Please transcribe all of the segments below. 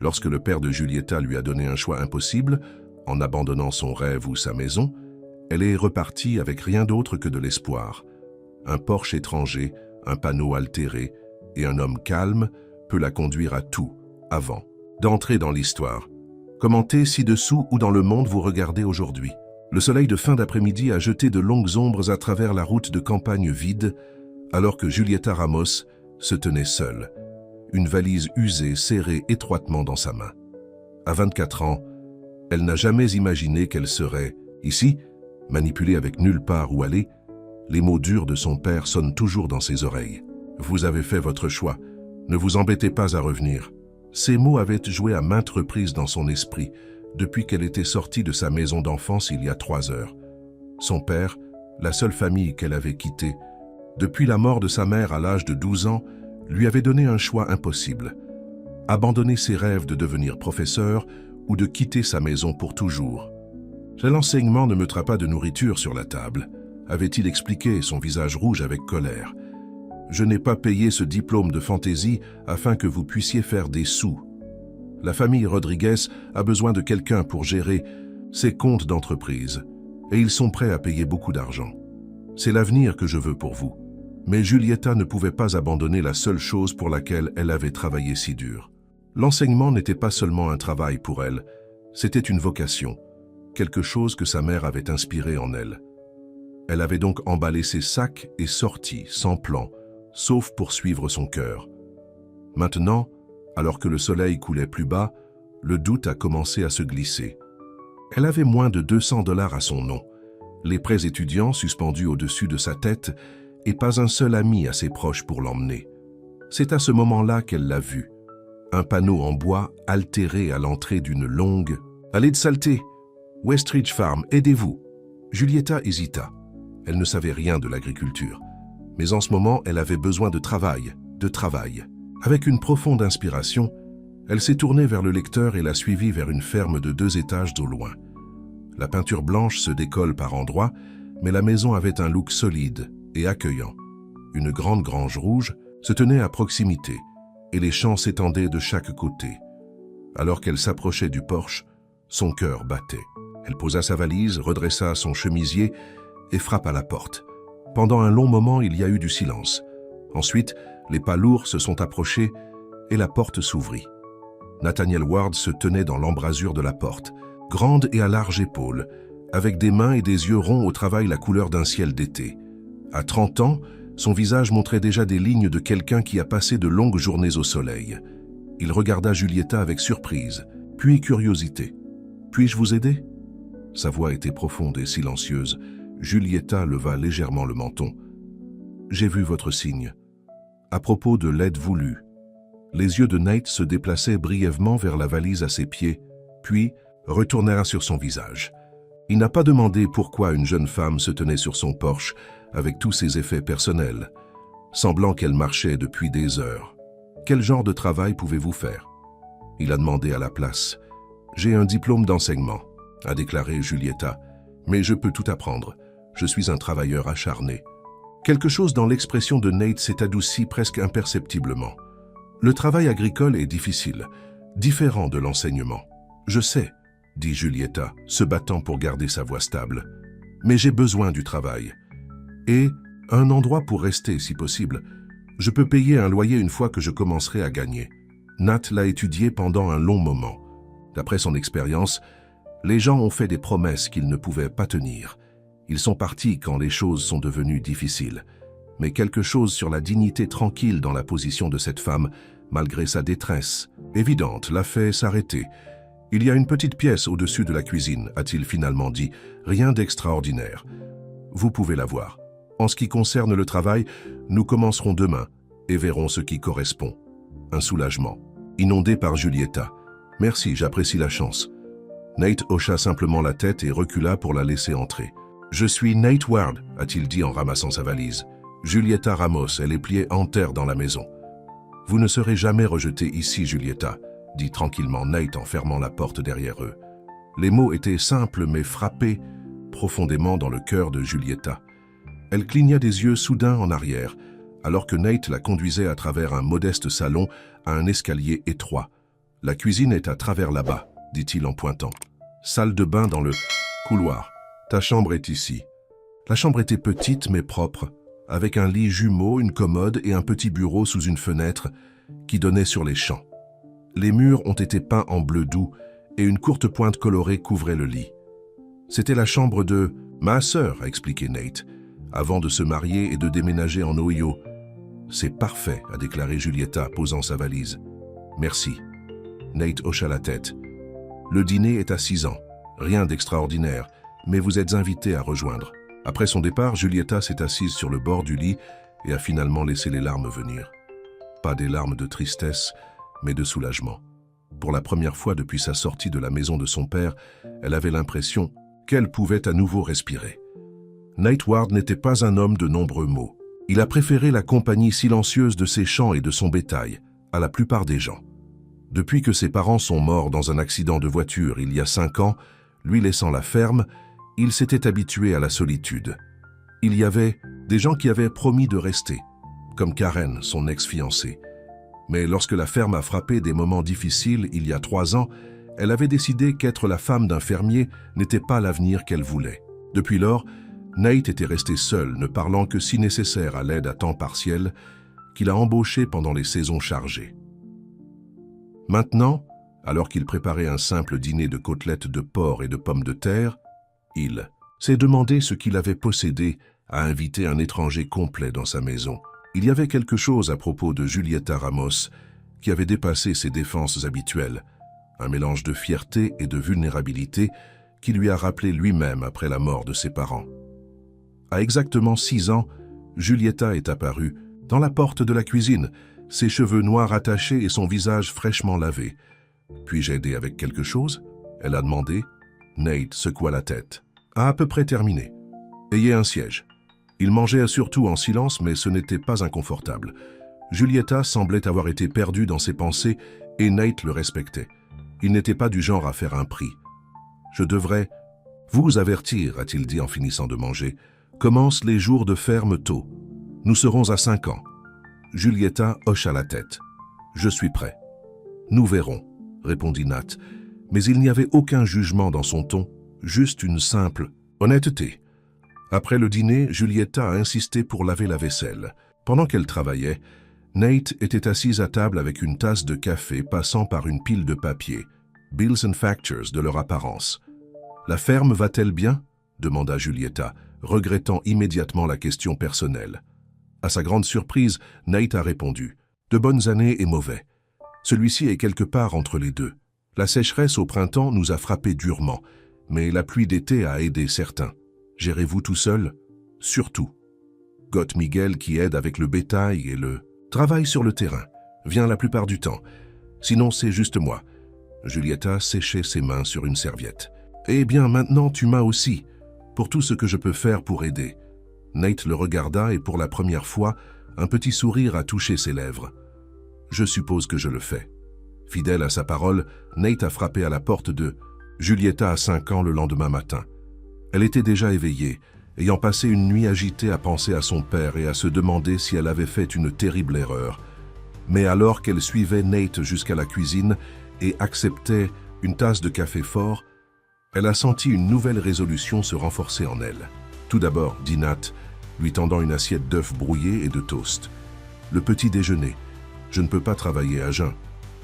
Lorsque le père de Giulietta lui a donné un choix impossible, en abandonnant son rêve ou sa maison, elle est repartie avec rien d'autre que de l'espoir. Un Porsche étranger, un panneau altéré et un homme calme peut la conduire à tout, avant d'entrer dans l'histoire. Commentez ci-dessous où dans le monde vous regardez aujourd'hui. Le soleil de fin d'après-midi a jeté de longues ombres à travers la route de campagne vide, alors que Giulietta Ramos se tenait seule, une valise usée serrée étroitement dans sa main. À 24 ans, elle n'a jamais imaginé qu'elle serait ici, manipulée avec nulle part où aller. Les mots durs de son père sonnent toujours dans ses oreilles. Vous avez fait votre choix, ne vous embêtez pas à revenir. Ces mots avaient joué à maintes reprises dans son esprit, depuis qu'elle était sortie de sa maison d'enfance il y a 3 heures. Son père, la seule famille qu'elle avait quittée, depuis la mort de sa mère à l'âge de 12 ans, lui avait donné un choix impossible. Abandonner ses rêves de devenir professeur ou de quitter sa maison pour toujours. « L'enseignement ne mettra pas de nourriture sur la table », avait-il expliqué, son visage rouge avec colère. « Je n'ai pas payé ce diplôme de fantaisie afin que vous puissiez faire des sous. La famille Rodriguez a besoin de quelqu'un pour gérer ses comptes d'entreprise, et ils sont prêts à payer beaucoup d'argent. C'est l'avenir que je veux pour vous. » Mais Giulietta ne pouvait pas abandonner la seule chose pour laquelle elle avait travaillé si dur. L'enseignement n'était pas seulement un travail pour elle, c'était une vocation, quelque chose que sa mère avait inspiré en elle. Elle avait donc emballé ses sacs et sorti, sans plan, sauf pour suivre son cœur. Maintenant, alors que le soleil coulait plus bas, le doute a commencé à se glisser. Elle avait moins de 200 $ à son nom, les prêts étudiants suspendus au-dessus de sa tête et pas un seul ami assez proche pour l'emmener. C'est à ce moment-là qu'elle l'a vu. Un panneau en bois altéré à l'entrée d'une longue « Allée de saleté, Westridge Farm, aidez-vous ». Giulietta hésita. Elle ne savait rien de l'agriculture. Mais en ce moment, elle avait besoin de travail. Avec une profonde inspiration, elle s'est tournée vers le lecteur et l'a suivi vers une ferme de 2 étages au loin. La peinture blanche se décolle par endroits, mais la maison avait un look solide et accueillant. Une grande grange rouge se tenait à proximité et les champs s'étendaient de chaque côté. Alors qu'elle s'approchait du porche, son cœur battait. Elle posa sa valise, redressa son chemisier et frappa à la porte. Pendant un long moment, il y a eu du silence. Ensuite, les pas lourds se sont approchés et la porte s'ouvrit. Nathaniel Ward se tenait dans l'embrasure de la porte, grande et à larges épaules, avec des mains et des yeux ronds au travail la couleur d'un ciel d'été. À 30 ans, son visage montrait déjà des lignes de quelqu'un qui a passé de longues journées au soleil. Il regarda Giulietta avec surprise, puis curiosité. « Puis-je vous aider ?» Sa voix était profonde et silencieuse. Giulietta leva légèrement le menton. « J'ai vu votre signe. À propos de l'aide voulue. » Les yeux de Nate se déplaçaient brièvement vers la valise à ses pieds, puis retournèrent sur son visage. Il n'a pas demandé pourquoi une jeune femme se tenait sur son porche avec tous ses effets personnels, semblant qu'elle marchait depuis des heures. « Quel genre de travail pouvez-vous faire ?» Il a demandé à la place. « J'ai un diplôme d'enseignement », a déclaré Giulietta, « mais je peux tout apprendre. Je suis un travailleur acharné. » Quelque chose dans l'expression de Nate s'est adouci presque imperceptiblement. Le travail agricole est difficile, différent de l'enseignement. « Je sais », dit Giulietta, se battant pour garder sa voix stable. « Mais j'ai besoin du travail. Et un endroit pour rester, si possible. Je peux payer un loyer une fois que je commencerai à gagner. » Nat l'a étudié pendant un long moment. D'après son expérience, les gens ont fait des promesses qu'ils ne pouvaient pas tenir. Ils sont partis quand les choses sont devenues difficiles. Mais quelque chose sur la dignité tranquille dans la position de cette femme, malgré sa détresse évidente, l'a fait s'arrêter. « Il y a une petite pièce au-dessus de la cuisine, a-t-il finalement dit, rien d'extraordinaire. Vous pouvez la voir. En ce qui concerne le travail, nous commencerons demain et verrons ce qui correspond. » Un soulagement, inondé par Giulietta. « Merci, j'apprécie la chance. » Nate hocha simplement la tête et recula pour la laisser entrer. « Je suis Nate Ward, a-t-il dit en ramassant sa valise. Giulietta Ramos, elle est pliée en terre dans la maison. »« Vous ne serez jamais rejetée ici, Giulietta, » dit tranquillement Nate en fermant la porte derrière eux. Les mots étaient simples mais frappaient profondément dans le cœur de Giulietta. Elle cligna des yeux soudain en arrière, alors que Nate la conduisait à travers un modeste salon à un escalier étroit. La cuisine est à travers là-bas, dit-il en pointant. Salle de bain dans le couloir. Ta chambre est ici. La chambre était petite mais propre, avec un lit jumeau, une commode et un petit bureau sous une fenêtre qui donnait sur les champs. Les murs ont été peints en bleu doux et une courte pointe colorée couvrait le lit. C'était la chambre de ma sœur, a expliqué Nate, avant de se marier et de déménager en Ohio. C'est parfait, a déclaré Julieta, posant sa valise. Merci. Nate hocha la tête. Le dîner est à 6 ans. Rien d'extraordinaire, mais vous êtes invité à rejoindre. Après son départ, Julieta s'est assise sur le bord du lit et a finalement laissé les larmes venir. Pas des larmes de tristesse, mais de soulagement. Pour la première fois depuis sa sortie de la maison de son père, elle avait l'impression qu'elle pouvait à nouveau respirer. Nate Ward n'était pas un homme de nombreux mots. Il a préféré la compagnie silencieuse de ses champs et de son bétail à la plupart des gens. Depuis que ses parents sont morts dans un accident de voiture il y a 5 ans, lui laissant la ferme, il s'était habitué à la solitude. Il y avait des gens qui avaient promis de rester, comme Karen, son ex-fiancée. Mais lorsque la ferme a frappé des moments difficiles il y a 3 ans, elle avait décidé qu'être la femme d'un fermier n'était pas l'avenir qu'elle voulait. Depuis lors, Nate était resté seul, ne parlant que si nécessaire à l'aide à temps partiel, qu'il a embauché pendant les saisons chargées. Maintenant, alors qu'il préparait un simple dîner de côtelettes de porc et de pommes de terre, il s'est demandé ce qu'il avait possédé à inviter un étranger complet dans sa maison. Il y avait quelque chose à propos de Julieta Ramos qui avait dépassé ses défenses habituelles, un mélange de fierté et de vulnérabilité qui lui a rappelé lui-même après la mort de ses parents. À exactement 6 ans, Julieta est apparue dans la porte de la cuisine, ses cheveux noirs attachés et son visage fraîchement lavé. « Puis-je aider avec quelque chose ?» elle a demandé. Nate secoua la tête. « À peu près terminé. Ayez un siège. » Il mangeait surtout en silence, mais ce n'était pas inconfortable. Julieta semblait avoir été perdue dans ses pensées et Nate le respectait. Il n'était pas du genre à faire un prix. « Je devrais vous avertir, a-t-il dit en finissant de manger. Commencent les jours de ferme tôt. Nous serons à 5 ans. Julieta hocha la tête. « Je suis prêt. »« Nous verrons, » répondit Nat, mais il n'y avait aucun jugement dans son ton, juste une simple honnêteté. Après le dîner, Julieta a insisté pour laver la vaisselle. Pendant qu'elle travaillait, Nate était assise à table avec une tasse de café passant par une pile de papier, Bills and Factures de leur apparence. « La ferme va-t-elle bien ?» demanda Julieta, regrettant immédiatement la question personnelle. À sa grande surprise, Nate a répondu « De bonnes années et mauvais. Celui-ci est quelque part entre les deux. La sécheresse au printemps nous a frappés durement, mais la pluie d'été a aidé certains. Gérez-vous tout seul ? Surtout. Got Miguel qui aide avec le bétail et le travail sur le terrain. Vient la plupart du temps. Sinon, c'est juste moi. » Julieta séchait ses mains sur une serviette. « Eh bien, maintenant, tu m'as aussi, pour tout ce que je peux faire pour aider. » Nate le regarda et pour la première fois, un petit sourire a touché ses lèvres. « Je suppose que je le fais. » Fidèle à sa parole, Nate a frappé à la porte de Julieta à 5 ans le lendemain matin. Elle était déjà éveillée, ayant passé une nuit agitée à penser à son père et à se demander si elle avait fait une terrible erreur. Mais alors qu'elle suivait Nate jusqu'à la cuisine et acceptait une tasse de café fort, elle a senti une nouvelle résolution se renforcer en elle. Tout d'abord, dit Nat, lui tendant une assiette d'œufs brouillés et de toast. Le petit déjeuner. Je ne peux pas travailler à jeun.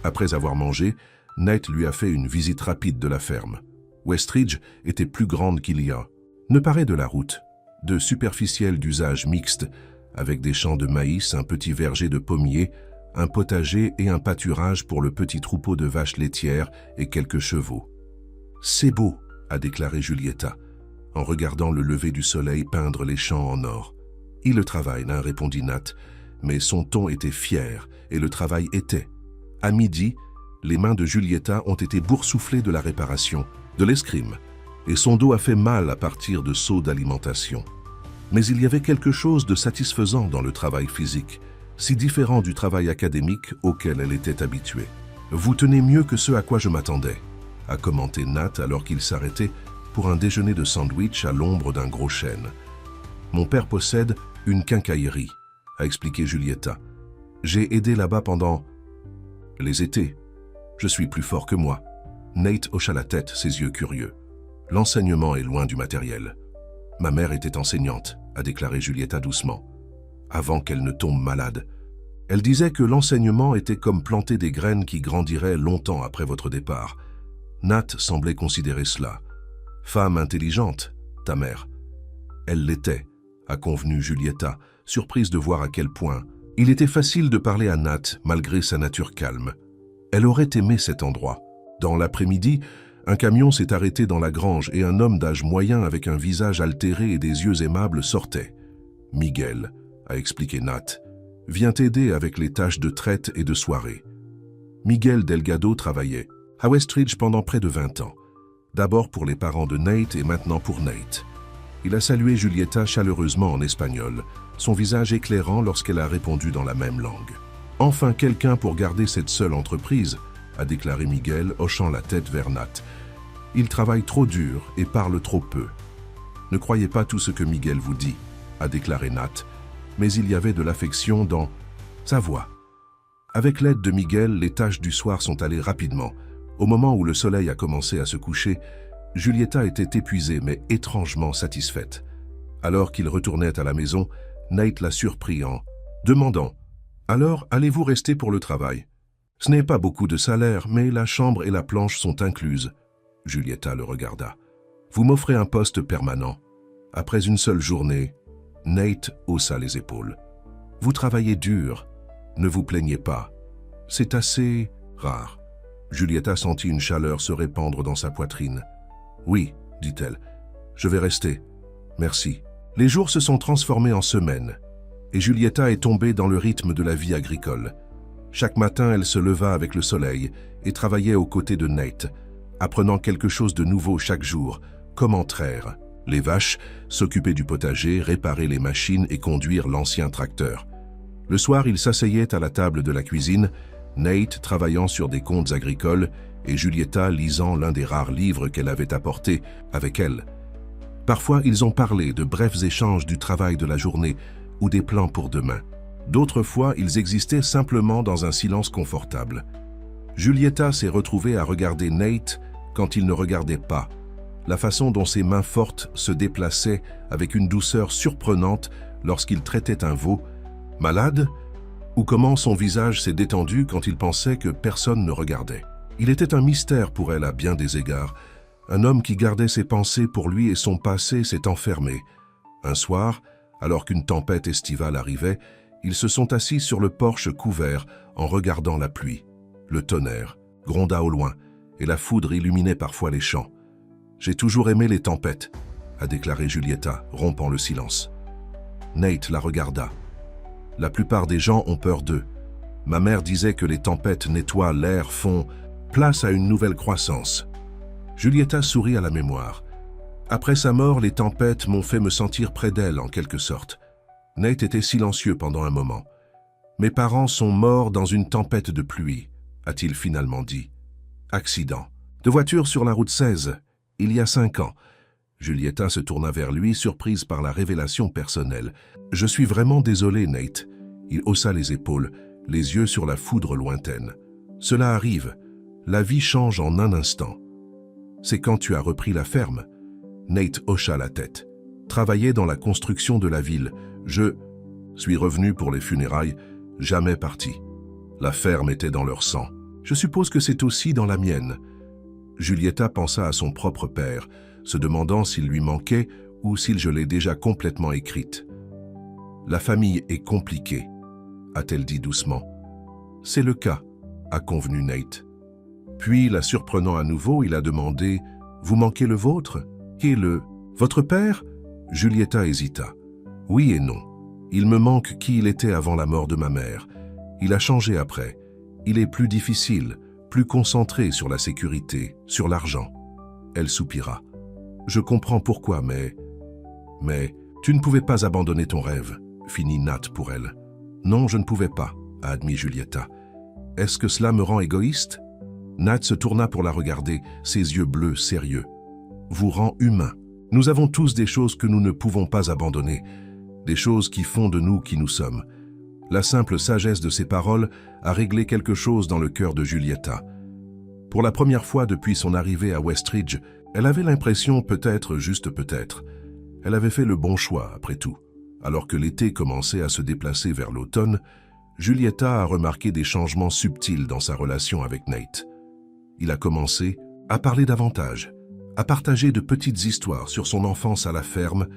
Après avoir mangé, Nate lui a fait une visite rapide de la ferme. Westridge était plus grande qu'il y a. Ne paraît de la route, de superficiel d'usage mixte, avec des champs de maïs, un petit verger de pommiers, un potager et un pâturage pour le petit troupeau de vaches laitières et quelques chevaux. « C'est beau, » a déclaré Julieta, en regardant le lever du soleil peindre les champs en or. « Il le travaille, là, » répondit Nat, mais son ton était fier, et le travail était. À midi, les mains de Julieta ont été boursouflées de la réparation, de l'escrime, et son dos a fait mal à partir de seaux d'alimentation. Mais il y avait quelque chose de satisfaisant dans le travail physique, si différent du travail académique auquel elle était habituée. « Vous tenez mieux que ce à quoi je m'attendais », a commenté Nat alors qu'il s'arrêtait pour un déjeuner de sandwich à l'ombre d'un gros chêne. « Mon père possède une quincaillerie », a expliqué Julieta. « J'ai aidé là-bas pendant les étés. Je suis plus fort que moi. Nate hocha la tête, ses yeux curieux. L'enseignement est loin du matériel. Ma mère était enseignante, a déclaré Julieta doucement, avant qu'elle ne tombe malade. Elle disait que l'enseignement était comme planter des graines qui grandiraient longtemps après votre départ. Nat semblait considérer cela. Femme intelligente, ta mère. Elle l'était, a convenu Julieta, surprise de voir à quel point il était facile de parler à Nat malgré sa nature calme. Elle aurait aimé cet endroit. Dans l'après-midi, un camion s'est arrêté dans la grange et un homme d'âge moyen avec un visage altéré et des yeux aimables sortait. « Miguel », a expliqué Nat, « vient aider avec les tâches de traite et de soirée. » Miguel Delgado travaillait à Westridge pendant près de 20 ans. D'abord pour les parents de Nate et maintenant pour Nate. Il a salué Julieta chaleureusement en espagnol, son visage éclairant lorsqu'elle a répondu dans la même langue. « Enfin quelqu'un pour garder cette seule entreprise », a déclaré Miguel, hochant la tête vers Nat. « Il travaille trop dur et parle trop peu. » « Ne croyez pas tout ce que Miguel vous dit, » a déclaré Nat, mais il y avait de l'affection dans sa voix. Avec l'aide de Miguel, les tâches du soir sont allées rapidement. Au moment où le soleil a commencé à se coucher, Julieta était épuisée mais étrangement satisfaite. Alors qu'il retournait à la maison, Nate l'a surpris en demandant « Alors, allez-vous rester pour le travail ? Ce n'est pas beaucoup de salaire, mais la chambre et la planche sont incluses. » Julieta le regarda. « Vous m'offrez un poste permanent. » Après une seule journée, Nate haussa les épaules. « Vous travaillez dur. Ne vous plaignez pas. C'est assez rare. » Julieta sentit une chaleur se répandre dans sa poitrine. « Oui, dit-elle. Je vais rester. Merci. » Les jours se sont transformés en semaines, et Julieta est tombée dans le rythme de la vie agricole. Chaque matin, elle se leva avec le soleil et travaillait aux côtés de Nate, apprenant quelque chose de nouveau chaque jour, comment traire les vaches, s'occuper du potager, réparer les machines et conduire l'ancien tracteur. Le soir, ils s'asseyaient à la table de la cuisine, Nate travaillant sur des comptes agricoles et Julieta lisant l'un des rares livres qu'elle avait apportés avec elle. Parfois, ils ont parlé de brefs échanges du travail de la journée ou des plans pour demain. D'autres fois, ils existaient simplement dans un silence confortable. Julieta s'est retrouvée à regarder Nate quand il ne regardait pas, la façon dont ses mains fortes se déplaçaient avec une douceur surprenante lorsqu'il traitait un veau, malade, ou comment son visage s'est détendu quand il pensait que personne ne regardait. Il était un mystère pour elle à bien des égards. Un homme qui gardait ses pensées pour lui et son passé s'est enfermé. Un soir, alors qu'une tempête estivale arrivait, ils se sont assis sur le porche couvert en regardant la pluie. Le tonnerre gronda au loin et la foudre illuminait parfois les champs. « J'ai toujours aimé les tempêtes », a déclaré Julieta, rompant le silence. Nate la regarda. « La plupart des gens ont peur d'eux. Ma mère disait que les tempêtes nettoient l'air, font place à une nouvelle croissance. » Julieta sourit à la mémoire. « Après sa mort, les tempêtes m'ont fait me sentir près d'elle en quelque sorte. » Nate était silencieux pendant un moment. « Mes parents sont morts dans une tempête de pluie, » a-t-il finalement dit. « Accident. De voiture sur la route 16, il y a 5 ans. » Julieta se tourna vers lui, surprise par la révélation personnelle. « Je suis vraiment désolé, Nate. » Il haussa les épaules, les yeux sur la foudre lointaine. « Cela arrive. La vie change en un instant. » « C'est quand tu as repris la ferme. » Nate hocha la tête. « Travailler dans la construction de la ville. Je suis revenu pour les funérailles, jamais parti. La ferme était dans leur sang. Je suppose que c'est aussi dans la mienne. » Julieta pensa à son propre père, se demandant s'il lui manquait ou s'il je l'ai déjà complètement écrite. « La famille est compliquée, » a-t-elle dit doucement. « C'est le cas, » a convenu Nate. Puis, la surprenant à nouveau, il a demandé « Vous manquez le vôtre ?»« Qui est le... Votre père ?» Julieta hésita. « Oui et non. Il me manque qui il était avant la mort de ma mère. Il a changé après. Il est plus difficile, plus concentré sur la sécurité, sur l'argent. » Elle soupira. « Je comprends pourquoi, mais tu ne pouvais pas abandonner ton rêve, » finit Nat pour elle. « Non, je ne pouvais pas, » a admis Julieta. « Est-ce que cela me rend égoïste ?» Nat se tourna pour la regarder, ses yeux bleus sérieux. « Vous rend humain. Nous avons tous des choses que nous ne pouvons pas abandonner, des choses qui font de nous qui nous sommes. » La simple sagesse de ces paroles a réglé quelque chose dans le cœur de Julieta. Pour la première fois depuis son arrivée à Westridge, elle avait l'impression, peut-être, juste peut-être, elle avait fait le bon choix, après tout. Alors que l'été commençait à se déplacer vers l'automne, Julieta a remarqué des changements subtils dans sa relation avec Nate. Il a commencé à parler davantage, à partager de petites histoires sur son enfance à la ferme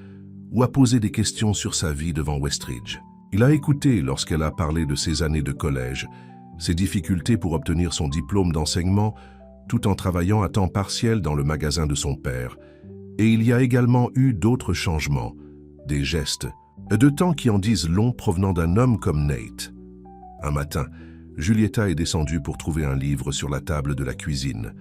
ou à poser des questions sur sa vie devant Westridge. Il a écouté lorsqu'elle a parlé de ses années de collège, ses difficultés pour obtenir son diplôme d'enseignement, tout en travaillant à temps partiel dans le magasin de son père. Et il y a également eu d'autres changements, des gestes, de temps qui en disent long provenant d'un homme comme Nate. Un matin, Julieta est descendue pour trouver un livre sur la table de la cuisine.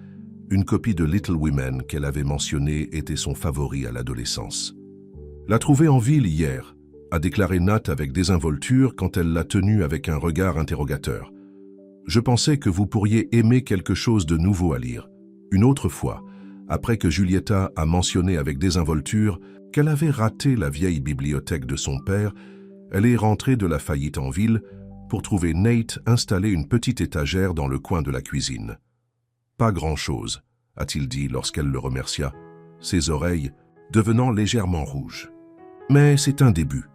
Une copie de Little Women qu'elle avait mentionnée était son favori à l'adolescence. « L'a trouvé en ville hier », a déclaré Nat avec désinvolture quand elle l'a tenu avec un regard interrogateur. « Je pensais que vous pourriez aimer quelque chose de nouveau à lire. » Une autre fois, après que Julieta a mentionné avec désinvolture qu'elle avait raté la vieille bibliothèque de son père, elle est rentrée de la faillite en ville pour trouver Nate installer une petite étagère dans le coin de la cuisine. « Pas grand-chose », a-t-il dit lorsqu'elle le remercia, ses oreilles devenant légèrement rouges. Mais c'est un début.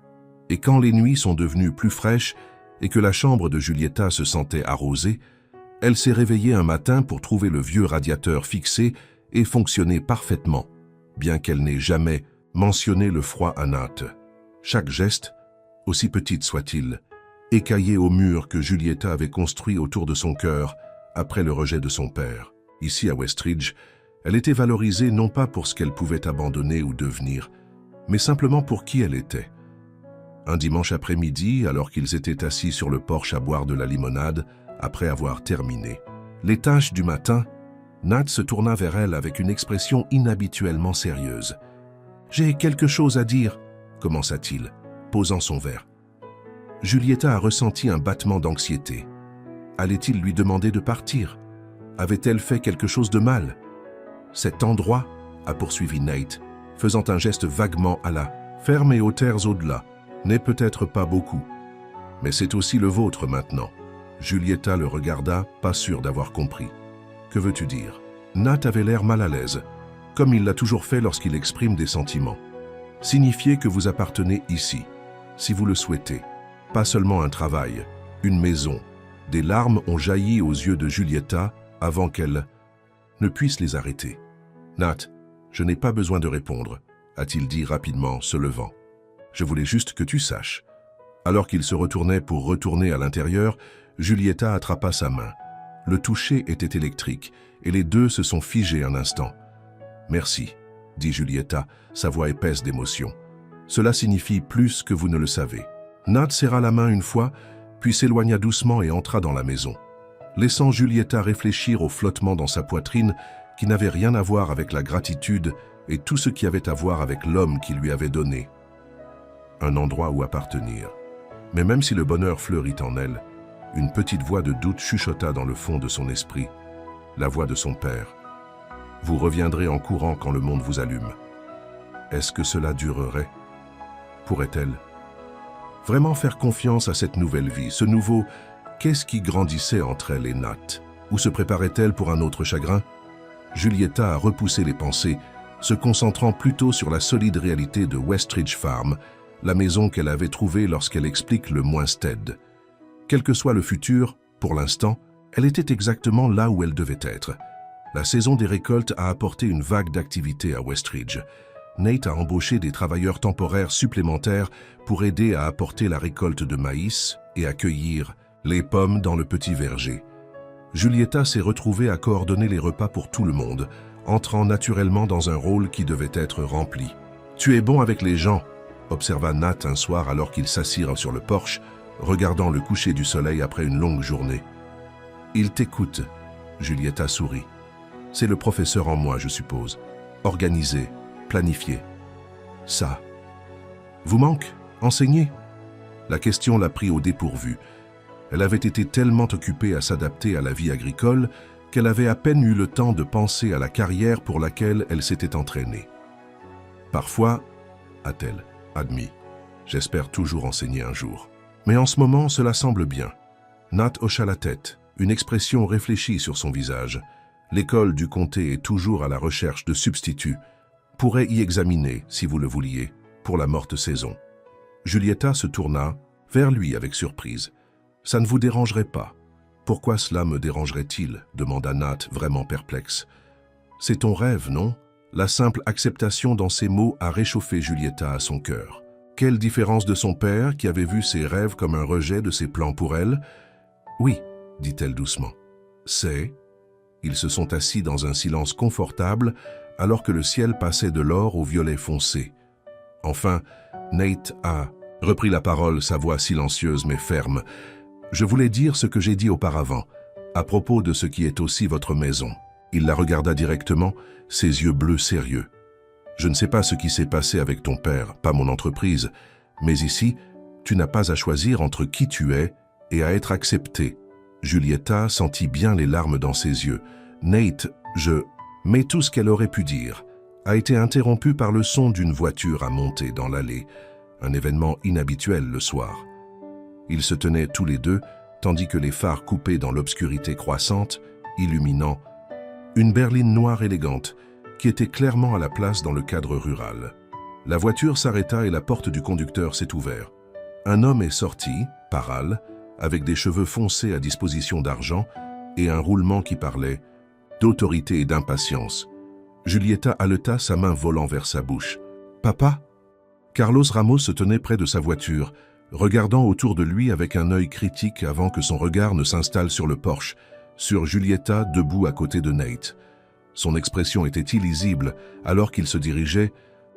Et quand les nuits sont devenues plus fraîches et que la chambre de Julieta se sentait arrosée, elle s'est réveillée un matin pour trouver le vieux radiateur fixé et fonctionner parfaitement, bien qu'elle n'ait jamais mentionné le froid à Nat. Chaque geste, aussi petite soit-il, écaillé au mur que Julieta avait construit autour de son cœur après le rejet de son père. Ici à Westridge, elle était valorisée non pas pour ce qu'elle pouvait abandonner ou devenir, mais simplement pour qui elle était. Un dimanche après-midi, alors qu'ils étaient assis sur le porche à boire de la limonade, après avoir terminé les tâches du matin, Nat se tourna vers elle avec une expression inhabituellement sérieuse. « J'ai quelque chose à dire », commença-t-il, posant son verre. Julieta a ressenti un battement d'anxiété. Allait-il lui demander de partir? Avait-elle fait quelque chose de mal? Cet endroit, a poursuivi Nate, faisant un geste vaguement à la ferme et aux terres au-delà, n'est peut-être pas beaucoup. Mais c'est aussi le vôtre maintenant. Julieta le regarda, pas sûr d'avoir compris. Que veux-tu dire? Nat avait l'air mal à l'aise, comme il l'a toujours fait lorsqu'il exprime des sentiments. Signifiez que vous appartenez ici, si vous le souhaitez. Pas seulement un travail, une maison. Des larmes ont jailli aux yeux de Julieta avant qu'elle ne puisse les arrêter. Nat, je n'ai pas besoin de répondre, a-t-il dit rapidement, se levant. Je voulais juste que tu saches. Alors qu'il se retournait pour retourner à l'intérieur, Julieta attrapa sa main. Le toucher était électrique et les deux se sont figés un instant. « Merci », dit Julieta, sa voix épaisse d'émotion. « Cela signifie plus que vous ne le savez. » Nat serra la main une fois, puis s'éloigna doucement et entra dans la maison, laissant Julieta réfléchir au flottement dans sa poitrine qui n'avait rien à voir avec la gratitude et tout ce qui avait à voir avec l'homme qui lui avait donné un endroit où appartenir. Mais même si le bonheur fleurit en elle, une petite voix de doute chuchota dans le fond de son esprit, la voix de son père. « Vous reviendrez en courant quand le monde vous allume. » Est-ce que cela durerait? Pourrait-elle vraiment faire confiance à cette nouvelle vie, ce nouveau qu'est-ce qui grandissait entre elle et Nat? Ou se préparait-elle pour un autre chagrin? Julieta a repoussé les pensées, se concentrant plutôt sur la solide réalité de Westridge Farm, la maison qu'elle avait trouvée lorsqu'elle explique le Moinstead. Quel que soit le futur, pour l'instant, elle était exactement là où elle devait être. La saison des récoltes a apporté une vague d'activité à Westridge. Nate a embauché des travailleurs temporaires supplémentaires pour aider à apporter la récolte de maïs et à cueillir les pommes dans le petit verger. Julieta s'est retrouvée à coordonner les repas pour tout le monde, entrant naturellement dans un rôle qui devait être rempli. « Tu es bon avec les gens », observa Nat un soir alors qu'ils s'assirent sur le porche, regardant le coucher du soleil après une longue journée. « Il t'écoute », Julieta sourit. « C'est le professeur en moi, je suppose. Organisé, planifié. Ça. Vous manque? Enseigner ?» La question l'a pris au dépourvu. Elle avait été tellement occupée à s'adapter à la vie agricole qu'elle avait à peine eu le temps de penser à la carrière pour laquelle elle s'était entraînée. « Parfois, a-t-elle admis, j'espère toujours enseigner un jour. Mais en ce moment, cela semble bien. » Nat hocha la tête, une expression réfléchie sur son visage. L'école du comté est toujours à la recherche de substituts. Pourrait y examiner, si vous le vouliez, pour la morte saison. Julieta se tourna vers lui avec surprise. « Ça ne vous dérangerait pas ?»« Pourquoi cela me dérangerait-il » demanda Nat, vraiment perplexe. « C'est ton rêve, non ?» La simple acceptation dans ces mots a réchauffé Julieta à son cœur. Quelle différence de son père qui avait vu ses rêves comme un rejet de ses plans pour elle? « Oui, » dit-elle doucement. « C'est... » Ils se sont assis dans un silence confortable alors que le ciel passait de l'or au violet foncé. Enfin, Nate a repris la parole, sa voix silencieuse mais ferme. « Je voulais dire ce que j'ai dit auparavant, à propos de ce qui est aussi votre maison. » Il la regarda directement, ses yeux bleus sérieux. « Je ne sais pas ce qui s'est passé avec ton père, pas mon entreprise, mais ici, tu n'as pas à choisir entre qui tu es et à être accepté. » Julieta sentit bien les larmes dans ses yeux. « Nate, je... » Mais tout ce qu'elle aurait pu dire a été interrompu par le son d'une voiture à monter dans l'allée, un événement inhabituel le soir. Ils se tenaient tous les deux, tandis que les phares coupaient dans l'obscurité croissante, illuminant une berline noire élégante qui était clairement à la place dans le cadre rural. La voiture s'arrêta et la porte du conducteur s'est ouverte. Un homme est sorti, pâle, avec des cheveux foncés à disposition d'argent et un roulement qui parlait d'autorité et d'impatience. Julieta haleta, sa main volant vers sa bouche. « Papa ?» Carlos Ramos se tenait près de sa voiture, regardant autour de lui avec un œil critique avant que son regard ne s'installe sur le Porsche, sur Julieta debout à côté de Nate. Son expression était illisible alors qu'il se dirigeait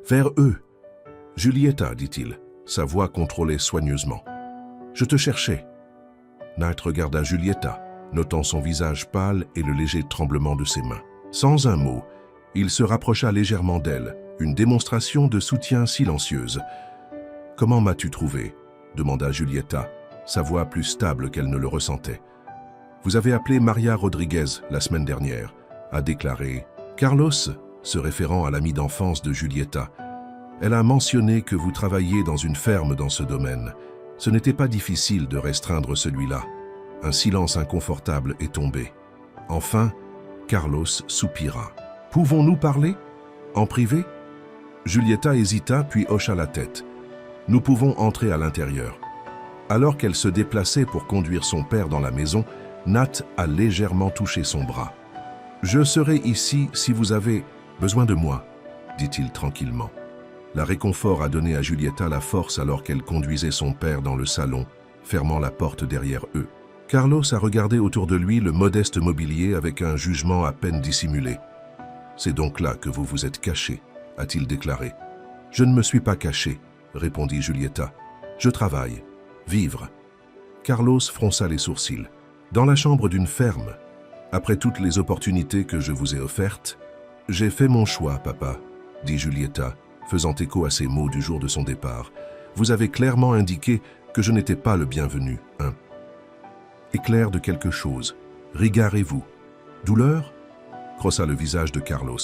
vers eux. « Julieta, dit-il, sa voix contrôlée soigneusement. « Je te cherchais. » Nate regarda Julieta, notant son visage pâle et le léger tremblement de ses mains. Sans un mot, il se rapprocha légèrement d'elle, une démonstration de soutien silencieuse. « Comment m'as-tu trouvé ?» demanda Julieta, sa voix plus stable qu'elle ne le ressentait. « Vous avez appelé Maria Rodriguez la semaine dernière », a déclaré Carlos, se référant à l'ami d'enfance de Julieta. « Elle a mentionné que vous travailliez dans une ferme dans ce domaine. Ce n'était pas difficile de restreindre celui-là. » Un silence inconfortable est tombé. Enfin, Carlos soupira. « Pouvons-nous parler? En privé ?» Julieta hésita puis hocha la tête. « Nous pouvons entrer à l'intérieur. » Alors qu'elle se déplaçait pour conduire son père dans la maison, Nat a légèrement touché son bras. « Je serai ici si vous avez besoin de moi, » dit-il tranquillement. La réconfort a donné à Julieta la force alors qu'elle conduisait son père dans le salon, fermant la porte derrière eux. Carlos a regardé autour de lui le modeste mobilier avec un jugement à peine dissimulé. « C'est donc là que vous vous êtes caché, » a-t-il déclaré. « Je ne me suis pas caché, » répondit Julieta. « Je travaille. Vivre. » Carlos fronça les sourcils. « Dans la chambre d'une ferme. Après toutes les opportunités que je vous ai offertes, j'ai fait mon choix, papa, » dit Julieta, faisant écho à ses mots du jour de son départ. « Vous avez clairement indiqué que je n'étais pas le bienvenu, hein. » Éclair de quelque chose. Rigarez-vous. Douleur? Crossa le visage de Carlos.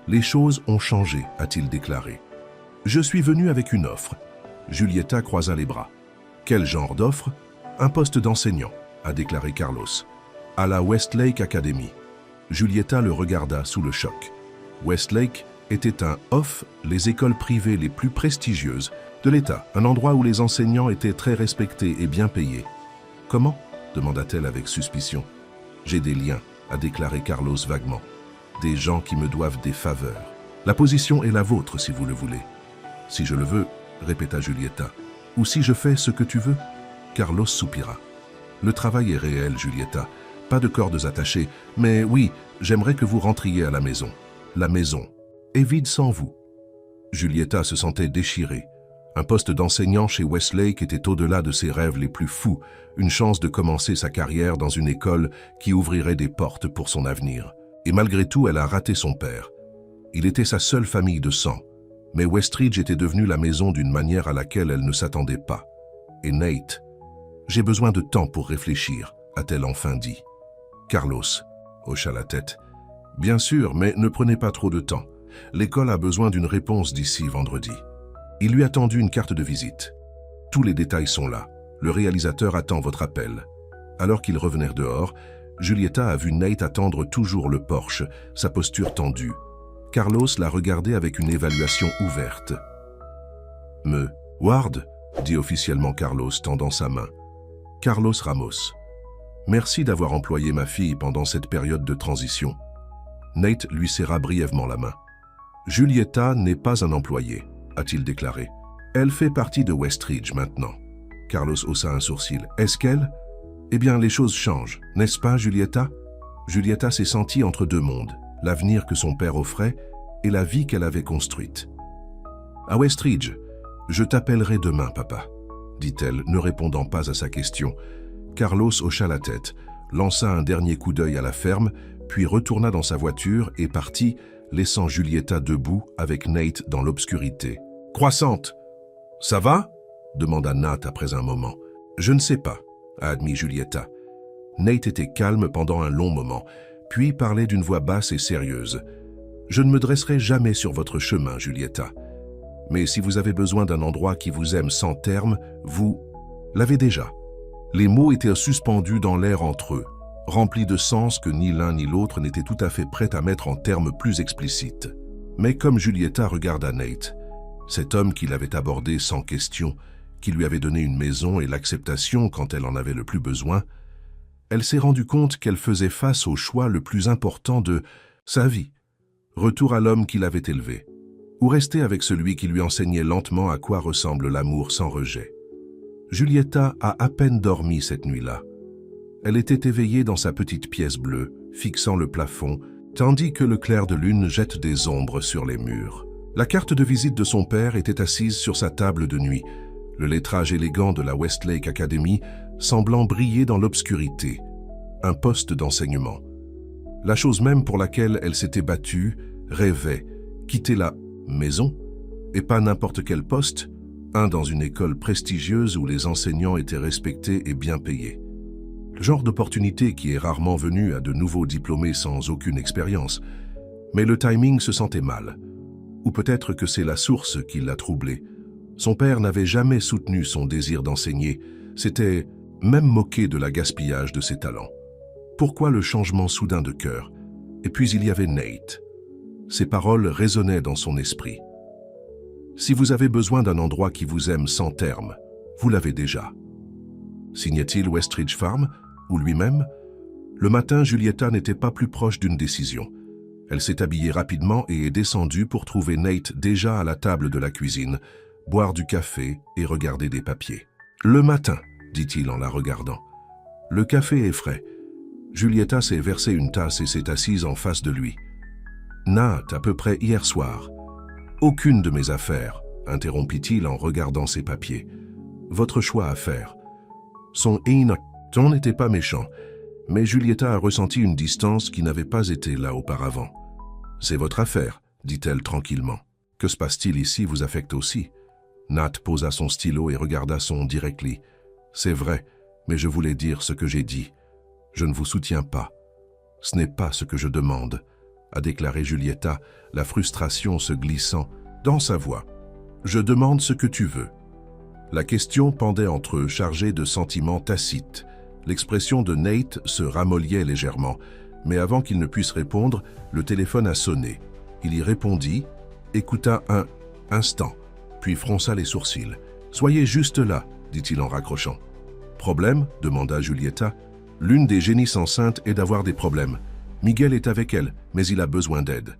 Les choses ont changé, a-t-il déclaré. Je suis venu avec une offre. Julieta croisa les bras. Quel genre d'offre? Un poste d'enseignant, a déclaré Carlos. À la Westlake Academy. Julieta le regarda sous le choc. Westlake était un off, les écoles privées les plus prestigieuses de l'État, un endroit où les enseignants étaient très respectés et bien payés. Comment? Demanda-t-elle avec suspicion. « J'ai des liens, » a déclaré Carlos vaguement. « Des gens qui me doivent des faveurs. La position est la vôtre, si vous le voulez. »« Si je le veux, » répéta Julieta. « Ou si je fais ce que tu veux ?» Carlos soupira. « Le travail est réel, Julieta. Pas de cordes attachées, mais oui, j'aimerais que vous rentriez à la maison. La maison est vide sans vous. » Julieta se sentait déchirée. Un poste d'enseignant chez Westlake était au-delà de ses rêves les plus fous, une chance de commencer sa carrière dans une école qui ouvrirait des portes pour son avenir. Et malgré tout, elle a raté son père. Il était sa seule famille de sang, mais Westridge était devenu la maison d'une manière à laquelle elle ne s'attendait pas. Et Nate, « J'ai besoin de temps pour réfléchir », a-t-elle enfin dit. Carlos hocha la tête. « Bien sûr, mais ne prenez pas trop de temps. L'école a besoin d'une réponse d'ici vendredi. » Il lui a tendu une carte de visite. Tous les détails sont là. Le réalisateur attend votre appel. Alors qu'ils revenèrent dehors, Julieta a vu Nate attendre toujours le Porsche, sa posture tendue. Carlos l'a regardé avec une évaluation ouverte. « Ward ?» dit officiellement Carlos, tendant sa main. « Carlos Ramos. Merci d'avoir employé ma fille pendant cette période de transition. » Nate lui serra brièvement la main. « Julieta n'est pas un employé, a-t-il déclaré. Elle fait partie de Westridge maintenant. » Carlos haussa un sourcil. « Est-ce qu'elle ? Eh bien, les choses changent, n'est-ce pas, Julieta ?» Julieta s'est sentie entre deux mondes, l'avenir que son père offrait et la vie qu'elle avait construite. « À Westridge, je t'appellerai demain, papa, » dit-elle, ne répondant pas à sa question. Carlos hocha la tête, lança un dernier coup d'œil à la ferme, puis retourna dans sa voiture et partit, laissant Julieta debout avec Nate dans l'obscurité. « Croissante, ça va ?» demanda Nate après un moment. « Je ne sais pas, » a admis Julieta. Nate était calme pendant un long moment, puis parlait d'une voix basse et sérieuse. « Je ne me dresserai jamais sur votre chemin, Julieta. Mais si vous avez besoin d'un endroit qui vous aime sans terme, vous l'avez déjà. » Les mots étaient suspendus dans l'air entre eux, remplis de sens que ni l'un ni l'autre n'était tout à fait prêt à mettre en termes plus explicites. Mais comme Julieta regarda Nate, cet homme qui l'avait abordé sans question, qui lui avait donné une maison et l'acceptation quand elle en avait le plus besoin, elle s'est rendue compte qu'elle faisait face au choix le plus important de sa vie. Retour à l'homme qui l'avait élevée, ou rester avec celui qui lui enseignait lentement à quoi ressemble l'amour sans rejet. Julieta a à peine dormi cette nuit-là. Elle était éveillée dans sa petite pièce bleue, fixant le plafond, tandis que le clair de lune jette des ombres sur les murs. La carte de visite de son père était assise sur sa table de nuit, le lettrage élégant de la Westlake Academy semblant briller dans l'obscurité, un poste d'enseignement. La chose même pour laquelle elle s'était battue, rêvait, quitter la maison, et pas n'importe quel poste, un dans une école prestigieuse où les enseignants étaient respectés et bien payés. Le genre d'opportunité qui est rarement venu à de nouveaux diplômés sans aucune expérience. Mais le timing se sentait mal. Ou peut-être que c'est la source qui l'a troublé. Son père n'avait jamais soutenu son désir d'enseigner, s'était même moqué de la gaspillage de ses talents. Pourquoi le changement soudain de cœur? Et puis il y avait Nate. Ses paroles résonnaient dans son esprit. Si vous avez besoin d'un endroit qui vous aime sans terme, vous l'avez déjà. Signait-il Westridge Farm, ou lui-même? Le matin, Julieta n'était pas plus proche d'une décision. Elle s'est habillée rapidement et est descendue pour trouver Nate déjà à la table de la cuisine, boire du café et regarder des papiers. « Le matin », dit-il en la regardant. « Le café est frais. » Julieta s'est versé une tasse et s'est assise en face de lui. « Nate, à peu près hier soir. »« Aucune de mes affaires, » interrompit-il en regardant ses papiers. « Votre choix à faire. » Son ton n'était pas méchant, mais Julieta a ressenti une distance qui n'avait pas été là auparavant. « C'est votre affaire, » dit-elle tranquillement. « Que se passe-t-il ici vous affecte aussi ?» Nate posa son stylo et regarda son directly. « C'est vrai, mais je voulais dire ce que j'ai dit. Je ne vous soutiens pas. Ce n'est pas ce que je demande, » a déclaré Julieta, la frustration se glissant dans sa voix. « Je demande ce que tu veux. » La question pendait entre eux, chargée de sentiments tacites. L'expression de Nate se ramolliait légèrement, mais avant qu'il ne puisse répondre, le téléphone a sonné. Il y répondit, écouta un instant, puis fronça les sourcils. « Soyez juste là, » dit-il en raccrochant. « Problème ?» demanda Julieta. « L'une des génisses enceintes est d'avoir des problèmes. Miguel est avec elle, mais il a besoin d'aide. »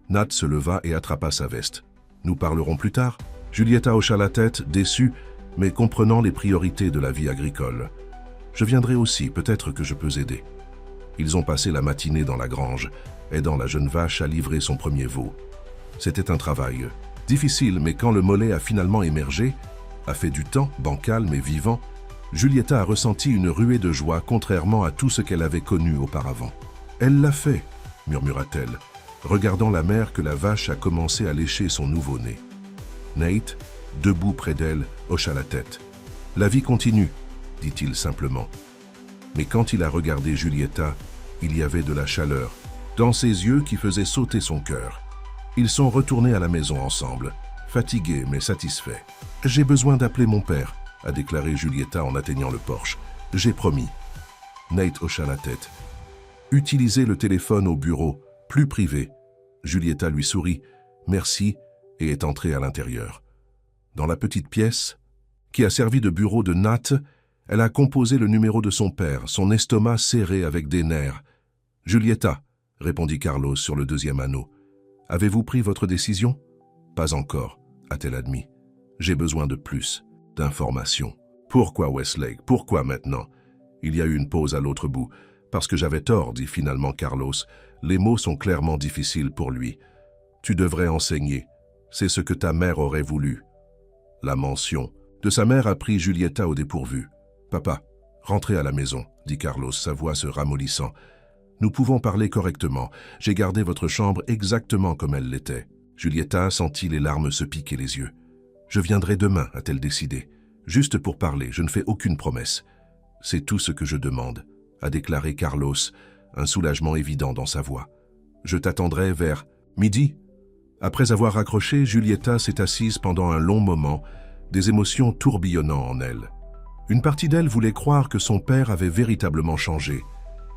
Nate se leva et attrapa sa veste. « Nous parlerons plus tard ?» Julieta hocha la tête, déçue, mais comprenant les priorités de la vie agricole. « Je viendrai aussi, peut-être que je peux aider. » Ils ont passé la matinée dans la grange, aidant la jeune vache à livrer son premier veau. C'était un travail difficile, mais quand le mollet a finalement émergé, a fait du temps, bancal mais vivant, Julieta a ressenti une ruée de joie contrairement à tout ce qu'elle avait connu auparavant. « Elle l'a fait », murmura-t-elle, regardant la mère que la vache a commencé à lécher son nouveau-né. Nate, debout près d'elle, hocha la tête. « La vie continue », dit-il simplement. Mais quand il a regardé Julieta, il y avait de la chaleur, dans ses yeux qui faisaient sauter son cœur. Ils sont retournés à la maison ensemble, fatigués mais satisfaits. « J'ai besoin d'appeler mon père », a déclaré Julieta en atteignant le porche. « J'ai promis. » Nate hocha la tête. Utilisez le téléphone au bureau, plus privé. Giulietta lui sourit, merci, et est entrée à l'intérieur. Dans la petite pièce, qui a servi de bureau de Nat, elle a composé le numéro de son père, son estomac serré avec des nerfs. « Giulietta, » répondit Carlos sur le deuxième anneau. « Avez-vous pris votre décision ?»« Pas encore, » a-t-elle admis. « J'ai besoin de plus, d'informations. »« Pourquoi Westlake? Pourquoi maintenant ?» Il y a eu une pause à l'autre bout. « Parce que j'avais tort, » dit finalement Carlos. Les mots sont clairement difficiles pour lui. « Tu devrais enseigner. C'est ce que ta mère aurait voulu. » La mention de sa mère a pris Giulietta au dépourvu. « Papa, rentrez à la maison, » dit Carlos, sa voix se ramollissant. « Nous pouvons parler correctement. J'ai gardé votre chambre exactement comme elle l'était. » Giulietta sentit les larmes se piquer les yeux. « Je viendrai demain, a-t-elle décidé. Juste pour parler, je ne fais aucune promesse. C'est tout ce que je demande, » a déclaré Carlos, un soulagement évident dans sa voix. « Je t'attendrai vers midi. » Après avoir raccroché, Giulietta s'est assise pendant un long moment, des émotions tourbillonnant en elle. Une partie d'elle voulait croire que son père avait véritablement changé,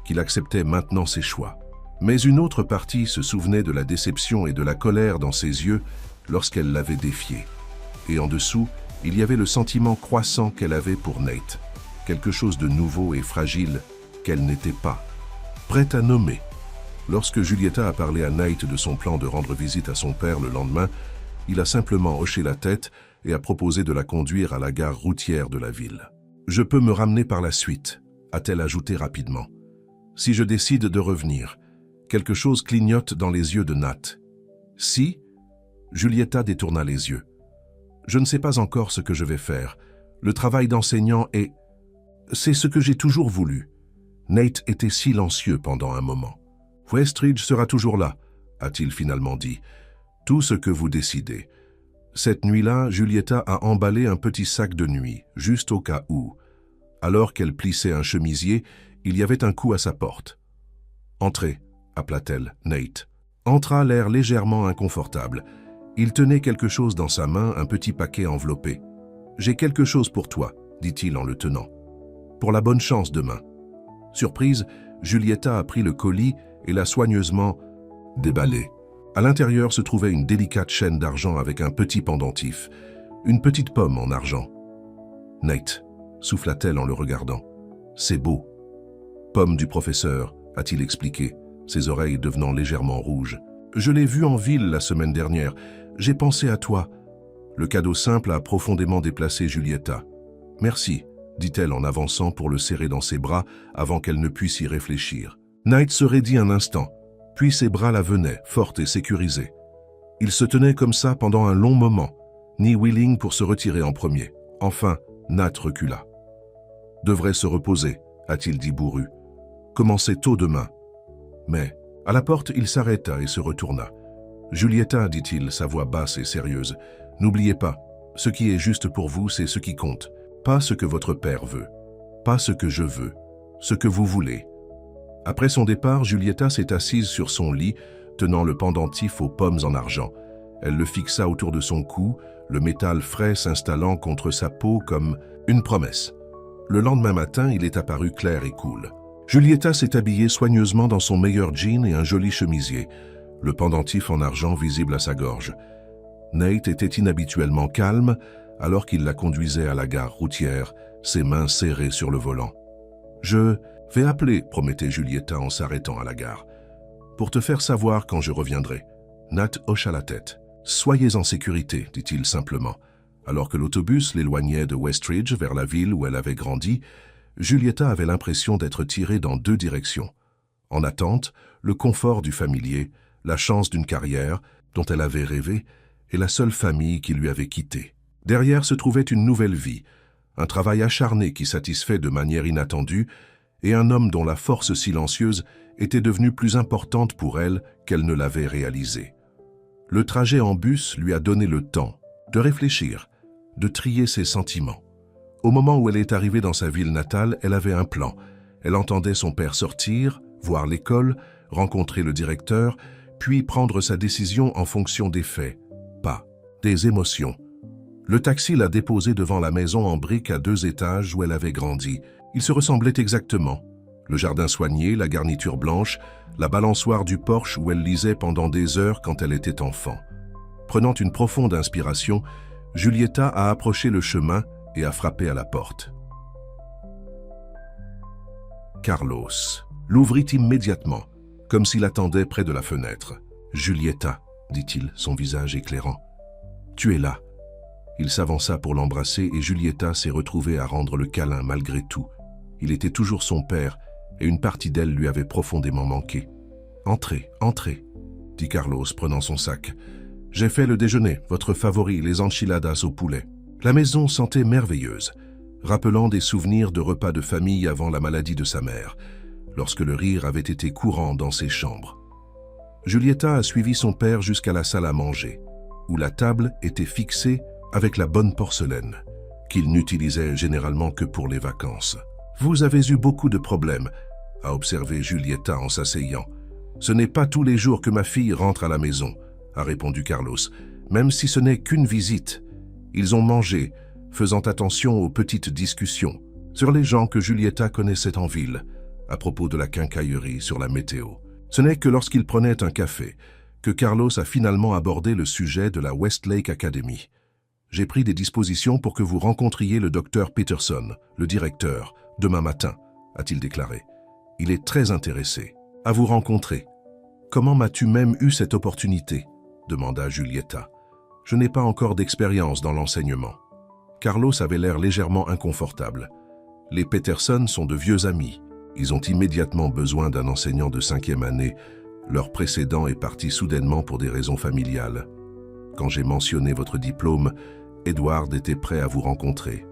qu'il acceptait maintenant ses choix. Mais une autre partie se souvenait de la déception et de la colère dans ses yeux lorsqu'elle l'avait défié. Et en dessous, il y avait le sentiment croissant qu'elle avait pour Nate, quelque chose de nouveau et fragile qu'elle n'était pas, prête à nommer. Lorsque Giulietta a parlé à Nate de son plan de rendre visite à son père le lendemain, il a simplement hoché la tête et a proposé de la conduire à la gare routière de la ville. « Je peux me ramener par la suite », a-t-elle ajouté rapidement. « Si je décide de revenir, quelque chose clignote dans les yeux de Nat. »« Si ?» Giulietta détourna les yeux. « Je ne sais pas encore ce que je vais faire. Le travail d'enseignant est... C'est ce que j'ai toujours voulu. » Nate était silencieux pendant un moment. « Westridge sera toujours là, » a-t-il finalement dit. « Tout ce que vous décidez. » Cette nuit-là, Giulietta a emballé un petit sac de nuit, juste au cas où. Alors qu'elle plissait un chemisier, il y avait un coup à sa porte. « Entrez » appela-t-elle, Nate. Entra l'air légèrement inconfortable. Il tenait quelque chose dans sa main, un petit paquet enveloppé. « J'ai quelque chose pour toi, » dit-il en le tenant. « Pour la bonne chance demain. » Surprise, Giulietta a pris le colis et l'a soigneusement déballé. À l'intérieur se trouvait une délicate chaîne d'argent avec un petit pendentif, une petite pomme en argent. « Nate » souffla-t-elle en le regardant. « C'est beau. »« Pomme du professeur » a-t-il expliqué, ses oreilles devenant légèrement rouges. « Je l'ai vue en ville la semaine dernière. J'ai pensé à toi. » Le cadeau simple a profondément déplacé Giulietta. « Merci » dit-elle en avançant pour le serrer dans ses bras avant qu'elle ne puisse y réfléchir. Nate se raidit un instant, puis ses bras la venaient, forte et sécurisée. Il se tenait comme ça pendant un long moment, ni willing pour se retirer en premier. Enfin, Nate recula. « Devrait se reposer, » a-t-il dit bourru. « Commencez tôt demain. » Mais, à la porte, il s'arrêta et se retourna. « Giulietta, » dit-il, sa voix basse et sérieuse, « n'oubliez pas, ce qui est juste pour vous, c'est ce qui compte. Pas ce que votre père veut, pas ce que je veux, ce que vous voulez. » Après son départ, Giulietta s'est assise sur son lit, tenant le pendentif aux pommes en argent. Elle le fixa autour de son cou, le métal frais s'installant contre sa peau comme une promesse. Le lendemain matin, il est apparu clair et cool. Giulietta s'est habillée soigneusement dans son meilleur jean et un joli chemisier, le pendentif en argent visible à sa gorge. Nate était inhabituellement calme, alors qu'il la conduisait à la gare routière, ses mains serrées sur le volant. « Je vais appeler, » promettait Giulietta en s'arrêtant à la gare. « Pour te faire savoir quand je reviendrai. » Nat hocha la tête. « Soyez en sécurité, » dit-il simplement. Alors que l'autobus l'éloignait de Westridge vers la ville où elle avait grandi, Giulietta avait l'impression d'être tirée dans deux directions. En attente, le confort du familier, la chance d'une carrière dont elle avait rêvé, et la seule famille qui lui avait quitté. Derrière se trouvait une nouvelle vie, un travail acharné qui satisfait de manière inattendue, et un homme dont la force silencieuse était devenue plus importante pour elle qu'elle ne l'avait réalisé. Le trajet en bus lui a donné le temps de réfléchir, de trier ses sentiments. Au moment où elle est arrivée dans sa ville natale, elle avait un plan. Elle entendait son père sortir, voir l'école, rencontrer le directeur, puis prendre sa décision en fonction des faits, pas des émotions. Le taxi l'a déposée devant la maison en briques à 2 étages où elle avait grandi. Ils se ressemblaient exactement. Le jardin soigné, la garniture blanche, la balançoire du porche où elle lisait pendant des heures quand elle était enfant. Prenant une profonde inspiration, Giulietta a approché le chemin et a frappé à la porte. Carlos l'ouvrit immédiatement, comme s'il attendait près de la fenêtre. « Giulietta », dit-il, son visage éclairant. « Tu es là. » Il s'avança pour l'embrasser et Giulietta s'est retrouvée à rendre le câlin malgré tout. Il était toujours son père et une partie d'elle lui avait profondément manqué. « Entrez, entrez », dit Carlos, prenant son sac. « J'ai fait le déjeuner, votre favori, les enchiladas au poulet. » La maison sentait merveilleuse, rappelant des souvenirs de repas de famille avant la maladie de sa mère, lorsque le rire avait été courant dans ses chambres. Giulietta a suivi son père jusqu'à la salle à manger, où la table était fixée avec la bonne porcelaine, qu'il n'utilisait généralement que pour les vacances. « Vous avez eu beaucoup de problèmes », a observé Giulietta en s'asseyant. « Ce n'est pas tous les jours que ma fille rentre à la maison », a répondu Carlos, « même si ce n'est qu'une visite. Ils ont mangé, faisant attention aux petites discussions sur les gens que Giulietta connaissait en ville, à propos de la quincaillerie sur la météo. Ce n'est que lorsqu'ils prenaient un café que Carlos a finalement abordé le sujet de la Westlake Academy. J'ai pris des dispositions pour que vous rencontriez le docteur Peterson, le directeur, demain matin, a-t-il déclaré. Il est très intéressé à vous rencontrer. Comment m'as-tu même eu cette opportunité? Demanda Giulietta. Je n'ai pas encore d'expérience dans l'enseignement. Carlos avait l'air légèrement inconfortable. Les Peterson sont de vieux amis. Ils ont immédiatement besoin d'un enseignant de 5e année. Leur précédent est parti soudainement pour des raisons familiales. Quand j'ai mentionné votre diplôme, Edward était prêt à vous rencontrer.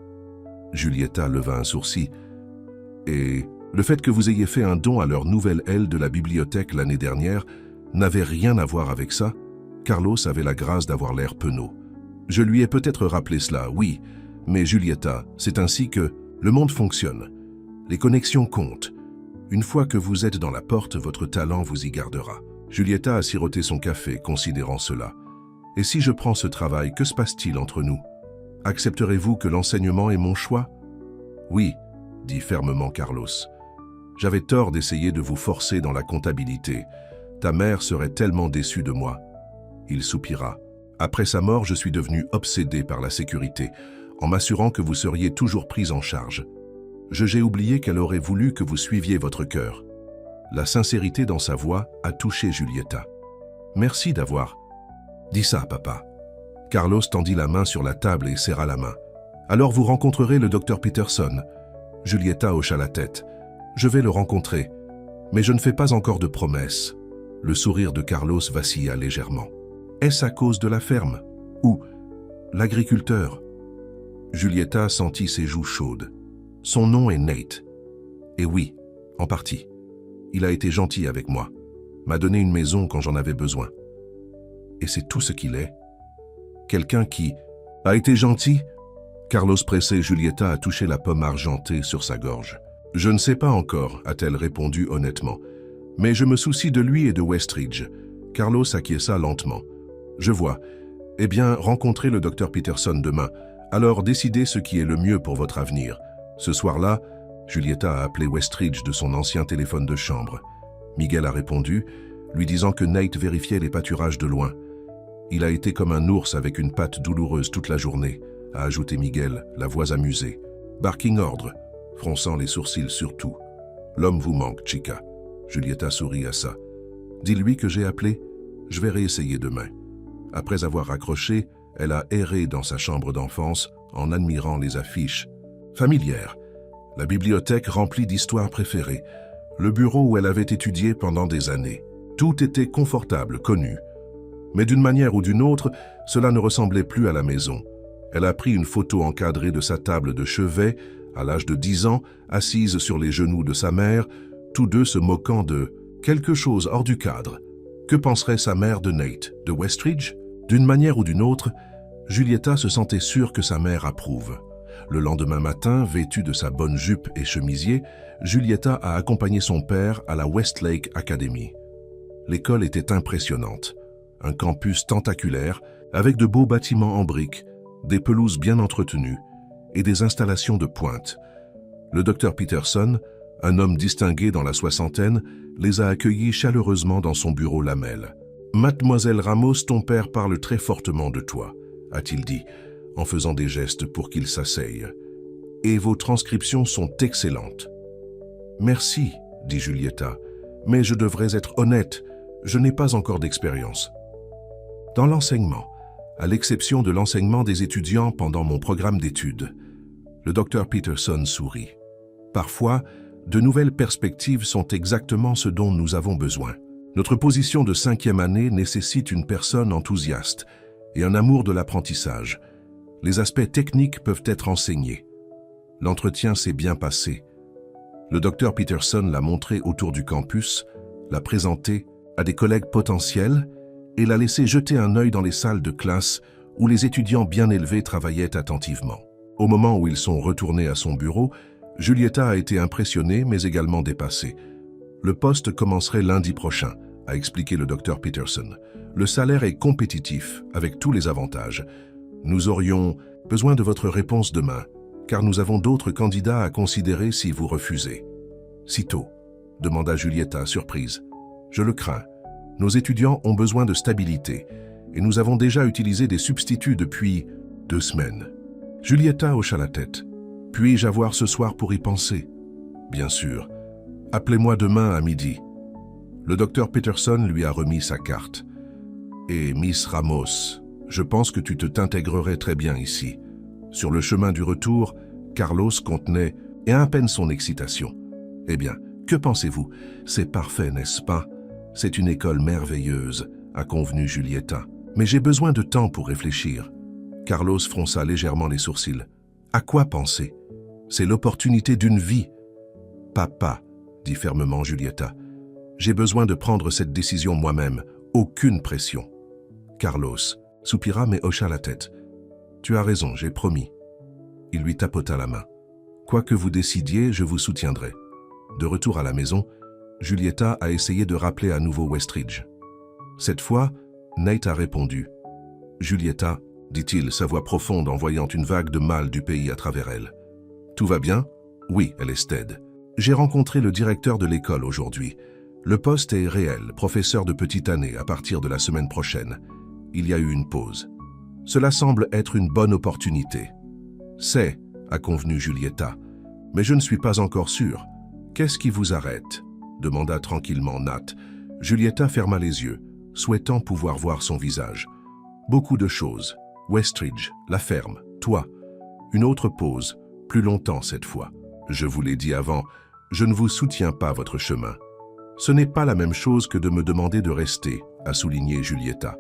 Giulietta leva un sourcil. Et le fait que vous ayez fait un don à leur nouvelle aile de la bibliothèque l'année dernière n'avait rien à voir avec ça? Carlos avait la grâce d'avoir l'air penaud. Je lui ai peut-être rappelé cela, oui, mais Giulietta, c'est ainsi que le monde fonctionne. Les connexions comptent. Une fois que vous êtes dans la porte, votre talent vous y gardera. Giulietta a siroté son café, considérant cela. Et si je prends ce travail, que se passe-t-il entre nous? Accepterez-vous que l'enseignement est mon choix? Oui, dit fermement Carlos. J'avais tort d'essayer de vous forcer dans la comptabilité. Ta mère serait tellement déçue de moi. Il soupira. Après sa mort, je suis devenu obsédé par la sécurité, en m'assurant que vous seriez toujours prise en charge. J'ai oublié qu'elle aurait voulu que vous suiviez votre cœur. La sincérité dans sa voix a touché Giulietta. Merci d'avoir dit ça, papa. Carlos tendit la main sur la table et serra la main. Alors vous rencontrerez le docteur Peterson. Giulietta hocha la tête. Je vais le rencontrer, mais je ne fais pas encore de promesses. Le sourire de Carlos vacilla légèrement. Est-ce à cause de la ferme? Ou l'agriculteur? Giulietta sentit ses joues chaudes. Son nom est Nate. Et oui, en partie. Il a été gentil avec moi, m'a donné une maison quand j'en avais besoin. Et c'est tout ce qu'il est. Quelqu'un qui a été gentil? Carlos pressait Giulietta à toucher la pomme argentée sur sa gorge. Je ne sais pas encore, a-t-elle répondu honnêtement. Mais je me soucie de lui et de Westridge. Carlos acquiesça lentement. Je vois. Eh bien, rencontrez le docteur Peterson demain. Alors décidez ce qui est le mieux pour votre avenir. Ce soir-là, Giulietta a appelé Westridge de son ancien téléphone de chambre. Miguel a répondu, lui disant que Nate vérifiait les pâturages de loin. Il a été comme un ours avec une patte douloureuse toute la journée, a ajouté Miguel, la voix amusée. Barking ordre, fronçant les sourcils surtout. L'homme vous manque, chica. Giulietta sourit à ça. Dis-lui que j'ai appelé. Je vais réessayer demain. Après avoir raccroché, elle a erré dans sa chambre d'enfance en admirant les affiches. Familière, la bibliothèque remplie d'histoires préférées, le bureau où elle avait étudié pendant des années. Tout était confortable, connu. Mais d'une manière ou d'une autre, cela ne ressemblait plus à la maison. Elle a pris une photo encadrée de sa table de chevet, à l'âge de 10 ans, assise sur les genoux de sa mère, tous deux se moquant de quelque chose hors du cadre. Que penserait sa mère de Nate, de Westridge? D'une manière ou d'une autre, Giulietta se sentait sûre que sa mère approuve. Le lendemain matin, vêtue de sa bonne jupe et chemisier, Giulietta a accompagné son père à la Westlake Academy. L'école était impressionnante. Un campus tentaculaire, avec de beaux bâtiments en briques, des pelouses bien entretenues et des installations de pointe. Le docteur Peterson, Un homme distingué dans la soixantaine les a accueillis chaleureusement dans son bureau lamelle. « Mademoiselle Ramos, ton père parle très fortement de toi, a-t-il dit, en faisant des gestes pour qu'il s'asseye. « Et vos transcriptions sont excellentes. »« Merci, dit Julieta, mais je devrais être honnête, je n'ai pas encore d'expérience. » Dans l'enseignement, à l'exception de l'enseignement des étudiants pendant mon programme d'études, le docteur Peterson sourit. Parfois, de nouvelles perspectives sont exactement ce dont nous avons besoin. Notre position de 5e année nécessite une personne enthousiaste et un amour de l'apprentissage. Les aspects techniques peuvent être enseignés. L'entretien s'est bien passé. Le docteur Peterson l'a montré autour du campus, l'a présenté à des collègues potentiels et l'a laissé jeter un œil dans les salles de classe où les étudiants bien élevés travaillaient attentivement. Au moment où ils sont retournés à son bureau, Julieta a été impressionnée mais également dépassée. Le poste commencerait lundi prochain, a expliqué le docteur Peterson. Le salaire est compétitif, avec tous les avantages. Nous aurions besoin de votre réponse demain, car nous avons d'autres candidats à considérer si vous refusez. Sitôt, demanda Julieta, surprise. Je le crains. Nos étudiants ont besoin de stabilité, et nous avons déjà utilisé des substituts depuis 2 semaines. Julieta hocha la tête. Puis-je avoir ce soir pour y penser? Bien sûr. Appelez-moi demain à midi. Le docteur Peterson lui a remis sa carte. Et Miss Ramos, je pense que tu t'intégrerais très bien ici. Sur le chemin du retour, Carlos contenait et à peine son excitation. Eh bien, que pensez-vous? C'est parfait, n'est-ce pas? C'est une école merveilleuse, a convenu Julieta. Mais j'ai besoin de temps pour réfléchir. Carlos fronça légèrement les sourcils. À quoi penser? C'est l'opportunité d'une vie. Papa, dit fermement Julieta, j'ai besoin de prendre cette décision moi-même, aucune pression. Carlos soupira mais hocha la tête. Tu as raison, j'ai promis. Il lui tapota la main. Quoi que vous décidiez, je vous soutiendrai. De retour à la maison, Julieta a essayé de rappeler à nouveau Westridge. Cette fois, Nate a répondu. Julieta, dit-il, sa voix profonde en voyant une vague de mal du pays à travers elle. Tout va bien? Oui, elle est stead. J'ai rencontré le directeur de l'école aujourd'hui. Le poste est réel, professeur de petite année à partir de la semaine prochaine. Il y a eu une pause. Cela semble être une bonne opportunité. C'est, a convenu Julieta, mais je ne suis pas encore sûr. Qu'est-ce qui vous arrête? Demanda tranquillement Nat. Julieta ferma les yeux, souhaitant pouvoir voir son visage. Beaucoup de choses. Westridge, la ferme, toi. Une autre pause, plus longtemps cette fois. Je vous l'ai dit avant, je ne vous soutiens pas votre chemin. Ce n'est pas la même chose que de me demander de rester, a souligné Julieta.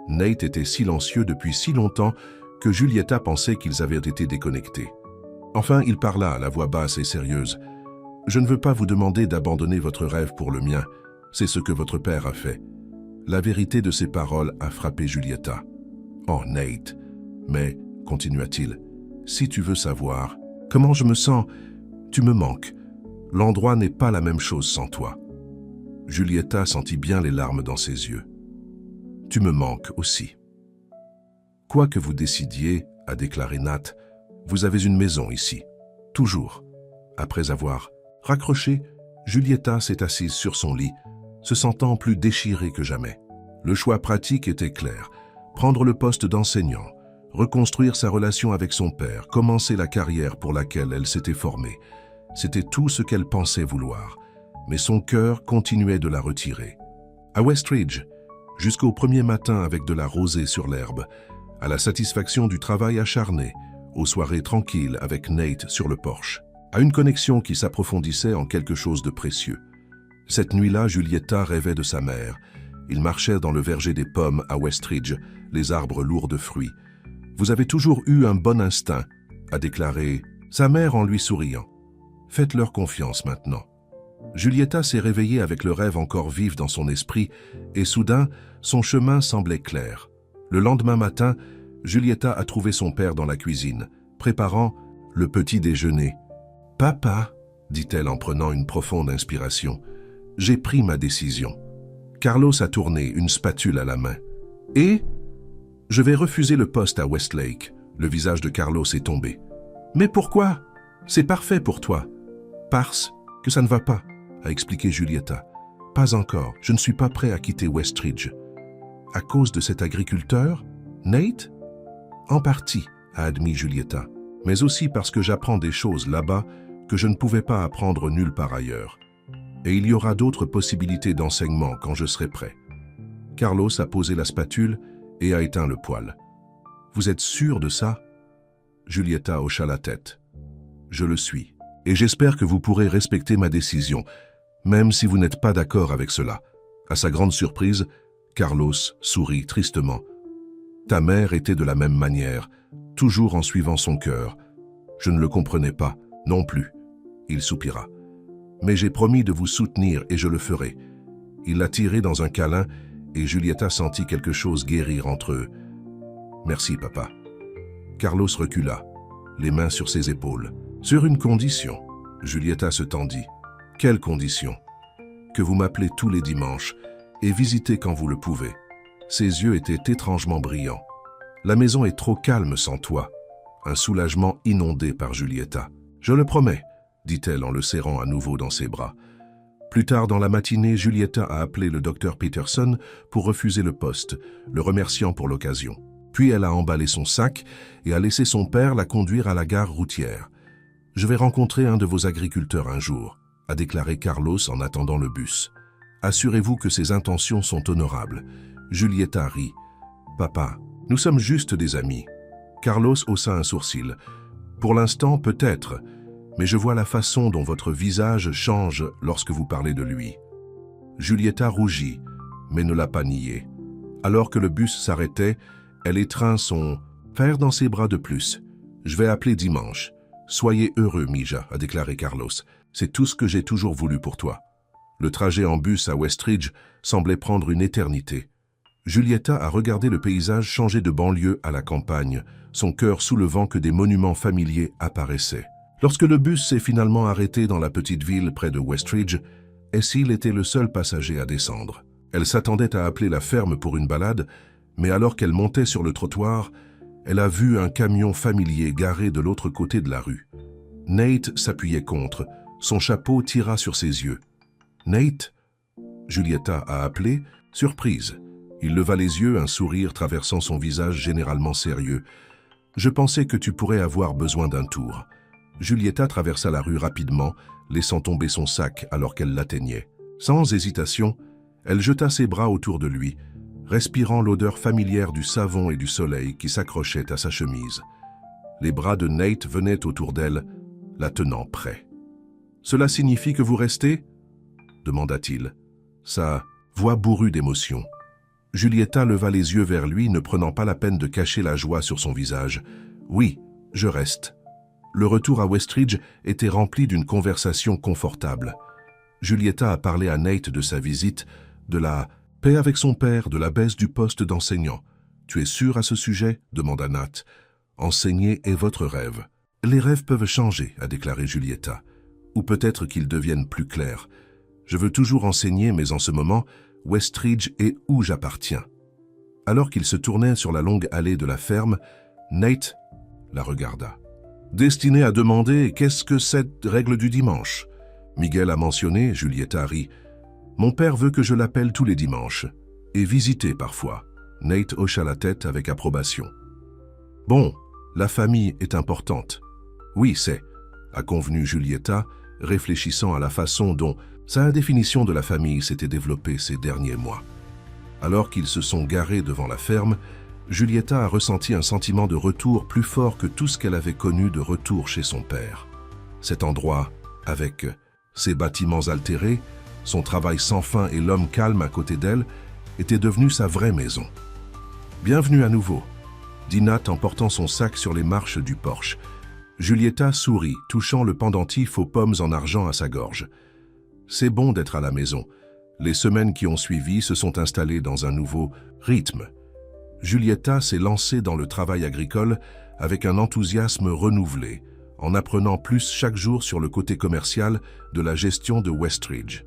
Nate était silencieux depuis si longtemps que Julieta pensait qu'ils avaient été déconnectés. Enfin, il parla à la voix basse et sérieuse. Je ne veux pas vous demander d'abandonner votre rêve pour le mien. C'est ce que votre père a fait. La vérité de ces paroles a frappé Julieta. Oh, Nate, mais, continua-t-il, si tu veux savoir, comment je me sens, tu me manques. L'endroit n'est pas la même chose sans toi. Julieta sentit bien les larmes dans ses yeux. Tu me manques aussi. Quoi que vous décidiez, a déclaré Nat, vous avez une maison ici. Toujours. Après avoir raccroché, Julieta s'est assise sur son lit, se sentant plus déchirée que jamais. Le choix pratique était clair. Prendre le poste d'enseignant, reconstruire sa relation avec son père, commencer la carrière pour laquelle elle s'était formée. C'était tout ce qu'elle pensait vouloir, mais son cœur continuait de la retirer. À Westridge, jusqu'au premier matin avec de la rosée sur l'herbe, à la satisfaction du travail acharné, aux soirées tranquilles avec Nate sur le porche, à une connexion qui s'approfondissait en quelque chose de précieux. Cette nuit-là, Julieta rêvait de sa mère. Ils marchaient dans le verger des pommes à Westridge, les arbres lourds de fruits. « Vous avez toujours eu un bon instinct », a déclaré sa mère en lui souriant. « Faites-leur confiance maintenant. » Julieta s'est réveillée avec le rêve encore vif dans son esprit et soudain, son chemin semblait clair. Le lendemain matin, Julieta a trouvé son père dans la cuisine, préparant le petit déjeuner. « Papa, » dit-elle en prenant une profonde inspiration, « j'ai pris ma décision. » Carlos a tourné, une spatule à la main. « Et ? » « Je vais refuser le poste à Westlake. » Le visage de Carlos est tombé. « Mais pourquoi ? C'est parfait pour toi. » « Parce, Que ça ne va pas, a expliqué Julieta. Pas encore, je ne suis pas prêt à quitter Westridge. À cause de cet agriculteur, Nate? En partie, a admis Julieta, mais aussi parce que j'apprends des choses là-bas que je ne pouvais pas apprendre nulle part ailleurs. Et il y aura d'autres possibilités d'enseignement quand je serai prêt. Carlos a posé la spatule et a éteint le poêle. Vous êtes sûr de ça? Julieta hocha la tête. Je le suis, et j'espère que vous pourrez respecter ma décision, même si vous n'êtes pas d'accord avec cela. À sa grande surprise, Carlos sourit tristement. Ta mère était de la même manière, toujours en suivant son cœur. Je ne le comprenais pas, non plus. Il soupira. Mais j'ai promis de vous soutenir et je le ferai. Il l'a tiré dans un câlin et Julieta sentit quelque chose guérir entre eux. Merci, papa. Carlos recula, les mains sur ses épaules. Sur une condition. Julieta se tendit. Quelle condition? Que vous m'appelez tous les dimanches et visitez quand vous le pouvez. Ses yeux étaient étrangement brillants. La maison est trop calme sans toi. Un soulagement inondé par Julieta. Je le promets, dit-elle en le serrant à nouveau dans ses bras. Plus tard dans la matinée, Julieta a appelé le docteur Peterson pour refuser le poste, le remerciant pour l'occasion. Puis elle a emballé son sac et a laissé son père la conduire à la gare routière. « Je vais rencontrer un de vos agriculteurs un jour », a déclaré Carlos en attendant le bus. « Assurez-vous que ses intentions sont honorables. » Julieta rit. « Papa, nous sommes juste des amis. » Carlos haussa un sourcil. « Pour l'instant, peut-être, mais je vois la façon dont votre visage change lorsque vous parlez de lui. » Julieta rougit, mais ne l'a pas nié. Alors que le bus s'arrêtait, elle étreint son père dans ses bras de plus. « Je vais appeler dimanche. Soyez heureux, Mija, a déclaré Carlos. C'est tout ce que j'ai toujours voulu pour toi. » Le trajet en bus à Westridge semblait prendre une éternité. Julieta a regardé le paysage changer de banlieue à la campagne, son cœur soulevant que des monuments familiers apparaissaient. Lorsque le bus s'est finalement arrêté dans la petite ville près de Westridge, Essil était le seul passager à descendre. Elle s'attendait à appeler la ferme pour une balade, mais alors qu'elle montait sur le trottoir, elle a vu un camion familier garé de l'autre côté de la rue. Nate s'appuyait contre, son chapeau tira sur ses yeux. « Nate ?» Julieta a appelé, surprise. Il leva les yeux, un sourire traversant son visage généralement sérieux. « Je pensais que tu pourrais avoir besoin d'un tour. » Julieta traversa la rue rapidement, laissant tomber son sac alors qu'elle l'atteignait. Sans hésitation, elle jeta ses bras autour de lui, respirant l'odeur familière du savon et du soleil qui s'accrochait à sa chemise. Les bras de Nate venaient autour d'elle, la tenant près. « Cela signifie que vous restez ?» demanda-t-il. Sa voix bourrue d'émotion. Julieta leva les yeux vers lui, ne prenant pas la peine de cacher la joie sur son visage. « Oui, je reste. » Le retour à Westridge était rempli d'une conversation confortable. Julieta a parlé à Nate de sa visite, de la paix avec son père, de la baisse du poste d'enseignant. « Tu es sûr à ce sujet ?» demanda Nate. « Enseigner est votre rêve. »« Les rêves peuvent changer, » a déclaré Julieta. « Ou peut-être qu'ils deviennent plus clairs. Je veux toujours enseigner, mais en ce moment, Westridge est où j'appartiens. » Alors qu'il se tournait sur la longue allée de la ferme, Nate la regarda. « Destiné à demander qu'est-ce que cette règle du dimanche ?» Miguel a mentionné, Julieta rit. « Mon père veut que je l'appelle tous les dimanches, et visiter parfois. » Nate hocha la tête avec approbation. « Bon, la famille est importante. »« Oui, c'est, » a convenu Julieta, réfléchissant à la façon dont sa définition de la famille s'était développée ces derniers mois. Alors qu'ils se sont garés devant la ferme, Julieta a ressenti un sentiment de retour plus fort que tout ce qu'elle avait connu de retour chez son père. Cet endroit, avec ses bâtiments altérés, son travail sans fin et l'homme calme à côté d'elle, était devenu sa vraie maison. « Bienvenue à nouveau », dit Nat en portant son sac sur les marches du porche. Julieta sourit, touchant le pendentif aux pommes en argent à sa gorge. C'est bon d'être à la maison. Les semaines qui ont suivi se sont installées dans un nouveau rythme. Julieta s'est lancée dans le travail agricole avec un enthousiasme renouvelé, en apprenant plus chaque jour sur le côté commercial de la gestion de Westridge.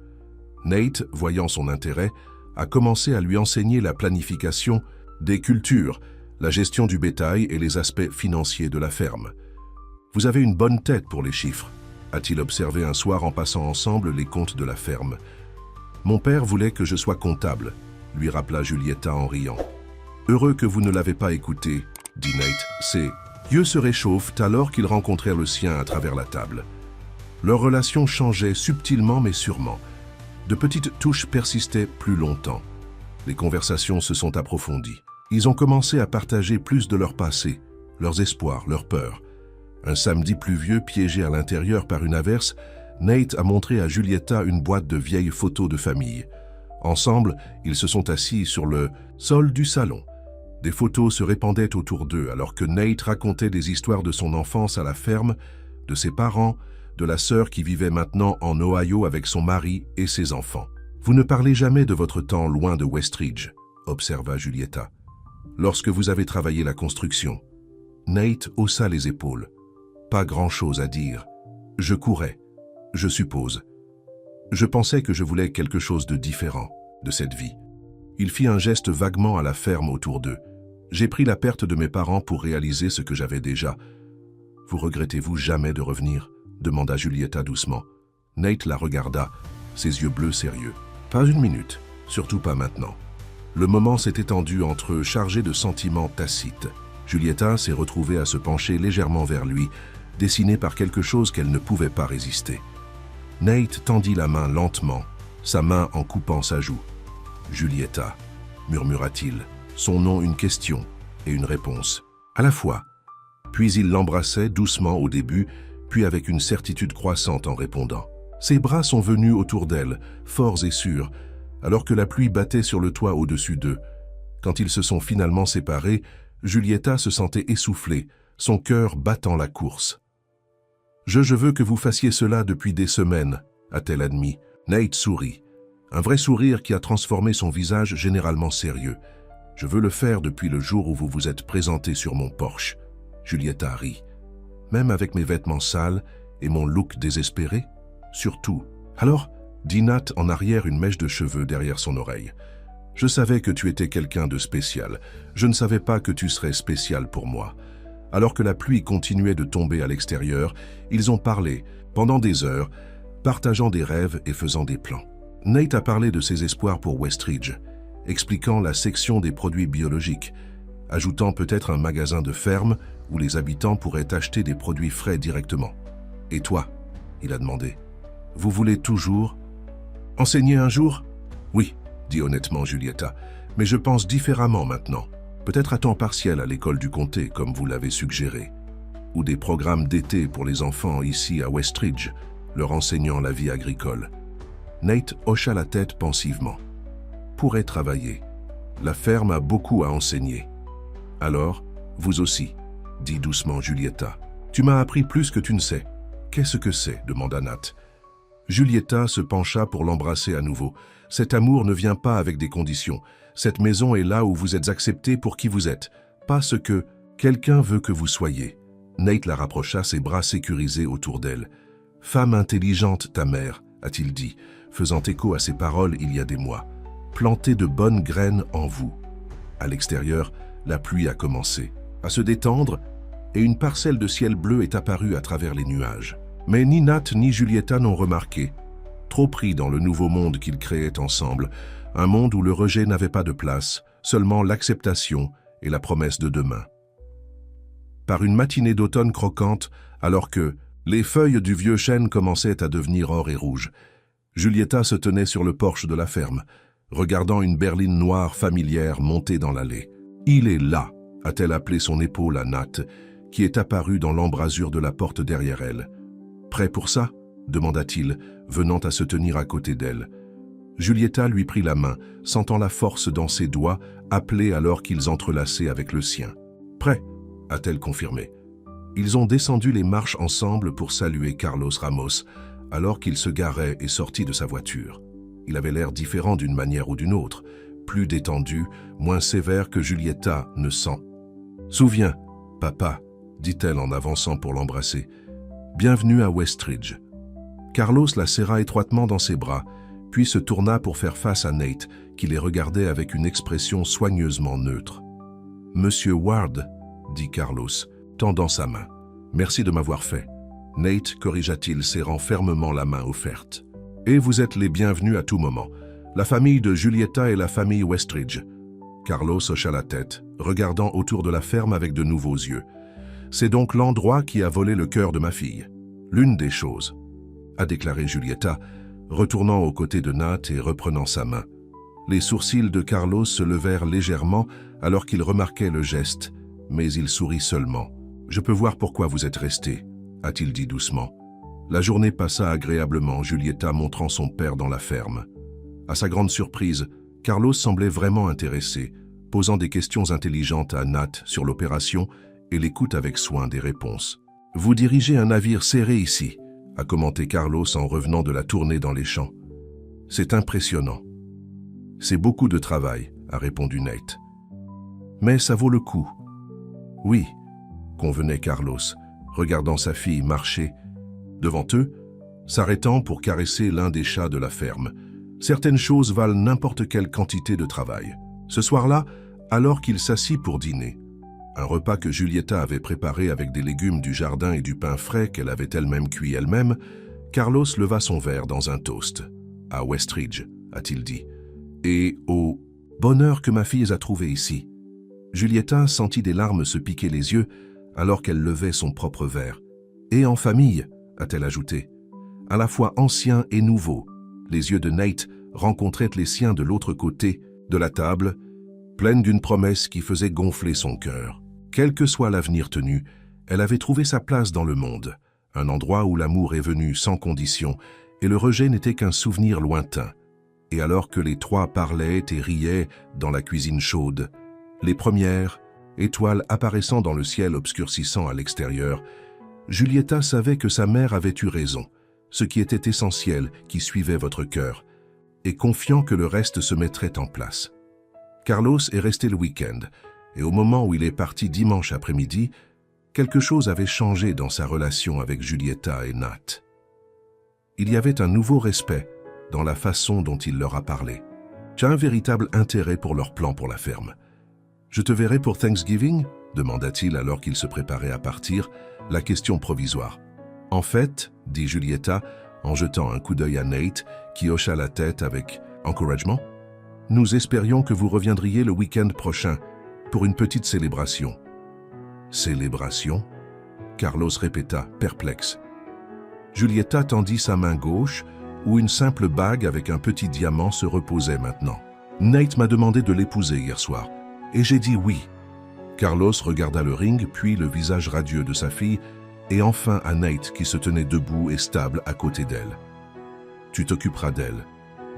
Nate, voyant son intérêt, a commencé à lui enseigner la planification des cultures, la gestion du bétail et les aspects financiers de la ferme. « Vous avez une bonne tête pour les chiffres. » a-t-il observé un soir en passant ensemble les comptes de la ferme. Mon père voulait que je sois comptable, lui rappela Julieta en riant. Heureux que vous ne l'avez pas écouté, dit Nate. Ses yeux se réchauffent alors qu'ils rencontrèrent le sien à travers la table. Leur relation changeait subtilement mais sûrement. De petites touches persistaient plus longtemps. Les conversations se sont approfondies. Ils ont commencé à partager plus de leur passé, leurs espoirs, leurs peurs. Un samedi pluvieux, piégé à l'intérieur par une averse, Nate a montré à Julieta une boîte de vieilles photos de famille. Ensemble, ils se sont assis sur le sol du salon. Des photos se répandaient autour d'eux alors que Nate racontait des histoires de son enfance à la ferme, de ses parents, de la sœur qui vivait maintenant en Ohio avec son mari et ses enfants. « Vous ne parlez jamais de votre temps loin de Westridge », observa Julieta. « Lorsque vous avez travaillé la construction. » Nate haussa les épaules. « Pas grand-chose à dire. Je courais, je suppose. Je pensais que je voulais quelque chose de différent de cette vie. » Il fit un geste vaguement à la ferme autour d'eux. « J'ai pris la perte de mes parents pour réaliser ce que j'avais déjà. »« Vous regrettez-vous jamais de revenir ?» demanda Julieta doucement. Nate la regarda, ses yeux bleus sérieux. « Pas une minute, surtout pas maintenant. » Le moment s'est étendu entre eux, chargé de sentiments tacites. Julieta s'est retrouvée à se pencher légèrement vers lui, dessinée par quelque chose qu'elle ne pouvait pas résister. Nate tendit la main lentement, sa main en coupant sa joue. « Julieta » murmura-t-il, son nom une question et une réponse, à la fois. Puis il l'embrassait doucement au début, puis avec une certitude croissante en répondant. Ses bras sont venus autour d'elle, forts et sûrs, alors que la pluie battait sur le toit au-dessus d'eux. Quand ils se sont finalement séparés, Julieta se sentait essoufflée, son cœur battant la course. « Je veux que vous fassiez cela depuis des semaines », a-t-elle admis. Nate sourit, un vrai sourire qui a transformé son visage généralement sérieux. « Je veux le faire depuis le jour où vous vous êtes présenté sur mon porche. » Julieta rit. « Même avec mes vêtements sales et mon look désespéré ? Surtout. » Alors, dit Nat en arrière, une mèche de cheveux derrière son oreille. « Je savais que tu étais quelqu'un de spécial. Je ne savais pas que tu serais spécial pour moi. » Alors que la pluie continuait de tomber à l'extérieur, ils ont parlé, pendant des heures, partageant des rêves et faisant des plans. Nate a parlé de ses espoirs pour Westridge, expliquant la section des produits biologiques, ajoutant peut-être un magasin de ferme où les habitants pourraient acheter des produits frais directement. « Et toi ?» il a demandé. « Vous voulez toujours enseigner un jour ?» « Oui, » dit honnêtement Julieta, « mais je pense différemment maintenant. Peut-être à temps partiel à l'école du comté, comme vous l'avez suggéré, ou des programmes d'été pour les enfants ici à Westridge, leur enseignant la vie agricole. » Nate hocha la tête pensivement. « Pourrait travailler. La ferme a beaucoup à enseigner. »« Alors, vous aussi, » dit doucement Julieta. « Tu m'as appris plus que tu ne sais. »« Qu'est-ce que c'est » demanda Nat. Julieta se pencha pour l'embrasser à nouveau. « Cet amour ne vient pas avec des conditions. Cette maison est là où vous êtes accepté pour qui vous êtes, pas ce que quelqu'un veut que vous soyez. » Nate la rapprocha, ses bras sécurisés autour d'elle. « Femme intelligente, ta mère, a-t-il dit, faisant écho à ses paroles il y a des mois. Plantez de bonnes graines en vous. » À l'extérieur, la pluie a commencé à se détendre et une parcelle de ciel bleu est apparue à travers les nuages. Mais ni Nat ni Julieta n'ont remarqué, trop pris dans le nouveau monde qu'ils créaient ensemble, un monde où le rejet n'avait pas de place, seulement l'acceptation et la promesse de demain. Par une matinée d'automne croquante, alors que les feuilles du vieux chêne commençaient à devenir or et rouge, Julieta se tenait sur le porche de la ferme, regardant une berline noire familière monter dans l'allée. « Il est là !» a-t-elle appelé son épaule à Nat, qui est apparu dans l'embrasure de la porte derrière elle. « Prêt pour ça ?» demanda-t-il, venant à se tenir à côté d'elle. Julieta lui prit la main, sentant la force dans ses doigts, appelés alors qu'ils entrelaçaient avec le sien. « Prêt ?» a-t-elle confirmé. Ils ont descendu les marches ensemble pour saluer Carlos Ramos, alors qu'il se garait et sortit de sa voiture. Il avait l'air différent d'une manière ou d'une autre, plus détendu, moins sévère que Julieta ne sent. « Souviens, papa, » dit-elle en avançant pour l'embrasser. « Bienvenue à Westridge. » Carlos la serra étroitement dans ses bras, puis se tourna pour faire face à Nate, qui les regardait avec une expression soigneusement neutre. « Monsieur Ward, » dit Carlos, tendant sa main. « Merci de m'avoir fait. » Nate corrigea-t-il, serrant fermement la main offerte. Et vous êtes les bienvenus à tout moment. La famille de Julieta et la famille Westridge. Carlos hocha la tête, regardant autour de la ferme avec de nouveaux yeux. C'est donc l'endroit qui a volé le cœur de ma fille. L'une des choses, a déclaré Julieta, retournant aux côtés de Nate et reprenant sa main. Les sourcils de Carlos se levèrent légèrement alors qu'il remarquait le geste, mais il sourit seulement. « Je peux voir pourquoi vous êtes resté », a-t-il dit doucement. La journée passa agréablement, Julieta montrant son père dans la ferme. À sa grande surprise, Carlos semblait vraiment intéressé, posant des questions intelligentes à Nate sur l'opération et l'écoute avec soin des réponses. « Vous dirigez un navire serré ici », a commenté Carlos en revenant de la tournée dans les champs. « C'est impressionnant. »« C'est beaucoup de travail », a répondu Nate. « Mais ça vaut le coup. »« Oui », convenait Carlos, regardant sa fille marcher devant eux, s'arrêtant pour caresser l'un des chats de la ferme. Certaines choses valent n'importe quelle quantité de travail. Ce soir-là, alors qu'il s'assit pour dîner, un repas que Julieta avait préparé avec des légumes du jardin et du pain frais qu'elle avait elle-même cuit elle-même, Carlos leva son verre dans un toast. « À Westridge », a-t-il dit, « et au bonheur que ma fille a trouvé ici. » Julieta sentit des larmes se piquer les yeux alors qu'elle levait son propre verre. « Et en famille », a-t-elle ajouté, « à la fois ancien et nouveau. » Les yeux de Nate rencontraient les siens de l'autre côté de la table, pleine d'une promesse qui faisait gonfler son cœur. Quel que soit l'avenir tenu, elle avait trouvé sa place dans le monde, un endroit où l'amour est venu sans condition et le rejet n'était qu'un souvenir lointain. Et alors que les trois parlaient et riaient dans la cuisine chaude, les premières étoiles apparaissant dans le ciel obscurcissant à l'extérieur, Julieta savait que sa mère avait eu raison, ce qui était essentiel, qui suivait votre cœur, et confiant que le reste se mettrait en place. Carlos est resté le week-end, et au moment où il est parti dimanche après-midi, quelque chose avait changé dans sa relation avec Julieta et Nate. Il y avait un nouveau respect dans la façon dont il leur a parlé. Tu as un véritable intérêt pour leur plan pour la ferme. Je te verrai pour Thanksgiving ? Demanda-t-il alors qu'il se préparait à partir, la question provisoire. En fait, dit Julieta, en jetant un coup d'œil à Nate, qui hocha la tête avec encouragement, nous espérions que vous reviendriez le week-end prochain pour une petite célébration. Célébration ? Carlos répéta, perplexe. Julieta tendit sa main gauche, où une simple bague avec un petit diamant se reposait maintenant. Nate m'a demandé de l'épouser hier soir, et j'ai dit oui. Carlos regarda le ring, puis le visage radieux de sa fille, et enfin à Nate qui se tenait debout et stable à côté d'elle. « Tu t'occuperas d'elle ?»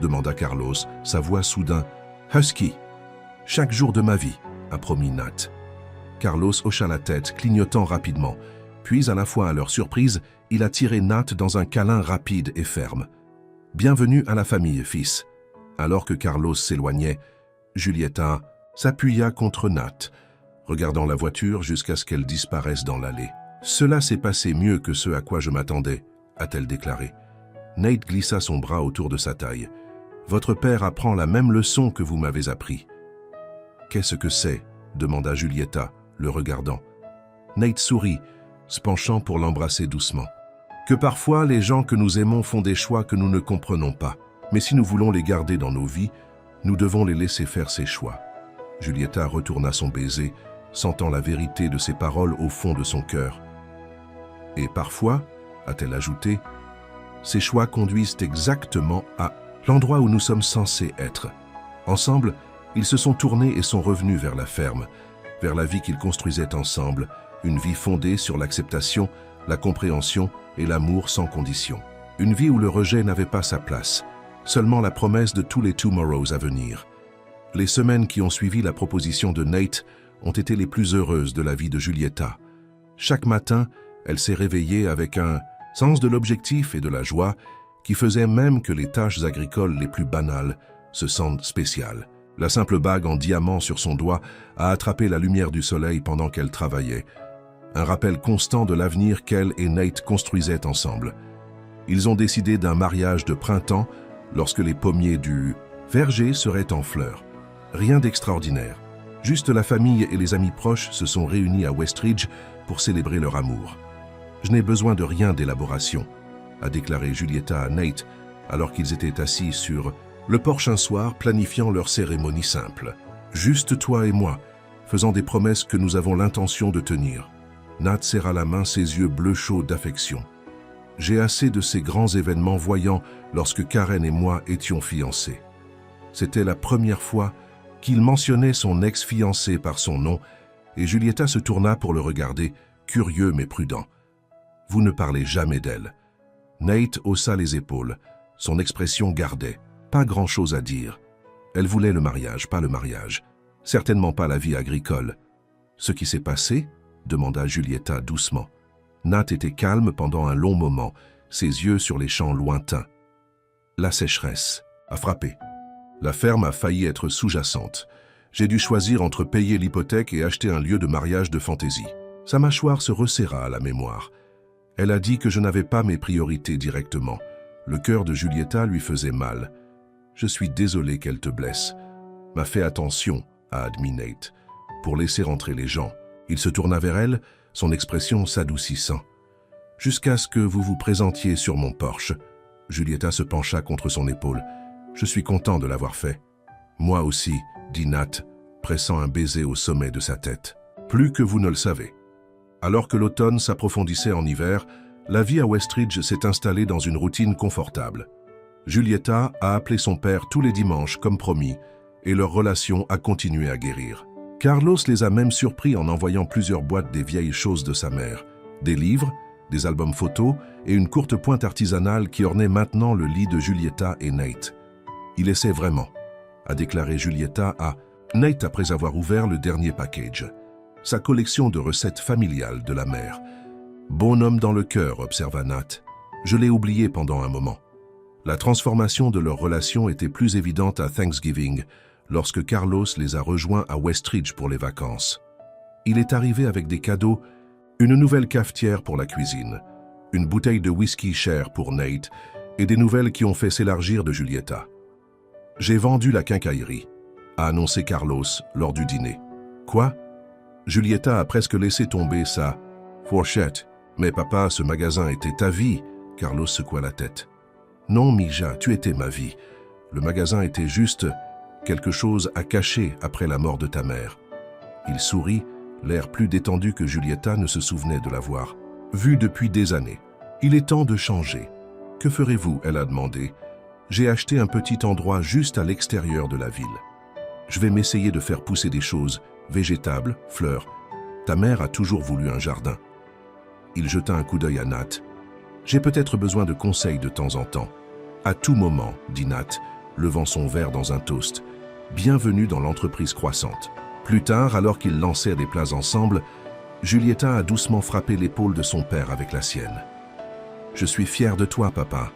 demanda Carlos, sa voix soudain « Husky !»« Chaque jour de ma vie », a promis Nate. Carlos hocha la tête, clignotant rapidement. Puis, à la fois à leur surprise, il a tiré Nate dans un câlin rapide et ferme. « Bienvenue à la famille, fils !» Alors que Carlos s'éloignait, Julieta s'appuya contre Nate, regardant la voiture jusqu'à ce qu'elle disparaisse dans l'allée. « Cela s'est passé mieux que ce à quoi je m'attendais », a-t-elle déclaré. Nate glissa son bras autour de sa taille. « Votre père apprend la même leçon que vous m'avez appris. »« Qu'est-ce que c'est ?» demanda Julieta, le regardant. Nate sourit, se penchant pour l'embrasser doucement. « Que parfois les gens que nous aimons font des choix que nous ne comprenons pas. Mais si nous voulons les garder dans nos vies, nous devons les laisser faire ces choix. » Julieta retourna son baiser, sentant la vérité de ses paroles au fond de son cœur. « Et parfois, a-t-elle ajouté, ces choix conduisent exactement à l'endroit où nous sommes censés être. » Ensemble, ils se sont tournés et sont revenus vers la ferme, vers la vie qu'ils construisaient ensemble, une vie fondée sur l'acceptation, la compréhension et l'amour sans condition. Une vie où le rejet n'avait pas sa place, seulement la promesse de tous les tomorrows à venir. Les semaines qui ont suivi la proposition de Nate ont été les plus heureuses de la vie de Julieta. Chaque matin, elle s'est réveillée avec un sens de l'objectif et de la joie qui faisait même que les tâches agricoles les plus banales se sentent spéciales. La simple bague en diamant sur son doigt a attrapé la lumière du soleil pendant qu'elle travaillait. Un rappel constant de l'avenir qu'elle et Nate construisaient ensemble. Ils ont décidé d'un mariage de printemps lorsque les pommiers du verger seraient en fleurs. Rien d'extraordinaire. Juste la famille et les amis proches se sont réunis à Westridge pour célébrer leur amour. Je n'ai besoin de rien d'élaboration, a déclaré Julieta à Nate alors qu'ils étaient assis sur le porche un soir planifiant leur cérémonie simple. Juste toi et moi, faisant des promesses que nous avons l'intention de tenir. Nate serra la main, ses yeux bleus chauds d'affection. J'ai assez de ces grands événements voyants lorsque Karen et moi étions fiancés. C'était la première fois qu'il mentionnait son ex-fiancée par son nom et Julieta se tourna pour le regarder, curieux mais prudent. Vous ne parlez jamais d'elle. Nate haussa les épaules. Son expression gardait. Pas grand-chose à dire. Elle voulait le mariage, pas le mariage. Certainement pas la vie agricole. Ce qui s'est passé? Demanda Julieta doucement. Nate était calme pendant un long moment, ses yeux sur les champs lointains. La sécheresse a frappé. La ferme a failli être sous-jacente. J'ai dû choisir entre payer l'hypothèque et acheter un lieu de mariage de fantaisie. Sa mâchoire se resserra à la mémoire. Elle a dit que je n'avais pas mes priorités directement. Le cœur de Julieta lui faisait mal. Je suis désolé qu'elle te blesse. M'a fait attention, a admis Nate, pour laisser entrer les gens. Il se tourna vers elle, son expression s'adoucissant. Jusqu'à ce que vous vous présentiez sur mon porche. Julieta se pencha contre son épaule. Je suis content de l'avoir fait. Moi aussi, dit Nate, pressant un baiser au sommet de sa tête. Plus que vous ne le savez. Alors que l'automne s'approfondissait en hiver, la vie à Westridge s'est installée dans une routine confortable. Julieta a appelé son père tous les dimanches comme promis, et leur relation a continué à guérir. Carlos les a même surpris en envoyant plusieurs boîtes des vieilles choses de sa mère, des livres, des albums photos et une courte pointe artisanale qui ornait maintenant le lit de Julieta et Nate. Il essaie vraiment, a déclaré Julieta à Nate après avoir ouvert le dernier package. Sa collection de recettes familiales de la mère. Bon homme dans le cœur, observa Nate. Je l'ai oublié pendant un moment. La transformation de leur relation était plus évidente à Thanksgiving, lorsque Carlos les a rejoints à Westridge pour les vacances. Il est arrivé avec des cadeaux, une nouvelle cafetière pour la cuisine, une bouteille de whisky cher pour Nate et des nouvelles qui ont fait s'élargir de Julieta. J'ai vendu la quincaillerie, a annoncé Carlos lors du dîner. Quoi? Julieta a presque laissé tomber sa fourchette. Mais papa, ce magasin était ta vie, Carlos secoua la tête. Non, Mija, tu étais ma vie. Le magasin était juste quelque chose à cacher après la mort de ta mère. Il sourit, l'air plus détendu que Julieta ne se souvenait de l'avoir vu depuis des années. Il est temps de changer. Que ferez-vous? Elle a demandé. J'ai acheté un petit endroit juste à l'extérieur de la ville. Je vais m'essayer de faire pousser des choses, végétables, fleurs. Ta mère a toujours voulu un jardin. Il jeta un coup d'œil à Nate. J'ai peut-être besoin de conseils de temps en temps. À tout moment, dit Nate, levant son verre dans un toast. Bienvenue dans l'entreprise croissante. Plus tard, alors qu'ils lancèrent des plats ensemble, Julieta a doucement frappé l'épaule de son père avec la sienne. Je suis fier de toi, papa.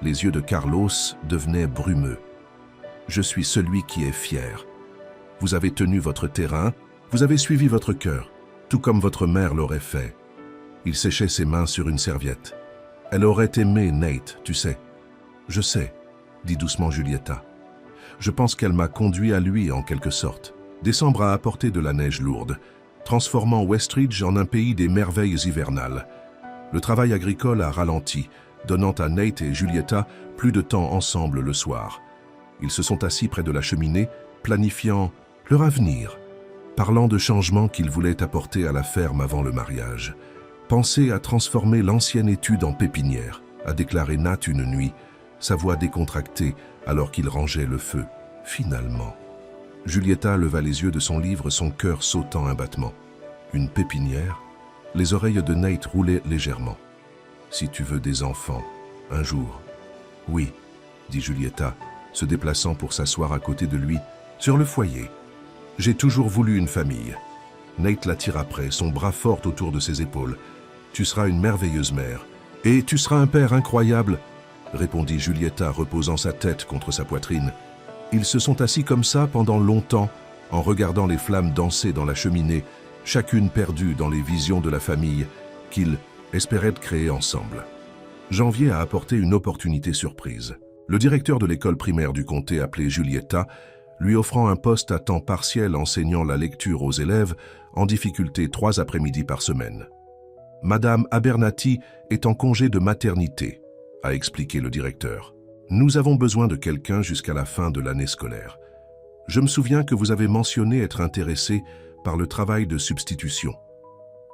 Les yeux de Carlos devenaient brumeux. Je suis celui qui est fier. Vous avez tenu votre terrain, vous avez suivi votre cœur, tout comme votre mère l'aurait fait. Il séchait ses mains sur une serviette. Elle aurait aimé Nate, tu sais. Je sais, dit doucement Julieta. Je pense qu'elle m'a conduit à lui en quelque sorte. Décembre a apporté de la neige lourde, transformant Westridge en un pays des merveilles hivernales. Le travail agricole a ralenti, donnant à Nate et Julieta plus de temps ensemble le soir. Ils se sont assis près de la cheminée, planifiant leur avenir, parlant de changements qu'ils voulaient apporter à la ferme avant le mariage. Pensez à transformer l'ancienne étude en pépinière, a déclaré Nate une nuit, sa voix décontractée alors qu'il rangeait le feu. Finalement. Julieta leva les yeux de son livre, son cœur sautant un battement. Une pépinière? Les oreilles de Nate roulaient légèrement. Si tu veux des enfants, un jour. Oui, dit Julieta, se déplaçant pour s'asseoir à côté de lui, sur le foyer. J'ai toujours voulu une famille. Nate la tira près, son bras fort autour de ses épaules. Tu seras une merveilleuse mère. Et tu seras un père incroyable, répondit Julieta, reposant sa tête contre sa poitrine. Ils se sont assis comme ça pendant longtemps, en regardant les flammes danser dans la cheminée, chacune perdue dans les visions de la famille qu'ils espéraient créer ensemble. Janvier a apporté une opportunité surprise. Le directeur de l'école primaire du comté appelé Julieta, lui offrant un poste à temps partiel enseignant la lecture aux élèves en difficulté 3 après-midi par semaine. Madame Abernathy est en congé de maternité, a expliqué le directeur. Nous avons besoin de quelqu'un jusqu'à la fin de l'année scolaire. Je me souviens que vous avez mentionné être intéressé par le travail de substitution.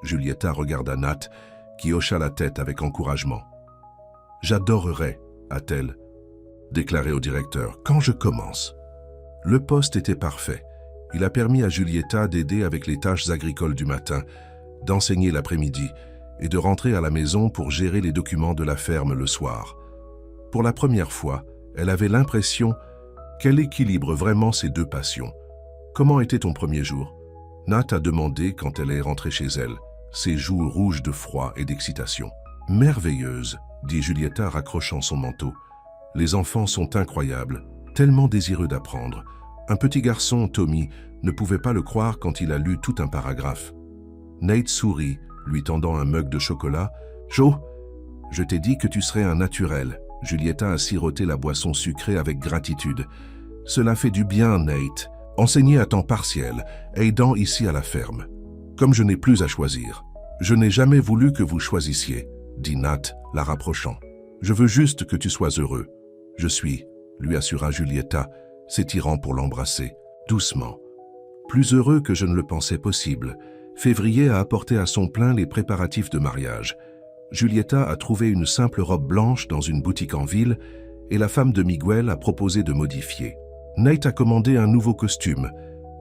Julieta regarda Nat, qui hocha la tête avec encouragement. « J'adorerais, a-t-elle déclaré au directeur, quand je commence. » Le poste était parfait. Il a permis à Julieta d'aider avec les tâches agricoles du matin, d'enseigner l'après-midi et de rentrer à la maison pour gérer les documents de la ferme le soir. Pour la première fois, elle avait l'impression qu'elle équilibre vraiment ses deux passions. « Comment était ton premier jour ?» Nat a demandé quand elle est rentrée chez elle, ses joues rouges de froid et d'excitation. « Merveilleuse, dit Julieta raccrochant son manteau. Les enfants sont incroyables, tellement désireux d'apprendre. Un petit garçon, Tommy, ne pouvait pas le croire quand il a lu tout un paragraphe. Nate sourit, lui tendant un mug de chocolat. « Joe, je t'ai dit que tu serais un naturel. » Julieta a siroté la boisson sucrée avec gratitude. « Cela fait du bien, Nate. Enseigner à temps partiel, aidant ici à la ferme. Comme je n'ai plus à choisir. Je n'ai jamais voulu que vous choisissiez, dit Nat, la rapprochant. Je veux juste que tu sois heureux. Je suis, lui assura Julieta, s'étirant pour l'embrasser, doucement. Plus heureux que je ne le pensais possible. Février a apporté à son plein les préparatifs de mariage. Julieta a trouvé une simple robe blanche dans une boutique en ville et la femme de Miguel a proposé de modifier. Nate a commandé un nouveau costume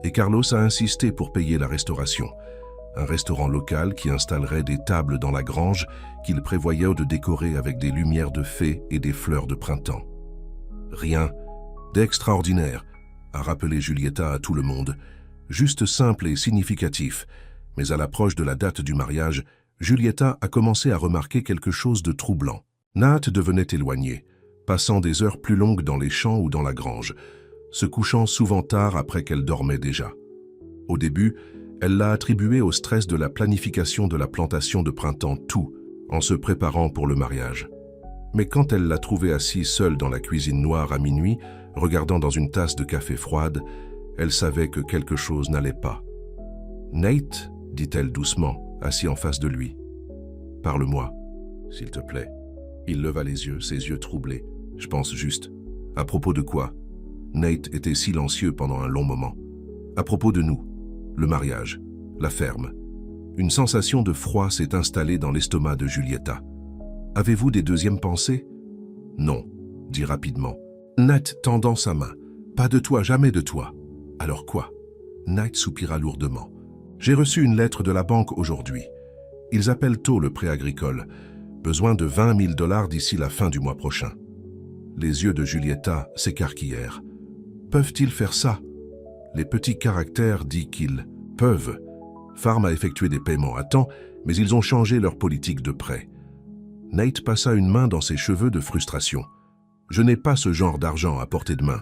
et Carlos a insisté pour payer la restauration. Un restaurant local qui installerait des tables dans la grange qu'il prévoyait de décorer avec des lumières de fées et des fleurs de printemps. Rien d'extraordinaire, a rappelé Julieta à tout le monde, juste simple et significatif, mais à l'approche de la date du mariage, Julieta a commencé à remarquer quelque chose de troublant. Nat devenait éloigné, passant des heures plus longues dans les champs ou dans la grange, se couchant souvent tard après qu'elle dormait déjà. Au début, elle l'a attribué au stress de la planification de la plantation de printemps tout, en se préparant pour le mariage. Mais quand elle l'a trouvé assis seule dans la cuisine noire à minuit, regardant dans une tasse de café froide, elle savait que quelque chose n'allait pas. « Nate » dit-elle doucement, assis en face de lui. « Parle-moi, s'il te plaît. » Il leva les yeux, ses yeux troublés. « Je pense juste. À propos de quoi ?» Nate était silencieux pendant un long moment. « À propos de nous. Le mariage. La ferme. » Une sensation de froid s'est installée dans l'estomac de Julieta. « Avez-vous des deuxièmes pensées ?»« Non, » dit rapidement. Nat tendant sa main. « Pas de toi, jamais de toi. » « Alors quoi ?» Nate soupira lourdement. « J'ai reçu une lettre de la banque aujourd'hui. Ils appellent tôt le prêt agricole. Besoin de 20 000 $ d'ici la fin du mois prochain. » Les yeux de Julieta s'écarquillèrent. « Peuvent-ils faire ça ?» Les petits caractères disent qu'ils peuvent. Farm a effectué des paiements à temps, mais ils ont changé leur politique de prêt. Nate passa une main dans ses cheveux de frustration. « Je n'ai pas ce genre d'argent à portée de main.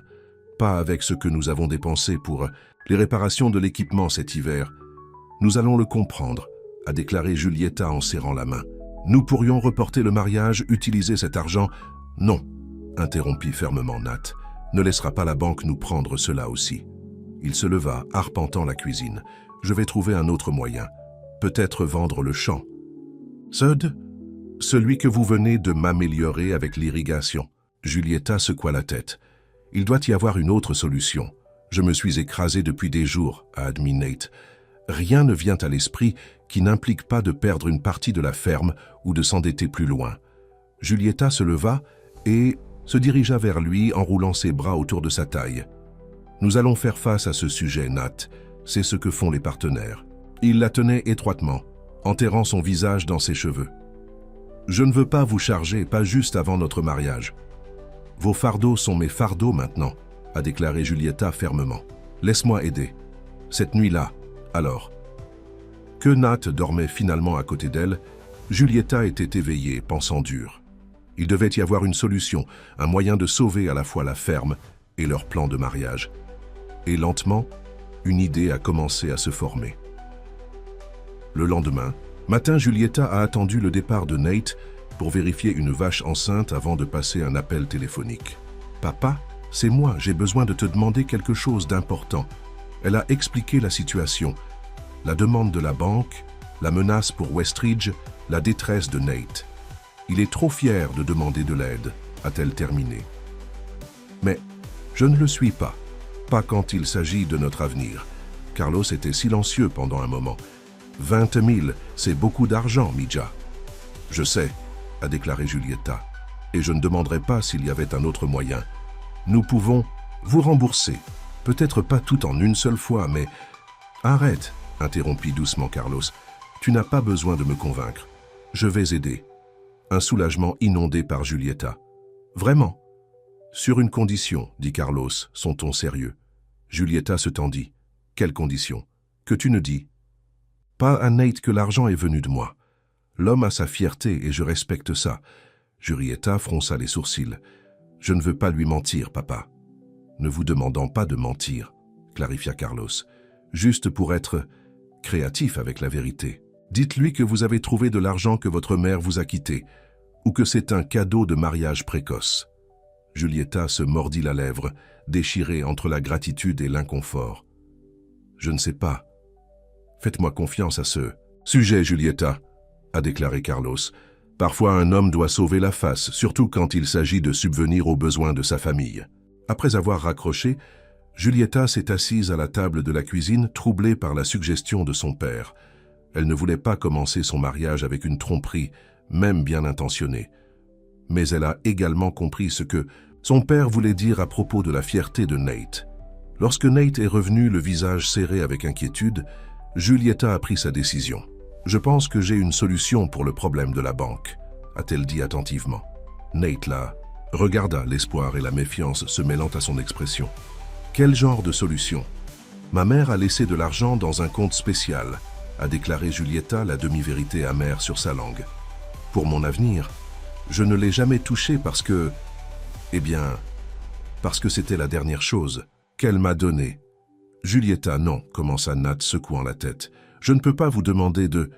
Pas avec ce que nous avons dépensé pour les réparations de l'équipement cet hiver. Nous allons le comprendre, a déclaré Julieta en serrant la main. Nous pourrions reporter le mariage, utiliser cet argent. Non, interrompit fermement Nat. Ne laissera pas la banque nous prendre cela aussi. Il se leva, arpentant la cuisine. Je vais trouver un autre moyen. Peut-être vendre le champ. Sud, celui que vous venez de m'améliorer avec l'irrigation. Julieta secoua la tête. Il doit y avoir une autre solution. Je me suis écrasé depuis des jours, a admis Nate. Rien ne vient à l'esprit qui n'implique pas de perdre une partie de la ferme ou de s'endetter plus loin. Julieta se leva et se dirigea vers lui en roulant ses bras autour de sa taille. Nous allons faire face à ce sujet, Nat. C'est ce que font les partenaires. Il la tenait étroitement, enterrant son visage dans ses cheveux. Je ne veux pas vous charger, pas juste avant notre mariage. Vos fardeaux sont mes fardeaux maintenant, a déclaré Julieta fermement. Laisse-moi aider. Cette nuit-là, alors. Que Nat dormait finalement à côté d'elle, Julieta était éveillée, pensant dur. Il devait y avoir une solution, un moyen de sauver à la fois la ferme et leur plan de mariage. Et lentement, une idée a commencé à se former. Le lendemain, matin, Julieta a attendu le départ de Nate pour vérifier une vache enceinte avant de passer un appel téléphonique. « Papa, c'est moi, j'ai besoin de te demander quelque chose d'important. » Elle a expliqué la situation, la demande de la banque la menace pour Westridge, la détresse de Nate. Il est trop fier de demander de l'aide, a-t-elle terminé. Mais je ne le suis pas quand il s'agit de notre avenir. Carlos était silencieux pendant un moment. 20 000, c'est beaucoup d'argent, Mija. Je sais, a déclaré Julieta, et je ne demanderai pas s'il y avait un autre moyen. Nous pouvons vous rembourser, peut-être pas tout en une seule fois, mais... Arrête, interrompit doucement Carlos. Tu n'as pas besoin de me convaincre. Je vais aider. Un soulagement inondé par Julieta. Vraiment? Sur une condition, dit Carlos, son ton sérieux. Julieta se tendit. Quelle condition? Que tu ne dis? Pas à Nate que l'argent est venu de moi. L'homme a sa fierté et je respecte ça. Julieta fronça les sourcils. Je ne veux pas lui mentir, papa. Ne vous demandant pas de mentir, clarifia Carlos. Juste pour être créatif avec la vérité. Dites-lui que vous avez trouvé de l'argent que votre mère vous a quitté, ou que c'est un cadeau de mariage précoce. Julieta se mordit la lèvre, déchirée entre la gratitude et l'inconfort. Je ne sais pas. Faites-moi confiance à ce sujet, Julieta, a déclaré Carlos. Parfois un homme doit sauver la face, surtout quand il s'agit de subvenir aux besoins de sa famille. Après avoir raccroché, Julieta s'est assise à la table de la cuisine, troublée par la suggestion de son père. Elle ne voulait pas commencer son mariage avec une tromperie, même bien intentionnée. Mais elle a également compris ce que son père voulait dire à propos de la fierté de Nate. Lorsque Nate est revenu, le visage serré avec inquiétude, Julieta a pris sa décision. « Je pense que j'ai une solution pour le problème de la banque », a-t-elle dit attentivement. Nate la regarda, l'espoir et la méfiance se mêlant à son expression. « Quel genre de solution ? Ma mère a laissé de l'argent dans un compte spécial », a déclaré Julieta, la demi-vérité amère sur sa langue. « Pour mon avenir, je ne l'ai jamais touché parce que... parce que c'était la dernière chose qu'elle m'a donnée. » « Julieta, non, commença Nat secouant la tête. « Je ne peux pas vous demander de... »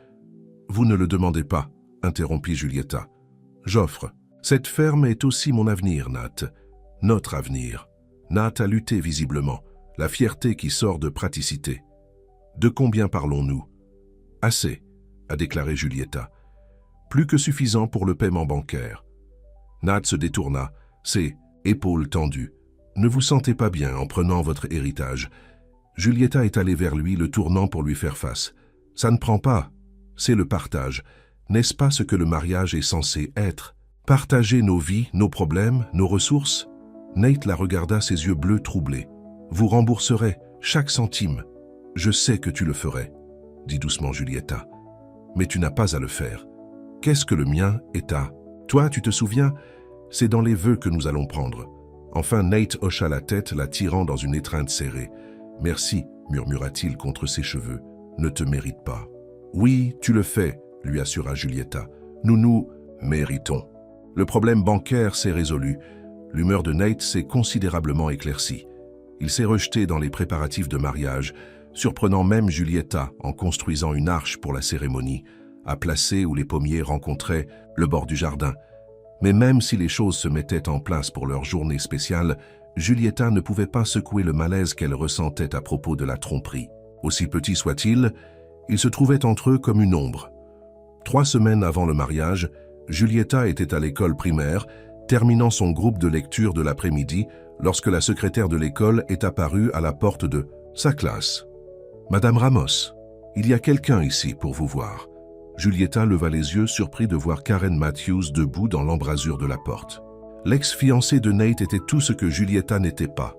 « Vous ne le demandez pas, interrompit Julieta. « J'offre. Cette ferme est aussi mon avenir, Nat. Notre avenir. » Nat a lutté visiblement, la fierté qui sort de praticité. « De combien parlons-nous ?»« Assez, » a déclaré Julieta. « Plus que suffisant pour le paiement bancaire. » Nat se détourna, ses épaules tendues. « Ne vous sentez pas bien en prenant votre héritage. » Julieta est allée vers lui, le tournant pour lui faire face. « Ça ne prend pas. C'est le partage. N'est-ce pas ce que le mariage est censé être? Partager nos vies, nos problèmes, nos ressources ?» Nate la regarda, ses yeux bleus troublés. « Vous rembourserez chaque centime. Je sais que tu le ferais, » dit doucement Julieta. « Mais tu n'as pas à le faire. Qu'est-ce que le mien est à? Toi, tu te souviens? C'est dans les vœux que nous allons prendre. » Enfin, Nate hocha la tête, la tirant dans une étreinte serrée. « Merci, » murmura-t-il contre ses cheveux. « Ne te mérite pas. »« Oui, tu le fais, » lui assura Julieta. « Nous méritons. » Le problème bancaire s'est résolu. L'humeur de Nate s'est considérablement éclaircie. Il s'est rejeté dans les préparatifs de mariage, surprenant même Julieta en construisant une arche pour la cérémonie, à placer où les pommiers rencontraient le bord du jardin. Mais même si les choses se mettaient en place pour leur journée spéciale, Julieta ne pouvait pas secouer le malaise qu'elle ressentait à propos de la tromperie. Aussi petit soit-il, il se trouvait entre eux comme une ombre. 3 semaines avant le mariage, Julieta était à l'école primaire, terminant son groupe de lecture de l'après-midi, lorsque la secrétaire de l'école est apparue à la porte de sa classe. « Madame Ramos, il y a quelqu'un ici pour vous voir. » Julieta leva les yeux, surpris de voir Karen Matthews debout dans l'embrasure de la porte. L'ex-fiancée de Nate était tout ce que Julieta n'était pas.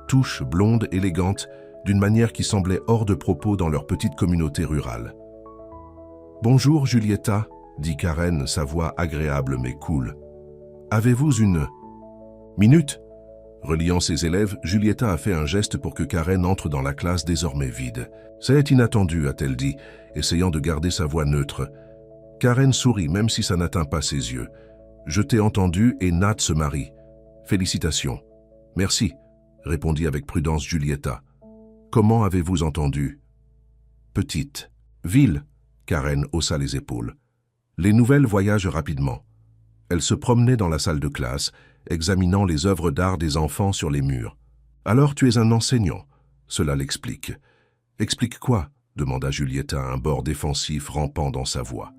Touche, blonde, élégante, d'une manière qui semblait hors de propos dans leur petite communauté rurale. « Bonjour, Julieta, » dit Karen, sa voix agréable mais cool. « Avez-vous une minute ?» Reliant ses élèves, Julieta a fait un geste pour que Karen entre dans la classe désormais vide. « C'est inattendu, a-t-elle dit, essayant de garder sa voix neutre. Karen sourit, même si ça n'atteint pas ses yeux. « Je t'ai entendu et Nat se marie. Félicitations. »« Merci, » répondit avec prudence Julieta. « Comment avez-vous entendu ?»« Petite. »« Ville. » Karen haussa les épaules. Les nouvelles voyagent rapidement. Elle se promenait dans la salle de classe, examinant les œuvres d'art des enfants sur les murs. « Alors tu es un enseignant. » Cela l'explique. « Explique quoi ?» demanda Julieta, un bord défensif rampant dans sa voix.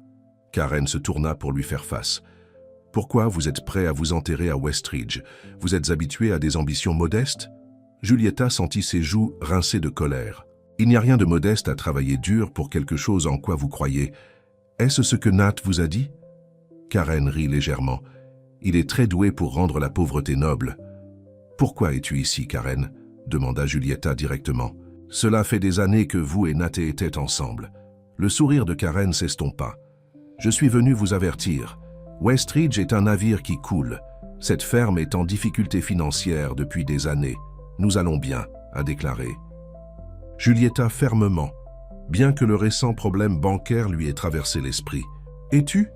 Karen se tourna pour lui faire face. « Pourquoi vous êtes prêt à vous enterrer à Westridge? Vous êtes habitué à des ambitions modestes ?» Julieta sentit ses joues rincées de colère. « Il n'y a rien de modeste à travailler dur pour quelque chose en quoi vous croyez. Est-ce ce que Nat vous a dit ?» Karen rit légèrement. « Il est très doué pour rendre la pauvreté noble. »« Pourquoi es-tu ici, Karen ?» demanda Julieta directement. « Cela fait des années que vous et Nat étaient ensemble. » Le sourire de Karen s'estompa. « Je suis venu vous avertir. Westridge est un navire qui coule. Cette ferme est en difficulté financière depuis des années. Nous allons bien, » a déclaré. Julieta fermement, bien que le récent problème bancaire lui ait traversé l'esprit. « Es-tu »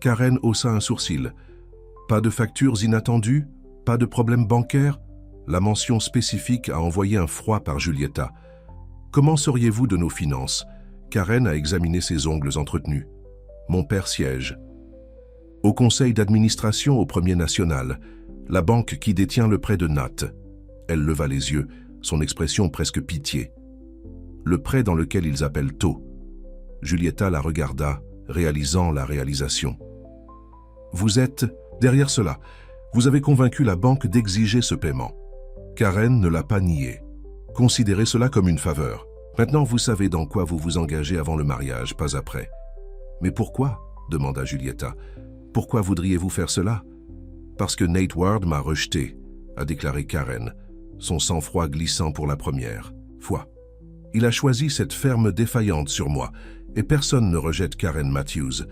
Karen haussa un sourcil. « Pas de factures inattendues? Pas de problème bancaire ?» La mention spécifique a envoyé un froid par Julieta. « Comment sauriez-vous de nos finances ?» Karen a examiné ses ongles entretenus. « Mon père siège. Au conseil d'administration au Premier National, la banque qui détient le prêt de Nat. » Elle leva les yeux, son expression presque pitié. « Le prêt dans lequel ils appellent taux. » Julieta la regarda, réalisant la réalisation. « Vous êtes derrière cela. Vous avez convaincu la banque d'exiger ce paiement. » Karen ne l'a pas nié. « Considérez cela comme une faveur. Maintenant, vous savez dans quoi vous vous engagez avant le mariage, pas après. »« Mais pourquoi ?» demanda Julieta. « Pourquoi voudriez-vous faire cela ?»« Parce que Nate Ward m'a rejeté, » a déclaré Karen, son sang-froid glissant pour la première fois. « Il a choisi cette ferme défaillante sur moi, et personne ne rejette Karen Matthews. »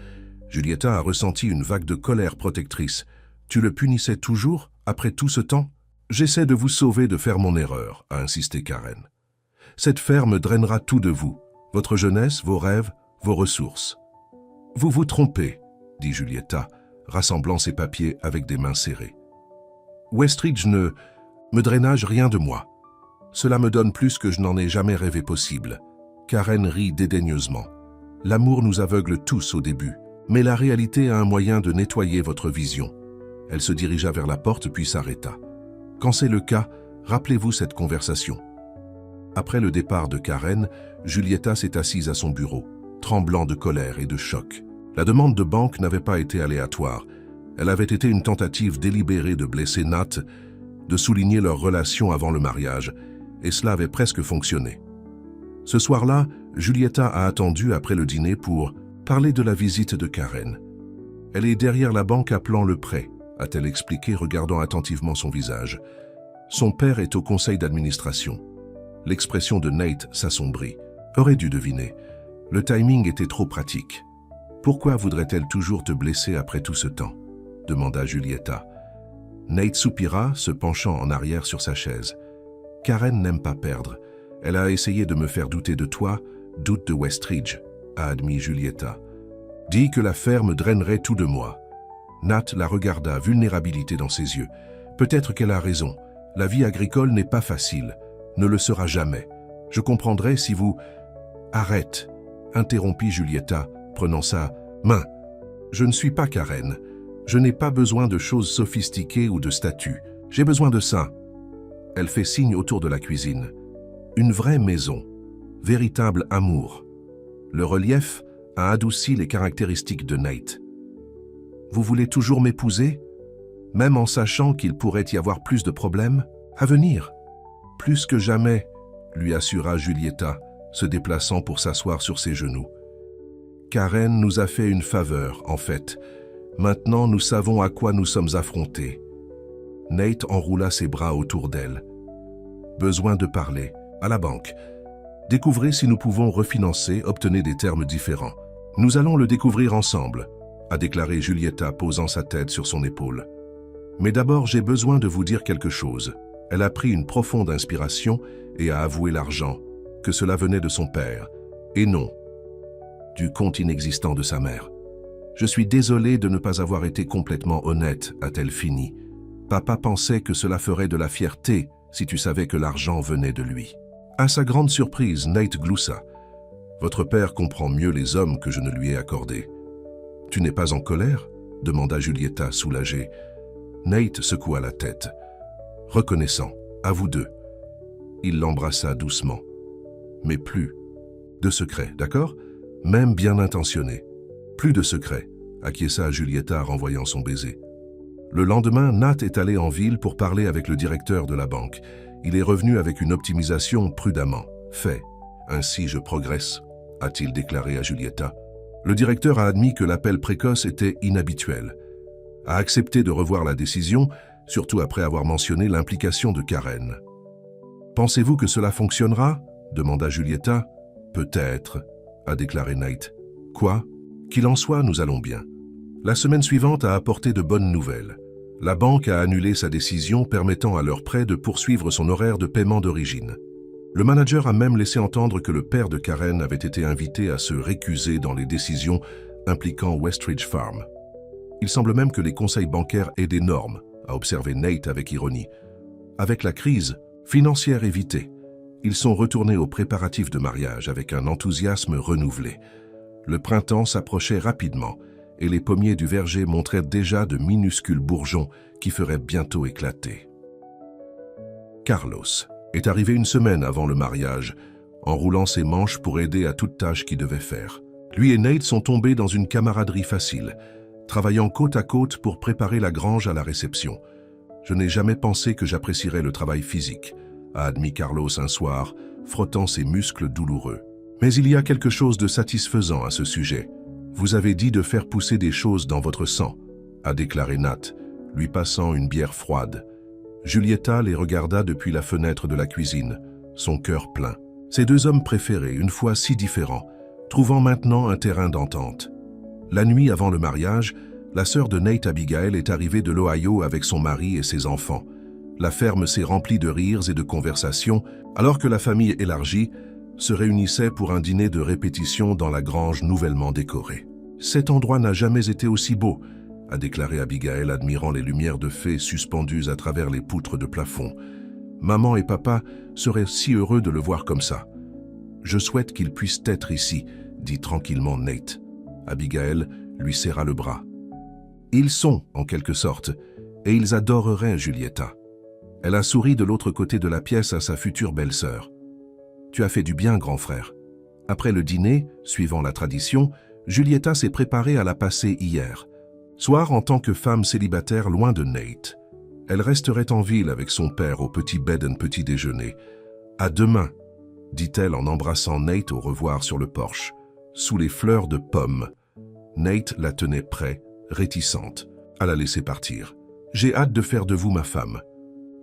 Julieta a ressenti une vague de colère protectrice. « Tu le punissais toujours, après tout ce temps ?»« J'essaie de vous sauver de faire mon erreur, » a insisté Karen. « Cette ferme drainera tout de vous, votre jeunesse, vos rêves, vos ressources. »« Vous vous trompez, » dit Julieta, rassemblant ses papiers avec des mains serrées. « Westridge ne me drainage rien de moi. Cela me donne plus que je n'en ai jamais rêvé possible. » Karen rit dédaigneusement. « L'amour nous aveugle tous au début, mais la réalité a un moyen de nettoyer votre vision. » Elle se dirigea vers la porte puis s'arrêta. « Quand c'est le cas, rappelez-vous cette conversation. » Après le départ de Karen, Julieta s'est assise à son bureau, tremblant de colère et de choc. La demande de banque n'avait pas été aléatoire. Elle avait été une tentative délibérée de blesser Nat, de souligner leur relation avant le mariage, et cela avait presque fonctionné. Ce soir-là, Julieta a attendu après le dîner pour parler de la visite de Karen. « Elle est derrière la banque appelant le prêt », a-t-elle expliqué, regardant attentivement son visage. « Son père est au conseil d'administration. » L'expression de Nate s'assombrit. Aurait dû deviner. Le timing était trop pratique. « Pourquoi voudrait-elle toujours te blesser après tout ce temps ?» demanda Julieta. Nate soupira, se penchant en arrière sur sa chaise. « Karen n'aime pas perdre. Elle a essayé de me faire douter de toi, doute de Westridge, » a admis Julieta. « Dit que la ferme drainerait tout de moi. » Nat la regarda, vulnérabilité dans ses yeux. « Peut-être qu'elle a raison. La vie agricole n'est pas facile. Ne le sera jamais. Je comprendrai si vous... »« Arrête !» interrompit Julieta, prenant sa main. « Je ne suis pas Karen. Je n'ai pas besoin de choses sophistiquées ou de statues. J'ai besoin de ça. » Elle fait signe autour de la cuisine. Une vraie maison. Véritable amour. Le relief a adouci les caractéristiques de Nate. « Vous voulez toujours m'épouser? Même en sachant qu'il pourrait y avoir plus de problèmes à venir? » « Plus que jamais, » lui assura Julieta, se déplaçant pour s'asseoir sur ses genoux. « Karen nous a fait une faveur, en fait. Maintenant, nous savons à quoi nous sommes affrontés. » Nate enroula ses bras autour d'elle. « Besoin de parler. À la banque. Découvrez si nous pouvons refinancer, obtenez des termes différents. Nous allons le découvrir ensemble, » a déclaré Julieta, posant sa tête sur son épaule. « Mais d'abord, j'ai besoin de vous dire quelque chose. » Elle a pris une profonde inspiration et a avoué l'argent, que cela venait de son père, et non du compte inexistant de sa mère. « Je suis désolée de ne pas avoir été complètement honnête, » a-t-elle fini. « Papa pensait que cela ferait de la fierté si tu savais que l'argent venait de lui. » À sa grande surprise, Nate gloussa. « Votre père comprend mieux les hommes que je ne lui ai accordés. »« Tu n'es pas en colère ?» demanda Julieta, soulagée. Nate secoua la tête. Reconnaissant, à vous deux. Il l'embrassa doucement. Mais plus. De secrets, d'accord? Même bien intentionné. Plus de secrets, acquiesça Julieta renvoyant son baiser. Le lendemain, Nat est allé en ville pour parler avec le directeur de la banque. Il est revenu avec une optimisation prudemment. Fait. Ainsi je progresse, a-t-il déclaré à Julieta. Le directeur a admis que l'appel précoce était inhabituel. A accepté de revoir la décision, surtout après avoir mentionné l'implication de Karen. Pensez-vous que cela fonctionnera? Demanda Julieta. Peut-être, a déclaré Nate. Quoi? Qu'il en soit, nous allons bien. La semaine suivante a apporté de bonnes nouvelles. La banque a annulé sa décision permettant à leur prêt de poursuivre son horaire de paiement d'origine. Le manager a même laissé entendre que le père de Karen avait été invité à se récuser dans les décisions impliquant Westridge Farm. Il semble même que les conseils bancaires aient des normes, a observé Nate avec ironie. Avec la crise financière évitée, ils sont retournés aux préparatifs de mariage avec un enthousiasme renouvelé. Le printemps s'approchait rapidement et les pommiers du verger montraient déjà de minuscules bourgeons qui feraient bientôt éclater. Carlos est arrivé une semaine avant le mariage, enroulant ses manches pour aider à toute tâche qu'il devait faire. Lui et Nate sont tombés dans une camaraderie facile, travaillant côte à côte pour préparer la grange à la réception. Je n'ai jamais pensé que j'apprécierais le travail physique, a admis Carlos un soir, frottant ses muscles douloureux. Mais il y a quelque chose de satisfaisant à ce sujet. Vous avez dit de faire pousser des choses dans votre sang, a déclaré Nat, lui passant une bière froide. Julieta les regarda depuis la fenêtre de la cuisine, son cœur plein. Ses deux hommes préférés, une fois si différents, trouvant maintenant un terrain d'entente. La nuit avant le mariage, la sœur de Nate, Abigail, est arrivée de l'Ohio avec son mari et ses enfants. La ferme s'est remplie de rires et de conversations, alors que la famille élargie se réunissait pour un dîner de répétition dans la grange nouvellement décorée. « Cet endroit n'a jamais été aussi beau », a déclaré Abigail, admirant les lumières de fée suspendues à travers les poutres de plafond. « Maman et papa seraient si heureux de le voir comme ça. »« Je souhaite qu'ils puissent être ici », dit tranquillement Nate. Abigail lui serra le bras. « Ils sont, en quelque sorte, et ils adoreraient Julieta. » Elle a souri de l'autre côté de la pièce à sa future belle-sœur. « Tu as fait du bien, grand frère. » Après le dîner, suivant la tradition, Julieta s'est préparée à la passer hier. Soir en tant que femme célibataire loin de Nate. Elle resterait en ville avec son père au petit bed and petit déjeuner. « À demain », dit-elle en embrassant Nate au revoir sur le porche, sous les fleurs de pommes. Nate la tenait près, réticente, à la laisser partir. « J'ai hâte de faire de vous ma femme. »«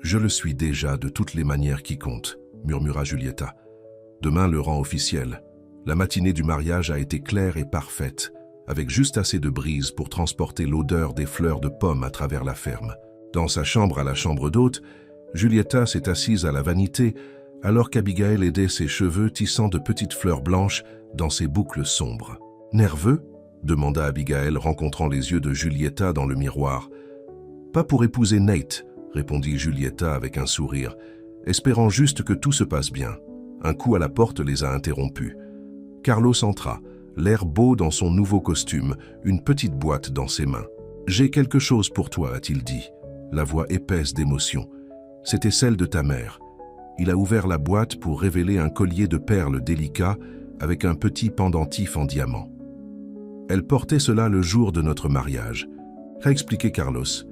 Je le suis déjà de toutes les manières qui comptent, » murmura Julieta. Demain le rang officiel. La matinée du mariage a été claire et parfaite, avec juste assez de brise pour transporter l'odeur des fleurs de pommes à travers la ferme. Dans sa chambre à la chambre d'hôte, Julieta s'est assise à la vanité, alors qu'Abigail aidait ses cheveux tissant de petites fleurs blanches dans ses boucles sombres. « Nerveux ?» demanda Abigail, rencontrant les yeux de Julieta dans le miroir. « Pas pour épouser Nate », répondit Julieta avec un sourire, espérant juste que tout se passe bien. Un coup à la porte les a interrompus. Carlos entra, l'air beau dans son nouveau costume, une petite boîte dans ses mains. « J'ai quelque chose pour toi », a-t-il dit, la voix épaisse d'émotion. C'était celle de ta mère. Il a ouvert la boîte pour révéler un collier de perles délicat avec un petit pendentif en diamant. Elle portait cela le jour de notre mariage. A expliqué Carlos.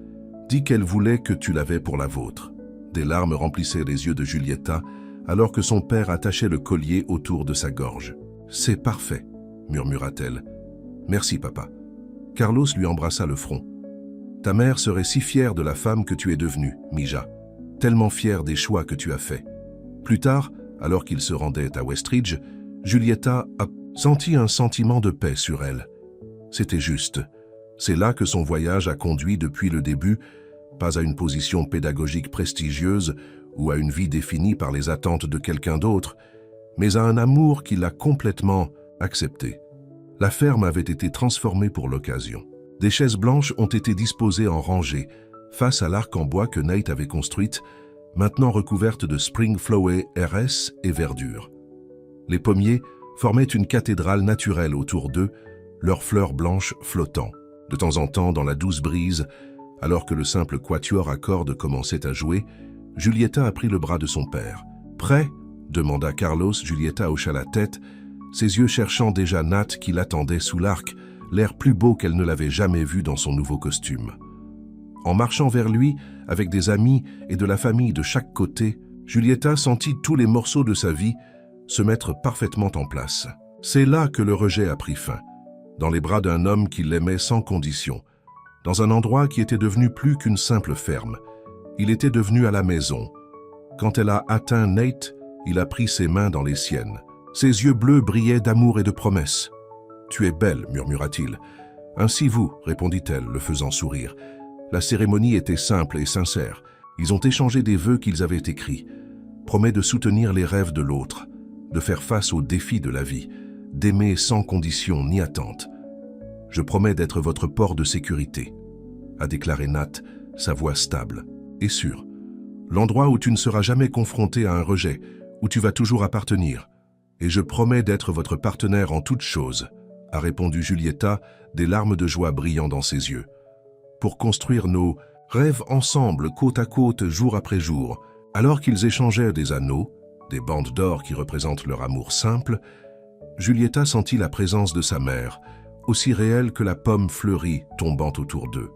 Dis qu'elle voulait que tu l'avais pour la vôtre. Des larmes remplissaient les yeux de Julieta alors que son père attachait le collier autour de sa gorge. « C'est parfait », murmura-t-elle. « Merci, papa. » Carlos lui embrassa le front. « Ta mère serait si fière de la femme que tu es devenue, Mija. Tellement fière des choix que tu as faits. » Plus tard, alors qu'il se rendait à Westridge, Julieta a senti un sentiment de paix sur elle. C'était juste. C'est là que son voyage a conduit depuis le début, pas à une position pédagogique prestigieuse ou à une vie définie par les attentes de quelqu'un d'autre, mais à un amour qui l'a complètement accepté. La ferme avait été transformée pour l'occasion. Des chaises blanches ont été disposées en rangées, face à l'arc en bois que Nate avait construite, maintenant recouverte de Spring Flowey RS et verdure. Les pommiers formaient une cathédrale naturelle autour d'eux, leurs fleurs blanches flottant. De temps en temps, dans la douce brise, alors que le simple quatuor à cordes commençait à jouer, Julieta a pris le bras de son père. « Prêt ?» demanda Carlos. Julieta hocha la tête, ses yeux cherchant déjà Nat qui l'attendait sous l'arc, l'air plus beau qu'elle ne l'avait jamais vu dans son nouveau costume. En marchant vers lui, avec des amis et de la famille de chaque côté, Julieta sentit tous les morceaux de sa vie se mettre parfaitement en place. C'est là que le rejet a pris fin, dans les bras d'un homme qui l'aimait sans condition, dans un endroit qui était devenu plus qu'une simple ferme. Il était devenu à la maison. Quand elle a atteint Nate, il a pris ses mains dans les siennes. Ses yeux bleus brillaient d'amour et de promesses. « Tu es belle », murmura-t-il. « Ainsi vous », répondit-elle, le faisant sourire. La cérémonie était simple et sincère. Ils ont échangé des vœux qu'ils avaient écrits. Promet de soutenir les rêves de l'autre, de faire face aux défis de la vie, d'aimer sans condition ni attente. « Je promets d'être votre port de sécurité », a déclaré Nat, sa voix stable et sûre. « L'endroit où tu ne seras jamais confronté à un rejet, où tu vas toujours appartenir. Et je promets d'être votre partenaire en toutes choses », a répondu Julieta, des larmes de joie brillant dans ses yeux. « Pour construire nos rêves ensemble, côte à côte, jour après jour. » Alors qu'ils échangeaient des anneaux, des bandes d'or qui représentent leur amour simple, Julieta sentit la présence de sa mère, aussi réelle que la pomme fleurie tombant autour d'eux.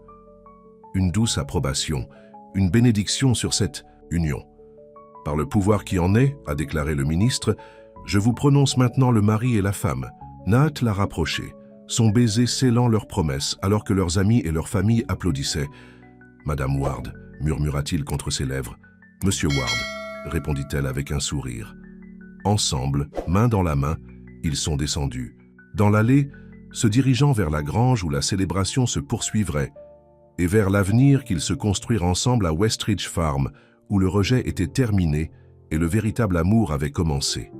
Une douce approbation, une bénédiction sur cette union. « Par le pouvoir qui en est, a déclaré le ministre, je vous prononce maintenant le mari et la femme. » Nat l'a rapproché, son baiser scellant leur promesse, alors que leurs amis et leur famille applaudissaient. « Madame Ward », murmura-t-il contre ses lèvres. « Monsieur Ward », répondit-elle avec un sourire. Ensemble, main dans la main, ils sont descendus. Dans l'allée, se dirigeant vers la grange où la célébration se poursuivrait, et vers l'avenir qu'ils se construirent ensemble à Westridge Farm, où le rejet était terminé et le véritable amour avait commencé.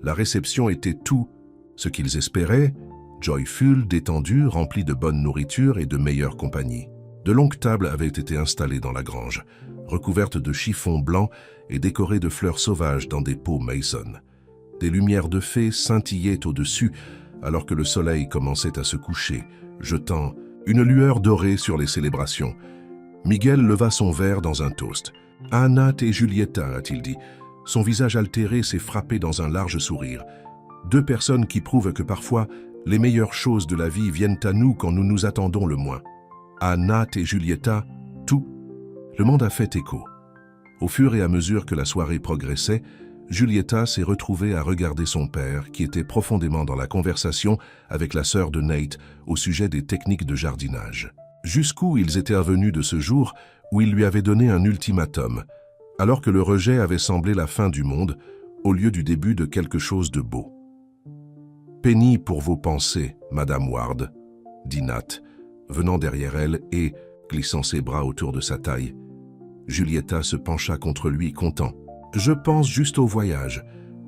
La réception était tout ce qu'ils espéraient, joyful, détendu, rempli de bonne nourriture et de meilleure compagnie. De longues tables avaient été installées dans la grange, recouvertes de chiffons blancs et décorées de fleurs sauvages dans des pots Mason. Des lumières de fées scintillaient au-dessus, alors que le soleil commençait à se coucher, jetant une lueur dorée sur les célébrations. Miguel leva son verre dans un toast. « À Nat et Julieta », a-t-il dit. Son visage altéré s'est frappé dans un large sourire. Deux personnes qui prouvent que parfois, les meilleures choses de la vie viennent à nous quand nous nous attendons le moins. À Nat et Julieta, tout. Le monde a fait écho. Au fur et à mesure que la soirée progressait, Julieta s'est retrouvée à regarder son père, qui était profondément dans la conversation avec la sœur de Nate au sujet des techniques de jardinage. Jusqu'où ils étaient venus de ce jour où il lui avait donné un ultimatum, alors que le rejet avait semblé la fin du monde, au lieu du début de quelque chose de beau. « Penny pour vos pensées, Madame Ward », dit Nat, venant derrière elle et glissant ses bras autour de sa taille. Julieta se pencha contre lui, content. « Je pense juste au voyage,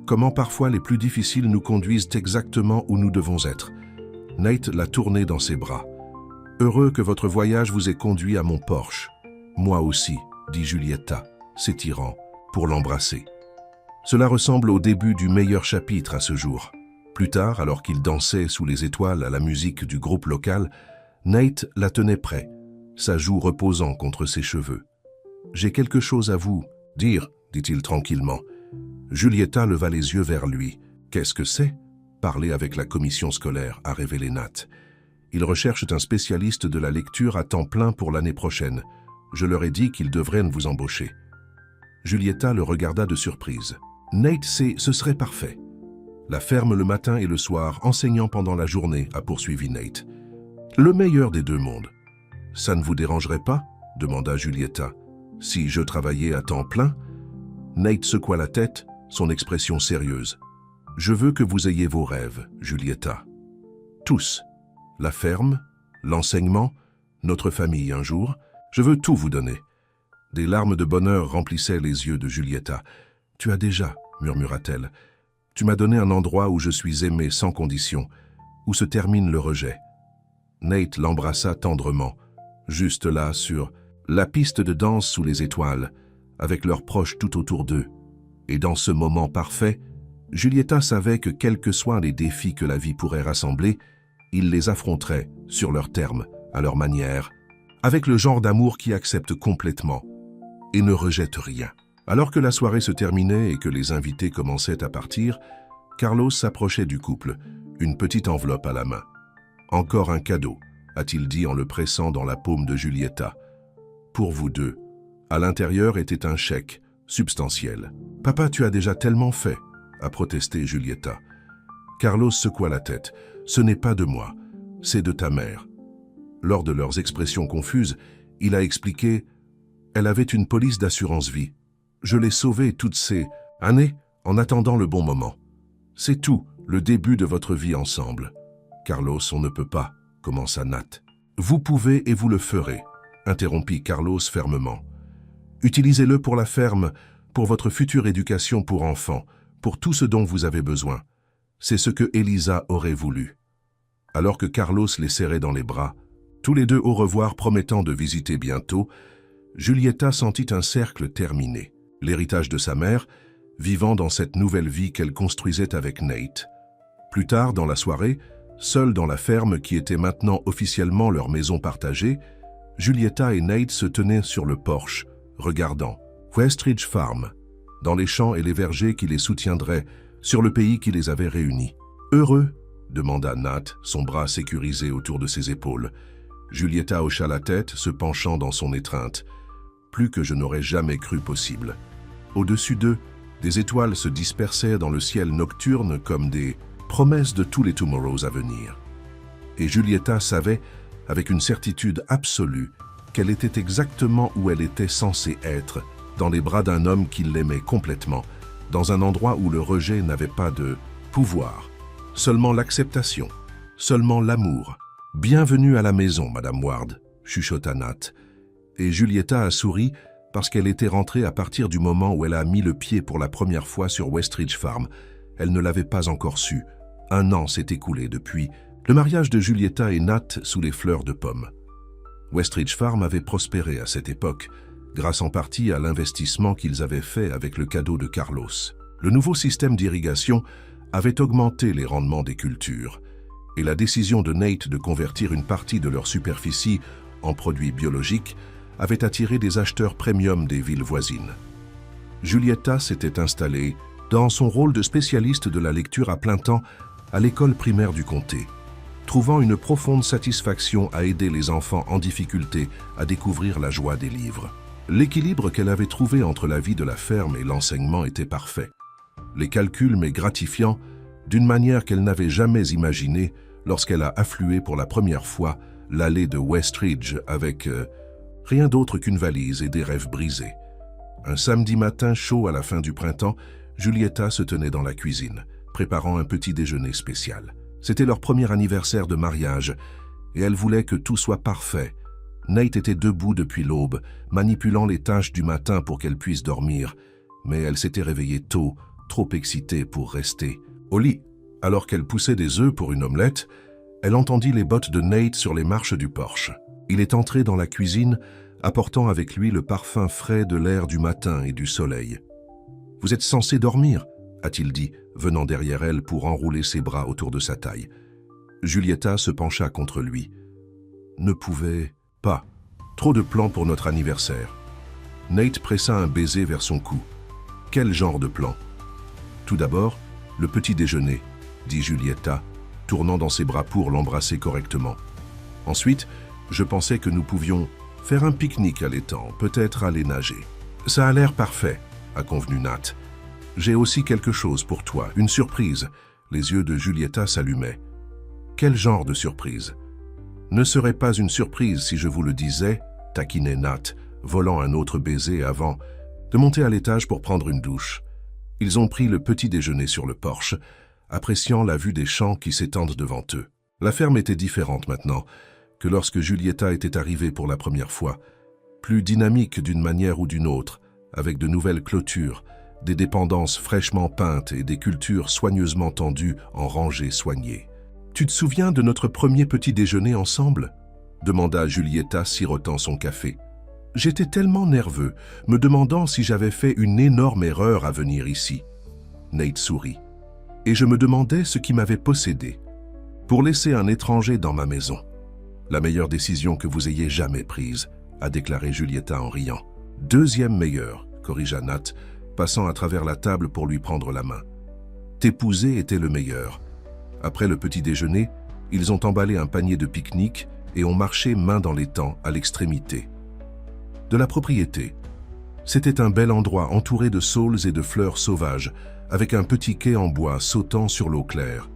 comment parfois les plus difficiles nous conduisent exactement où nous devons être. » Nate l'a tourné dans ses bras. « Heureux que votre voyage vous ait conduit à mon Porsche. »« Moi aussi, » dit Julieta, s'étirant, pour l'embrasser. Cela ressemble au début du meilleur chapitre à ce jour. Plus tard, alors qu'il dansait sous les étoiles à la musique du groupe local, Nate la tenait près, sa joue reposant contre ses cheveux. « J'ai quelque chose à vous dire, » dit-il tranquillement. Julieta leva les yeux vers lui. « Qu'est-ce que c'est ?» Parler avec la commission scolaire, a révélé Nat. Ils recherchent un spécialiste de la lecture à temps plein pour l'année prochaine. Je leur ai dit qu'ils devraient vous embaucher. Julieta le regarda de surprise. Nate sait, ce serait parfait. La ferme le matin et le soir, enseignant pendant la journée, a poursuivi Nate. Le meilleur des deux mondes. Ça ne vous dérangerait pas? Demanda Julieta. Si je travaillais à temps plein? Nate secoua la tête, son expression sérieuse. Je veux que vous ayez vos rêves, Julieta. Tous. La ferme, l'enseignement, notre famille un jour. Je veux tout vous donner. Des larmes de bonheur remplissaient les yeux de Julieta. Tu as déjà, murmura-t-elle. Tu m'as donné un endroit où je suis aimée sans condition, où se termine le rejet. Nate l'embrassa tendrement, juste là, sur la piste de danse sous les étoiles, avec leurs proches tout autour d'eux. Et dans ce moment parfait, Julieta savait que quels que soient les défis que la vie pourrait rassembler, ils les affronteraient sur leurs termes, à leur manière, avec le genre d'amour qui accepte complètement et ne rejette rien. Alors que la soirée se terminait et que les invités commençaient à partir, Carlos s'approchait du couple, une petite enveloppe à la main. « Encore un cadeau », a-t-il dit en le pressant dans la paume de Julieta. « Pour vous deux. » À l'intérieur était un chèque, substantiel. « Papa, tu as déjà tellement fait », a protesté Julieta. Carlos secoua la tête. « Ce n'est pas de moi, c'est de ta mère. » Lors de leurs expressions confuses, il a expliqué « Elle avait une police d'assurance vie. Je l'ai sauvée toutes ces années en attendant le bon moment. C'est tout, le début de votre vie ensemble. » « Carlos, on ne peut pas, » commença Nat. « Vous pouvez et vous le ferez, » interrompit Carlos fermement. « Utilisez-le pour la ferme, pour votre future éducation pour enfants, pour tout ce dont vous avez besoin. C'est ce que Elisa aurait voulu. » Alors que Carlos les serrait dans les bras, tous les deux au revoir promettant de visiter bientôt, Julieta sentit un cercle terminé, l'héritage de sa mère, vivant dans cette nouvelle vie qu'elle construisait avec Nate. Plus tard, dans la soirée, seule dans la ferme qui était maintenant officiellement leur maison partagée, Julieta et Nate se tenaient sur le porche, regardant Westridge Farm, dans les champs et les vergers qui les soutiendraient, sur le pays qui les avait réunis. « Heureux ?» demanda Nat, son bras sécurisé autour de ses épaules. Julieta hocha la tête, se penchant dans son étreinte. Plus que je n'aurais jamais cru possible. Au-dessus d'eux, des étoiles se dispersaient dans le ciel nocturne comme des promesses de tous les Tomorrows à venir. Et Julieta savait, avec une certitude absolue, qu'elle était exactement où elle était censée être, dans les bras d'un homme qui l'aimait complètement, dans un endroit où le rejet n'avait pas de pouvoir, seulement l'acceptation, seulement l'amour. « Bienvenue à la maison, Madame Ward », chuchota Nat. Et Julieta a souri parce qu'elle était rentrée à partir du moment où elle a mis le pied pour la première fois sur Westridge Farm. Elle ne l'avait pas encore su. 1 an s'est écoulé depuis le mariage de Julieta et Nat sous les fleurs de pommes. Westridge Farm avait prospéré à cette époque, grâce en partie à l'investissement qu'ils avaient fait avec le cadeau de Carlos. Le nouveau système d'irrigation avait augmenté les rendements des cultures, et la décision de Nate de convertir une partie de leur superficie en produits biologiques avait attiré des acheteurs premium des villes voisines. Julieta s'était installée dans son rôle de spécialiste de la lecture à plein temps à l'école primaire du comté, trouvant une profonde satisfaction à aider les enfants en difficulté à découvrir la joie des livres. L'équilibre qu'elle avait trouvé entre la vie de la ferme et l'enseignement était parfait. Les calculs mais gratifiants, d'une manière qu'elle n'avait jamais imaginée lorsqu'elle a afflué pour la première fois l'allée de Westridge avec rien d'autre qu'une valise et des rêves brisés. Un samedi matin chaud à la fin du printemps, Julieta se tenait dans la cuisine, préparant un petit déjeuner spécial. C'était leur premier anniversaire de mariage, et elle voulait que tout soit parfait. Nate était debout depuis l'aube, manipulant les tâches du matin pour qu'elle puisse dormir, mais elle s'était réveillée tôt, trop excitée pour rester. Au lit, alors qu'elle poussait des œufs pour une omelette, elle entendit les bottes de Nate sur les marches du porche. Il est entré dans la cuisine, apportant avec lui le parfum frais de l'air du matin et du soleil. « Vous êtes censé dormir », a-t-il dit, venant derrière elle pour enrouler ses bras autour de sa taille. Julieta se pencha contre lui. « Ne pouvait pas. Trop de plans pour notre anniversaire. » Nate pressa un baiser vers son cou. « Quel genre de plan ?»« Tout d'abord, le petit déjeuner, » dit Julieta, tournant dans ses bras pour l'embrasser correctement. « Ensuite, je pensais que nous pouvions faire un pique-nique à l'étang, peut-être aller nager. »« Ça a l'air parfait, » a convenu Nat. « J'ai aussi quelque chose pour toi, une surprise. » Les yeux de Julieta s'allumaient. « Quel genre de surprise ?»« Ne serait pas une surprise si je vous le disais, » taquinait Nat, volant un autre baiser avant de monter à l'étage pour prendre une douche. Ils ont pris le petit déjeuner sur le porche, appréciant la vue des champs qui s'étendent devant eux. La ferme était différente maintenant que lorsque Julieta était arrivée pour la première fois, plus dynamique d'une manière ou d'une autre, avec de nouvelles clôtures, des dépendances fraîchement peintes et des cultures soigneusement tendues en rangées soignées. « Tu te souviens de notre premier petit déjeuner ensemble ?» demanda Julieta, sirotant son café. « J'étais tellement nerveux, me demandant si j'avais fait une énorme erreur à venir ici. » Nate sourit. « Et je me demandais ce qui m'avait possédé. Pour laisser un étranger dans ma maison. La meilleure décision que vous ayez jamais prise, » a déclaré Julieta en riant. « Deuxième meilleure, corrigea Nat, passant à travers la table pour lui prendre la main. « T'épouser était le meilleur. Après le petit déjeuner, ils ont emballé un panier de pique-nique et ont marché main dans l'étang à l'extrémité de la propriété. C'était un bel endroit entouré de saules et de fleurs sauvages, avec un petit quai en bois sautant sur l'eau claire.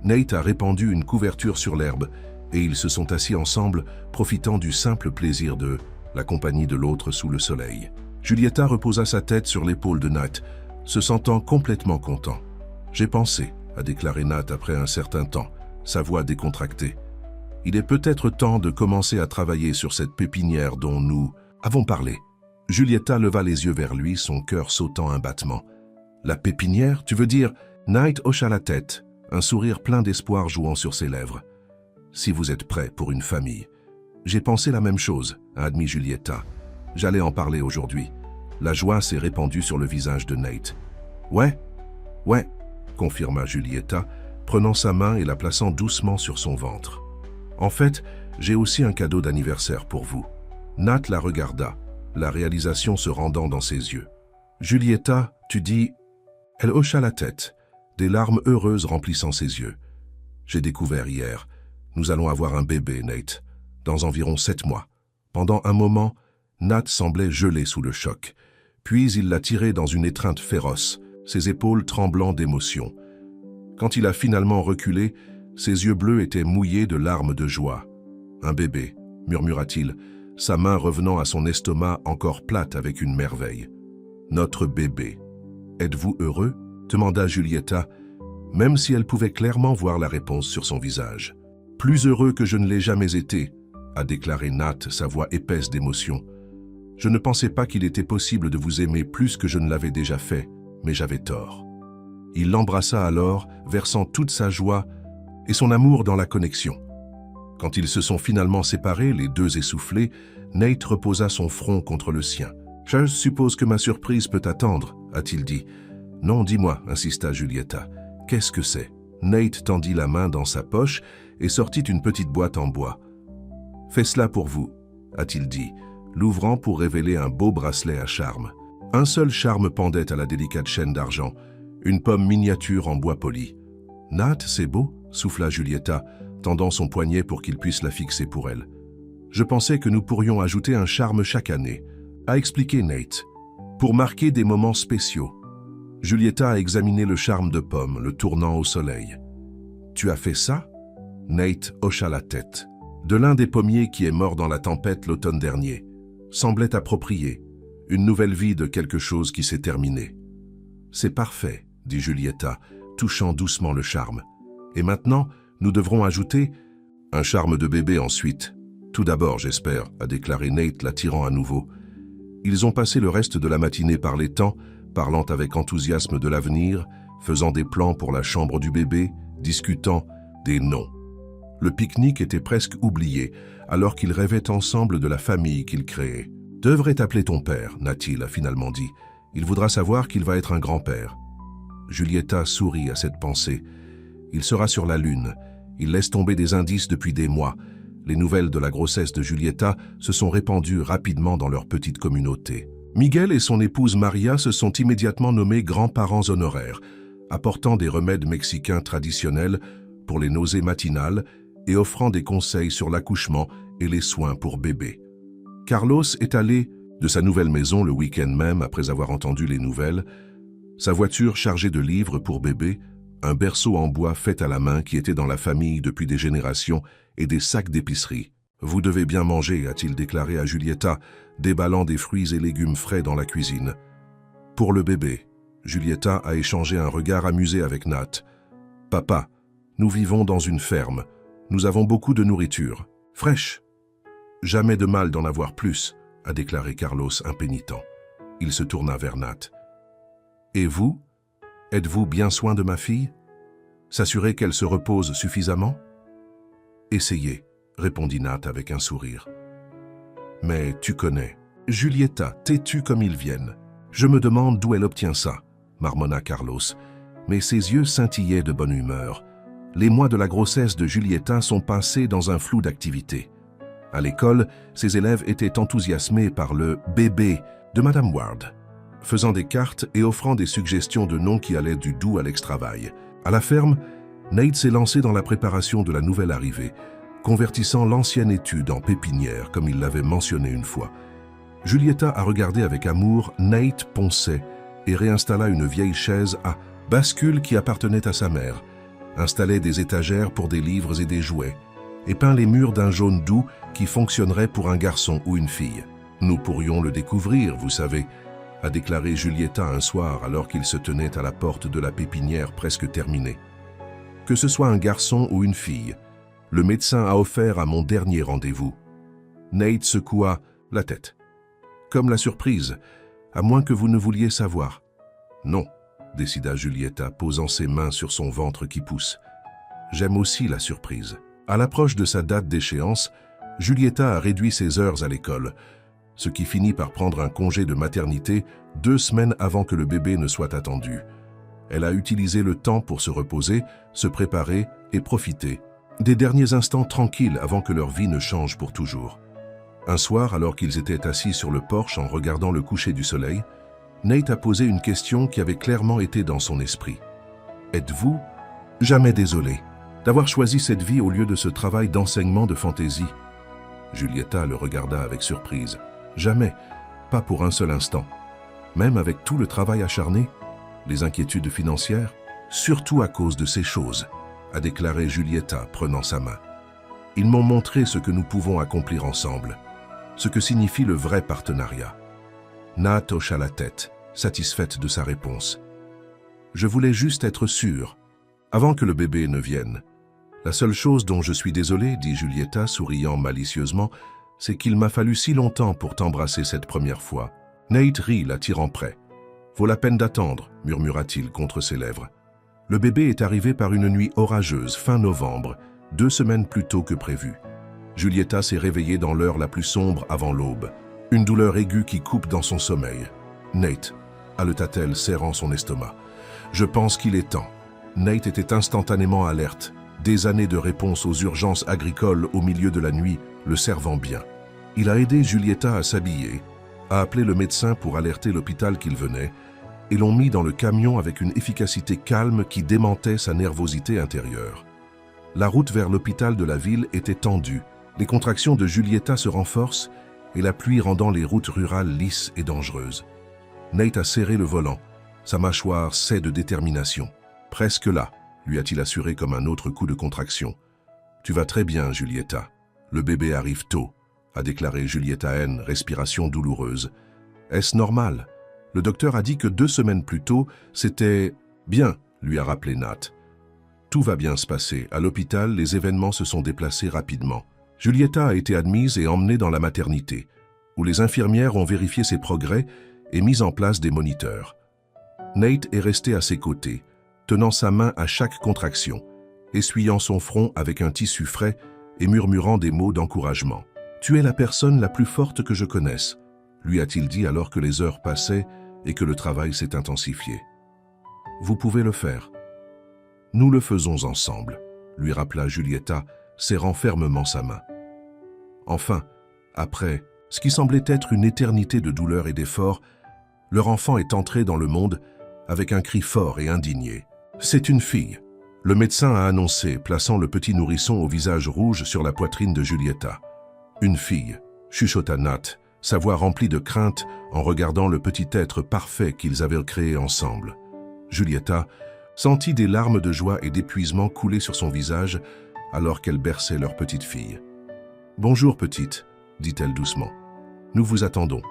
Nate a répandu une couverture sur l'herbe et ils se sont assis ensemble, profitant du simple plaisir de la compagnie de l'autre sous le soleil. Julieta reposa sa tête sur l'épaule de Nate, se sentant complètement content. « J'ai pensé », a déclaré Nate après un certain temps, sa voix décontractée. « Il est peut-être temps de commencer à travailler sur cette pépinière dont nous avons parlé. » Julieta leva les yeux vers lui, son cœur sautant un battement. « La pépinière, tu veux dire ?» Nate hocha la tête, un sourire plein d'espoir jouant sur ses lèvres. « Si vous êtes prêt pour une famille. »« J'ai pensé la même chose, » a admis Julieta. « J'allais en parler aujourd'hui. » La joie s'est répandue sur le visage de Nate. « Ouais, confirma Julieta, prenant sa main et la plaçant doucement sur son ventre. « En fait, j'ai aussi un cadeau d'anniversaire pour vous. » Nate la regarda, la réalisation se rendant dans ses yeux. « Julieta, tu dis... » Elle hocha la tête, des larmes heureuses remplissant ses yeux. « J'ai découvert hier. Nous allons avoir un bébé, Nate, dans environ 7 mois. » Pendant un moment, Nate semblait gelé sous le choc. Puis il l'a tiré dans une étreinte féroce, ses épaules tremblant d'émotion. Quand il a finalement reculé, ses yeux bleus étaient mouillés de larmes de joie. « Un bébé », murmura-t-il, sa main revenant à son estomac encore plate avec une merveille. « Notre bébé. Êtes-vous heureux ?» demanda Julieta, même si elle pouvait clairement voir la réponse sur son visage. « Plus heureux que je ne l'ai jamais été », a déclaré Nate, sa voix épaisse d'émotion. « Je ne pensais pas qu'il était possible de vous aimer plus que je ne l'avais déjà fait, mais j'avais tort. » Il l'embrassa alors, versant toute sa joie et son amour dans la connexion. Quand ils se sont finalement séparés, les deux essoufflés, Nate reposa son front contre le sien. « Je suppose que ma surprise peut attendre, » a-t-il dit. « Non, dis-moi, » insista Julieta. « Qu'est-ce que c'est ?» Nate tendit la main dans sa poche et sortit une petite boîte en bois. « Fais cela pour vous, » a-t-il dit, l'ouvrant pour révéler un beau bracelet à charme. Un seul charme pendait à la délicate chaîne d'argent, une pomme miniature en bois poli. « Nate, c'est beau » souffla Julieta, tendant son poignet pour qu'il puisse la fixer pour elle. « Je pensais que nous pourrions ajouter un charme chaque année, » a expliqué Nate, « pour marquer des moments spéciaux. » Julieta a examiné le charme de pomme, le tournant au soleil. « Tu as fait ça ?» Nate hocha la tête. De l'un des pommiers qui est mort dans la tempête l'automne dernier, semblait approprié, une nouvelle vie de quelque chose qui s'est terminé. « C'est parfait, » dit Julieta, touchant doucement le charme. « Et maintenant, nous devrons ajouter un charme de bébé ensuite. Tout d'abord, j'espère, » a déclaré Nate, l'attirant à nouveau. Ils ont passé le reste de la matinée par l'étang, parlant avec enthousiasme de l'avenir, faisant des plans pour la chambre du bébé, discutant des noms. Le pique-nique était presque oublié, alors qu'ils rêvaient ensemble de la famille qu'ils créaient. « Devrais appeler ton père, Nathil a finalement dit. Il voudra savoir qu'il va être un grand-père. » Julieta sourit à cette pensée. Il sera sur la lune. Il laisse tomber des indices depuis des mois. Les nouvelles de la grossesse de Julieta se sont répandues rapidement dans leur petite communauté. Miguel et son épouse Maria se sont immédiatement nommés grands-parents honoraires, apportant des remèdes mexicains traditionnels pour les nausées matinales et offrant des conseils sur l'accouchement et les soins pour bébé. Carlos est allé de sa nouvelle maison le week-end même après avoir entendu les nouvelles, sa voiture chargée de livres pour bébé, un berceau en bois fait à la main qui était dans la famille depuis des générations et des sacs d'épicerie. « Vous devez bien manger », a-t-il déclaré à Julieta, déballant des fruits et légumes frais dans la cuisine. Pour le bébé, Julieta a échangé un regard amusé avec Nate. « Papa, nous vivons dans une ferme. Nous avons beaucoup de nourriture. Fraîche. Jamais de mal d'en avoir plus, » a déclaré Carlos impénitent. Il se tourna vers Nate. « Et vous? Êtes-vous bien soin de ma fille? S'assurer qu'elle se repose suffisamment? » « Essayez, » répondit Nate avec un sourire. « Mais tu connais. Julieta, têtue comme ils viennent. Je me demande d'où elle obtient ça, » marmonna Carlos, mais ses yeux scintillaient de bonne humeur. Les mois de la grossesse de Julieta sont passés dans un flou d'activité. À l'école, ses élèves étaient enthousiasmés par le « bébé » de Madame Ward. faisant des cartes et offrant des suggestions de noms qui allaient du doux à l'extravaille. À la ferme, Nate s'est lancé dans la préparation de la nouvelle arrivée, convertissant l'ancienne étude en pépinière, comme il l'avait mentionné une fois. Julieta a regardé avec amour Nate ponçait et réinstalla une vieille chaise à bascule qui appartenait à sa mère, installait des étagères pour des livres et des jouets, et peint les murs d'un jaune doux qui fonctionnerait pour un garçon ou une fille. « Nous pourrions le découvrir, vous savez », a déclaré Julieta un soir alors qu'il se tenait à la porte de la pépinière presque terminée. « Que ce soit un garçon ou une fille, le médecin a offert à mon dernier rendez-vous. » Nate secoua la tête. « Comme la surprise, à moins que vous ne vouliez savoir. »« Non, » décida Julieta, posant ses mains sur son ventre qui pousse. « J'aime aussi la surprise. » À l'approche de sa date d'échéance, Julieta a réduit ses heures à l'école, ce qui finit par prendre un congé de maternité 2 semaines avant que le bébé ne soit attendu. Elle a utilisé le temps pour se reposer, se préparer et profiter des derniers instants tranquilles avant que leur vie ne change pour toujours. Un soir, alors qu'ils étaient assis sur le porche en regardant le coucher du soleil, Nate a posé une question qui avait clairement été dans son esprit. « Êtes-vous jamais désolé d'avoir choisi cette vie au lieu de ce travail d'enseignement de fantaisie ?» Julieta le regarda avec surprise. « Jamais, pas pour un seul instant. Même avec tout le travail acharné, les inquiétudes financières, surtout à cause de ces choses, » a déclaré Julieta, prenant sa main. « Ils m'ont montré ce que nous pouvons accomplir ensemble, ce que signifie le vrai partenariat. » Nat hocha la tête, satisfaite de sa réponse. « Je voulais juste être sûre, avant que le bébé ne vienne. La seule chose dont je suis désolée, dit Julieta, souriant malicieusement, c'est qu'il m'a fallu si longtemps pour t'embrasser cette première fois. » Nate rit, la tirant près. « Vaut la peine d'attendre, murmura-t-il contre ses lèvres. Le bébé est arrivé par une nuit orageuse, fin novembre, 2 semaines plus tôt que prévu. Julieta s'est réveillée dans l'heure la plus sombre avant l'aube, une douleur aiguë qui coupe dans son sommeil. « Nate » haleta-t-elle, serrant son estomac. « Je pense qu'il est temps. » Nate était instantanément alerte, des années de réponse aux urgences agricoles au milieu de la nuit le servant bien. Il a aidé Julieta à s'habiller, a appelé le médecin pour alerter l'hôpital qu'il venait, et l'ont mis dans le camion avec une efficacité calme qui démentait sa nervosité intérieure. La route vers l'hôpital de la ville était tendue, les contractions de Julieta se renforcent et la pluie rendant les routes rurales lisses et dangereuses. Nate a serré le volant, sa mâchoire sait de détermination. « Presque là », lui a-t-il assuré comme un autre coup de contraction. « Tu vas très bien, Julieta. Le bébé arrive tôt », a déclaré Julieta N, respiration douloureuse. « Est-ce normal ? Le docteur a dit que 2 semaines plus tôt, c'était... » « Bien, lui a rappelé Nat. « Tout va bien se passer. À l'hôpital, les événements se sont déplacés rapidement. Julieta a été admise et emmenée dans la maternité, où les infirmières ont vérifié ses progrès et mis en place des moniteurs. Nate est resté à ses côtés, tenant sa main à chaque contraction, essuyant son front avec un tissu frais et murmurant des mots d'encouragement. « Tu es la personne la plus forte que je connaisse », lui a-t-il dit alors que les heures passaient et que le travail s'est intensifié. « Vous pouvez le faire. »« Nous le faisons ensemble », lui rappela Julieta, serrant fermement sa main. Enfin, après ce qui semblait être une éternité de douleur et d'effort, leur enfant est entré dans le monde avec un cri fort et indigné. « C'est une fille !» Le médecin a annoncé, plaçant le petit nourrisson au visage rouge sur la poitrine de Julieta. « Une fille !» chuchota Nat, sa voix remplie de crainte en regardant le petit être parfait qu'ils avaient créé ensemble. Julieta sentit des larmes de joie et d'épuisement couler sur son visage alors qu'elle berçait leur petite fille. « Bonjour, petite », dit-elle doucement. « Nous vous attendons. »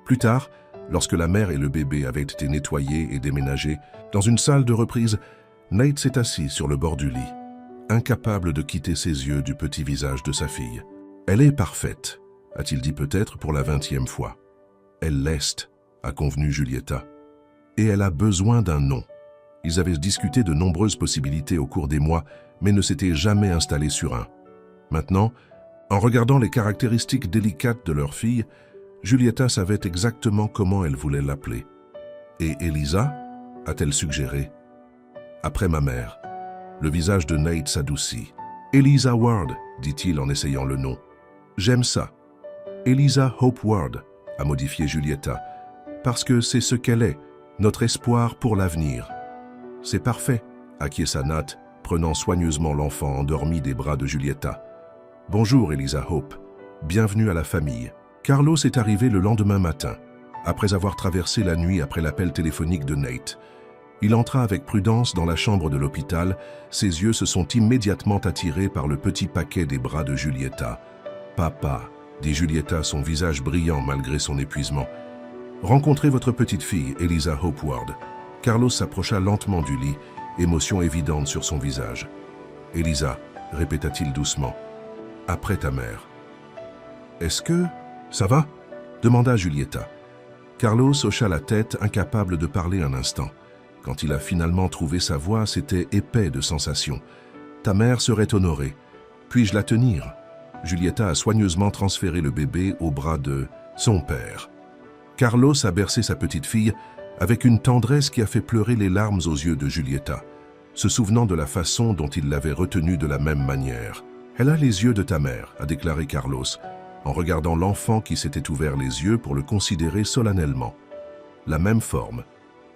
Plus tard, lorsque la mère et le bébé avaient été nettoyés et déménagés, dans une salle de reprise, Nate s'est assis sur le bord du lit, incapable de quitter ses yeux du petit visage de sa fille. « Elle est parfaite », a-t-il dit peut-être pour la 20e fois. « Elle l'est », a convenu Julieta. « Et elle a besoin d'un nom. » Ils avaient discuté de nombreuses possibilités au cours des mois, mais ne s'étaient jamais installés sur un. Maintenant, en regardant les caractéristiques délicates de leur fille, Julieta savait exactement comment elle voulait l'appeler. « Et Elisa » a-t-elle suggéré. « Après ma mère. » Le visage de Nate s'adoucit. « Elisa Ward » dit-il en essayant le nom. « J'aime ça. »« Elisa Hope Ward » a modifié Julieta, parce que c'est ce qu'elle est, notre espoir pour l'avenir. C'est parfait, acquiesça Nat, prenant soigneusement l'enfant endormi des bras de Julieta. Bonjour, Eliza Hope. Bienvenue à la famille. Carlos est arrivé le lendemain matin, après avoir traversé la nuit après l'appel téléphonique de Nate. Il entra avec prudence dans la chambre de l'hôpital. Ses yeux se sont immédiatement attirés par le petit paquet des bras de Julieta. « Papa », dit Julieta, son visage brillant malgré son épuisement. « Rencontrez votre petite fille, Eliza Hope Ward. » Carlos s'approcha lentement du lit, émotion évidente sur son visage. « Eliza », répéta-t-il doucement, « après ta mère. »« Est-ce que... ça va ?» demanda Julieta. Carlos hocha la tête, incapable de parler un instant. Quand il a finalement trouvé sa voix, c'était épais de sensations. « Ta mère serait honorée. Puis-je la tenir ?» Julieta a soigneusement transféré le bébé au bras de son père. Carlos a bercé sa petite fille avec une tendresse qui a fait pleurer les larmes aux yeux de Julieta, se souvenant de la façon dont il l'avait retenue de la même manière. « Elle a les yeux de ta mère », a déclaré Carlos, en regardant l'enfant qui s'était ouvert les yeux pour le considérer solennellement. « La même forme.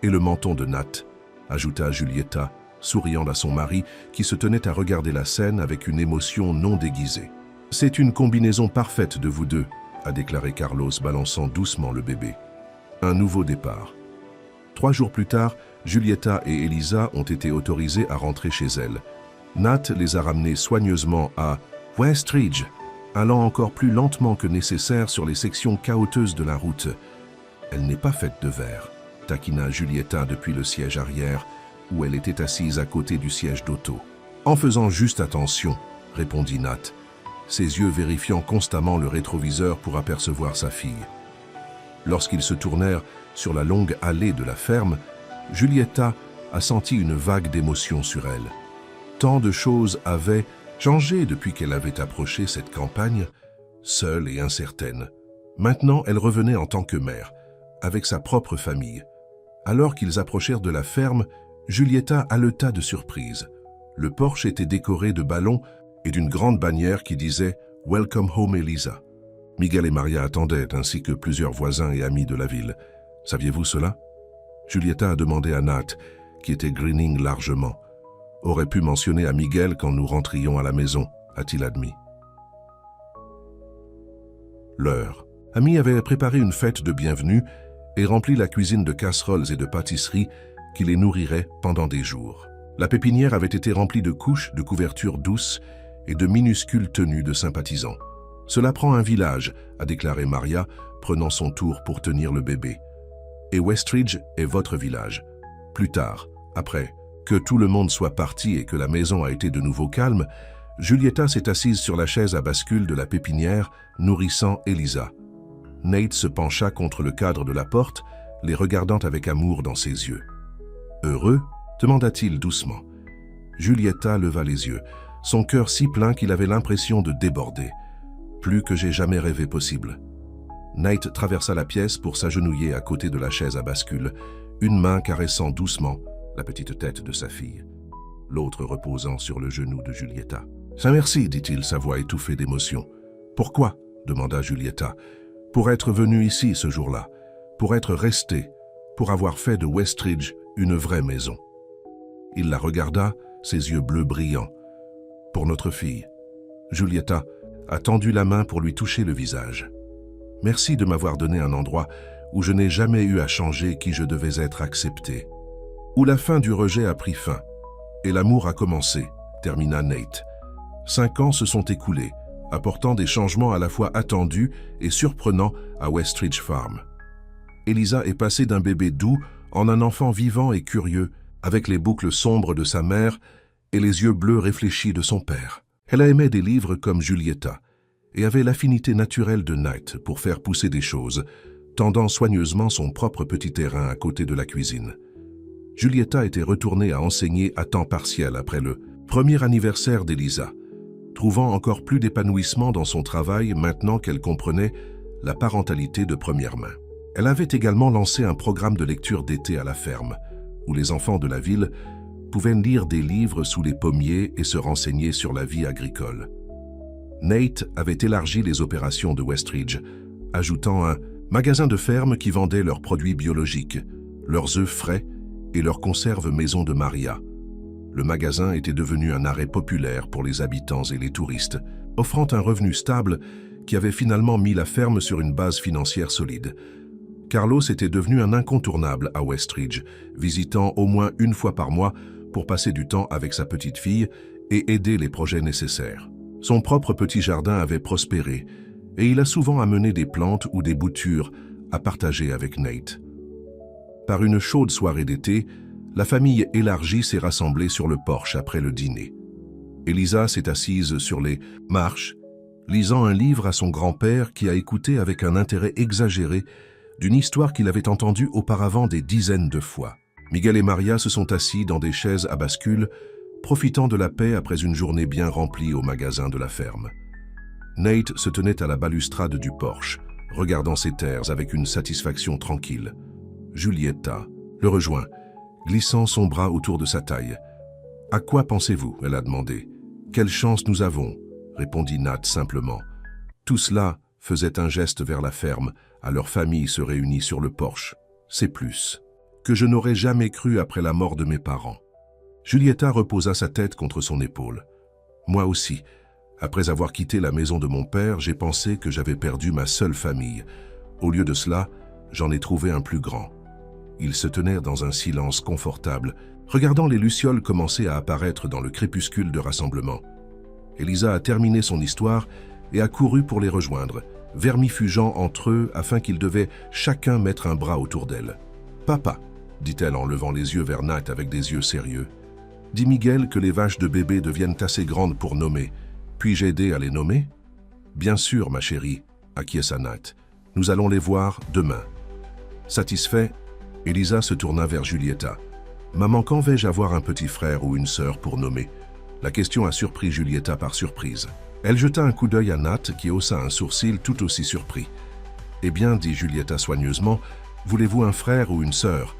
Et le menton de Nat », ajouta Julieta, souriant à son mari qui se tenait à regarder la scène avec une émotion non déguisée. « C'est une combinaison parfaite de vous deux », a déclaré Carlos, balançant doucement le bébé. Un nouveau départ. 3 jours plus tard, Julieta et Eliza ont été autorisées à rentrer chez elles. Nat les a ramenées soigneusement à Westridge, allant encore plus lentement que nécessaire sur les sections chaotiques de la route. « Elle n'est pas faite de verre », taquina Julieta depuis le siège arrière, où elle était assise à côté du siège d'auto. « En faisant juste attention », répondit Nat, ses yeux vérifiant constamment le rétroviseur pour apercevoir sa fille. Lorsqu'ils se tournèrent sur la longue allée de la ferme, Julieta a senti une vague d'émotion sur elle. Tant de choses avaient changé depuis qu'elle avait approché cette campagne, seule et incertaine. Maintenant, elle revenait en tant que mère, avec sa propre famille. Alors qu'ils approchèrent de la ferme, Julieta haleta de surprise. Le porche était décoré de ballons et d'une grande bannière qui disait « Welcome home, Eliza ». Miguel et Maria attendaient, ainsi que plusieurs voisins et amis de la ville. Saviez-vous cela? Julieta a demandé à Nat, qui était grinning largement. Aurait pu mentionner à Miguel quand nous rentrions à la maison, a-t-il admis. L'heure. Amy avait préparé une fête de bienvenue et rempli la cuisine de casseroles et de pâtisseries qui les nourriraient pendant des jours. La pépinière avait été remplie de couches, de couvertures douces et de minuscules tenues de sympathisants. « Cela prend un village », a déclaré Maria, prenant son tour pour tenir le bébé. « Et Westridge est votre village. Plus tard, après que tout le monde soit parti et que la maison a été de nouveau calme, Julieta s'est assise sur la chaise à bascule de la pépinière, nourrissant Eliza. Nate se pencha contre le cadre de la porte, les regardant avec amour dans ses yeux. « Heureux ?» demanda-t-il doucement. Julieta leva les yeux, son cœur si plein qu'il avait l'impression de déborder. Plus que j'ai jamais rêvé possible. Nate traversa la pièce pour s'agenouiller à côté de la chaise à bascule, une main caressant doucement la petite tête de sa fille, l'autre reposant sur le genou de Julieta. « Saint merci, dit-il, sa voix étouffée d'émotion. « Pourquoi ?» demanda Julieta. « Pour être venu ici ce jour-là, pour être resté, pour avoir fait de Westridge une vraie maison. » Il la regarda, ses yeux bleus brillants. « Pour notre fille. » Julieta a tendu la main pour lui toucher le visage. « Merci de m'avoir donné un endroit où je n'ai jamais eu à changer qui je devais être accepté. » Où la fin du rejet a pris fin, et l'amour a commencé, termina Nate. 5 ans se sont écoulés, apportant des changements à la fois attendus et surprenants à Westridge Farm. Eliza est passée d'un bébé doux en un enfant vivant et curieux, avec les boucles sombres de sa mère et les yeux bleus réfléchis de son père. Elle a aimé des livres comme Julieta, et avait l'affinité naturelle de Nate pour faire pousser des choses, tendant soigneusement son propre petit terrain à côté de la cuisine. Julieta était retournée à enseigner à temps partiel après le premier anniversaire d'Eliza, trouvant encore plus d'épanouissement dans son travail maintenant qu'elle comprenait la parentalité de première main. Elle avait également lancé un programme de lecture d'été à la ferme, où les enfants de la ville pouvaient lire des livres sous les pommiers et se renseigner sur la vie agricole. Nate avait élargi les opérations de Westridge, ajoutant un Magasin de ferme qui vendait leurs produits biologiques, leurs œufs frais et leurs conserves maison de Maria. Le magasin était devenu un arrêt populaire pour les habitants et les touristes, offrant un revenu stable qui avait finalement mis la ferme sur une base financière solide. Carlos était devenu un incontournable à Westridge, visitant au moins une fois par mois pour passer du temps avec sa petite fille et aider les projets nécessaires. Son propre petit jardin avait prospéré et il a souvent amené des plantes ou des boutures à partager avec Nate. Par une chaude soirée d'été, la famille élargie s'est rassemblée sur le porche après le dîner. Elisa s'est assise sur les marches, lisant un livre à son grand-père qui a écouté avec un intérêt exagéré d'une histoire qu'il avait entendue auparavant des dizaines de fois. Miguel et Maria se sont assis dans des chaises à bascule, profitant de la paix après une journée bien remplie au magasin de la ferme. Nate se tenait à la balustrade du porche, regardant ses terres avec une satisfaction tranquille. Julieta le rejoint, glissant son bras autour de sa taille. « À quoi pensez-vous » elle a demandé. « Quelle chance nous avons » répondit Nate simplement. Tout cela faisait un geste vers la ferme, à leur famille se réunit sur le porche. C'est plus que je n'aurais jamais cru après la mort de mes parents. Julieta reposa sa tête contre son épaule. Moi aussi, après avoir quitté la maison de mon père, j'ai pensé que j'avais perdu ma seule famille. Au lieu de cela, j'en ai trouvé un plus grand. Ils se tenaient dans un silence confortable, regardant les lucioles commencer à apparaître dans le crépuscule de rassemblement. Elisa a terminé son histoire et a couru pour les rejoindre, vermifugeant entre eux afin qu'ils devaient chacun mettre un bras autour d'elle. « Papa », dit-elle en levant les yeux vers Nate avec des yeux sérieux, « dis Miguel que les vaches de bébé deviennent assez grandes pour nommer. Puis-je aider à les nommer ?»« Bien sûr, ma chérie, » acquiesça Nate. « Nous allons les voir demain. » Satisfait, Elisa se tourna vers Julieta. « Maman, quand vais-je avoir un petit frère ou une sœur pour nommer ?» La question a surpris Julieta par surprise. Elle jeta un coup d'œil à Nate qui haussa un sourcil tout aussi surpris. « Eh bien, dit Julieta soigneusement, voulez-vous un frère ou une sœur ?»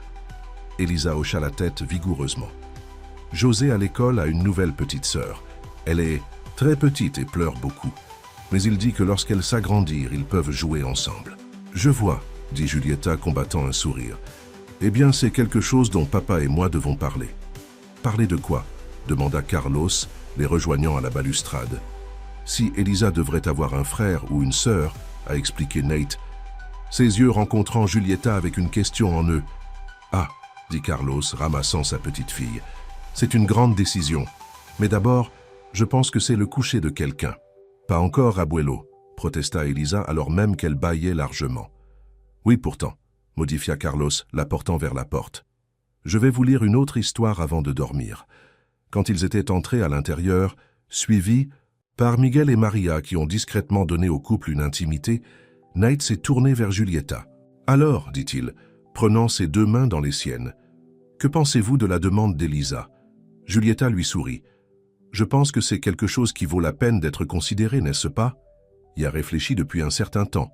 Elisa hocha la tête vigoureusement. « José à l'école a une nouvelle petite sœur. Elle est très petite et pleure beaucoup. Mais il dit que lorsqu'elles s'agrandirent, ils peuvent jouer ensemble. »« Je vois, » dit Julieta combattant un sourire. « Eh bien, c'est quelque chose dont papa et moi devons parler. »« Parler de quoi ?» demanda Carlos, les rejoignant à la balustrade. « Si Elisa devrait avoir un frère ou une sœur, » a expliqué Nate, ses yeux rencontrant Julieta avec une question en eux. « Ah » dit Carlos, ramassant sa petite fille. « C'est une grande décision. Mais d'abord, je pense que c'est le coucher de quelqu'un. »« Pas encore, abuelo » protesta Elisa alors même qu'elle bâillait largement. « Oui, pourtant » modifia Carlos, la portant vers la porte. « Je vais vous lire une autre histoire avant de dormir. » Quand ils étaient entrés à l'intérieur, suivis par Miguel et Maria qui ont discrètement donné au couple une intimité, Nate s'est tourné vers Julieta. « Alors, dit-il, prenant ses deux mains dans les siennes, que pensez-vous de la demande d'Elisa ?» Julieta lui sourit. « Je pense que c'est quelque chose qui vaut la peine d'être considéré, n'est-ce pas ?» Y a réfléchi depuis un certain temps,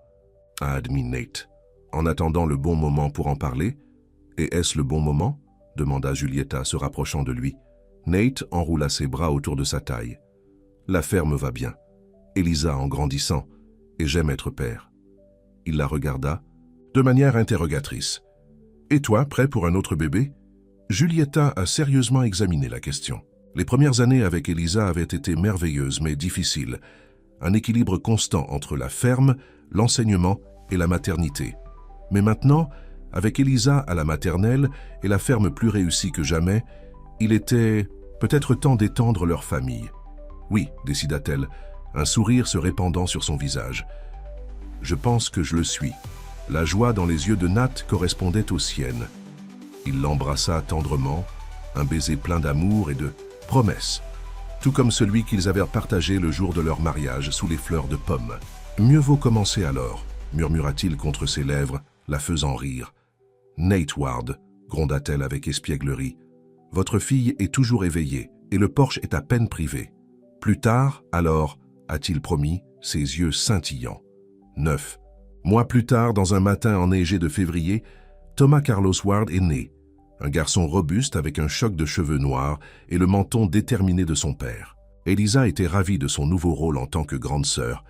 a admis Nate. En attendant le bon moment pour en parler, « Et est-ce le bon moment ?» demanda Julieta, se rapprochant de lui. Nate enroula ses bras autour de sa taille. « La ferme va bien. Elisa en grandissant, et j'aime être père. » Il la regarda, de manière interrogatrice. « Et toi, prêt pour un autre bébé ?» Julieta a sérieusement examiné la question. Les premières années avec Elisa avaient été merveilleuses mais difficiles. Un équilibre constant entre la ferme, l'enseignement et la maternité. Mais maintenant, avec Elisa à la maternelle et la ferme plus réussie que jamais, il était peut-être temps d'étendre leur famille. « Oui, » décida-t-elle, un sourire se répandant sur son visage. « Je pense que je le suis. » La joie dans les yeux de Nate correspondait aux siennes. Il l'embrassa tendrement, un baiser plein d'amour et de promesses, tout comme celui qu'ils avaient partagé le jour de leur mariage sous les fleurs de pommes. « Mieux vaut commencer alors » murmura-t-il contre ses lèvres, la faisant rire. « Nate Ward » gronda-t-elle avec espièglerie. « Votre fille est toujours éveillée et le porche est à peine privé. Plus tard, alors, a-t-il promis, ses yeux scintillants. 9 mois plus tard, dans un matin enneigé de février, Thomas Carlos Ward est né. Un garçon robuste avec un choc de cheveux noirs et le menton déterminé de son père. Elisa était ravie de son nouveau rôle en tant que grande sœur,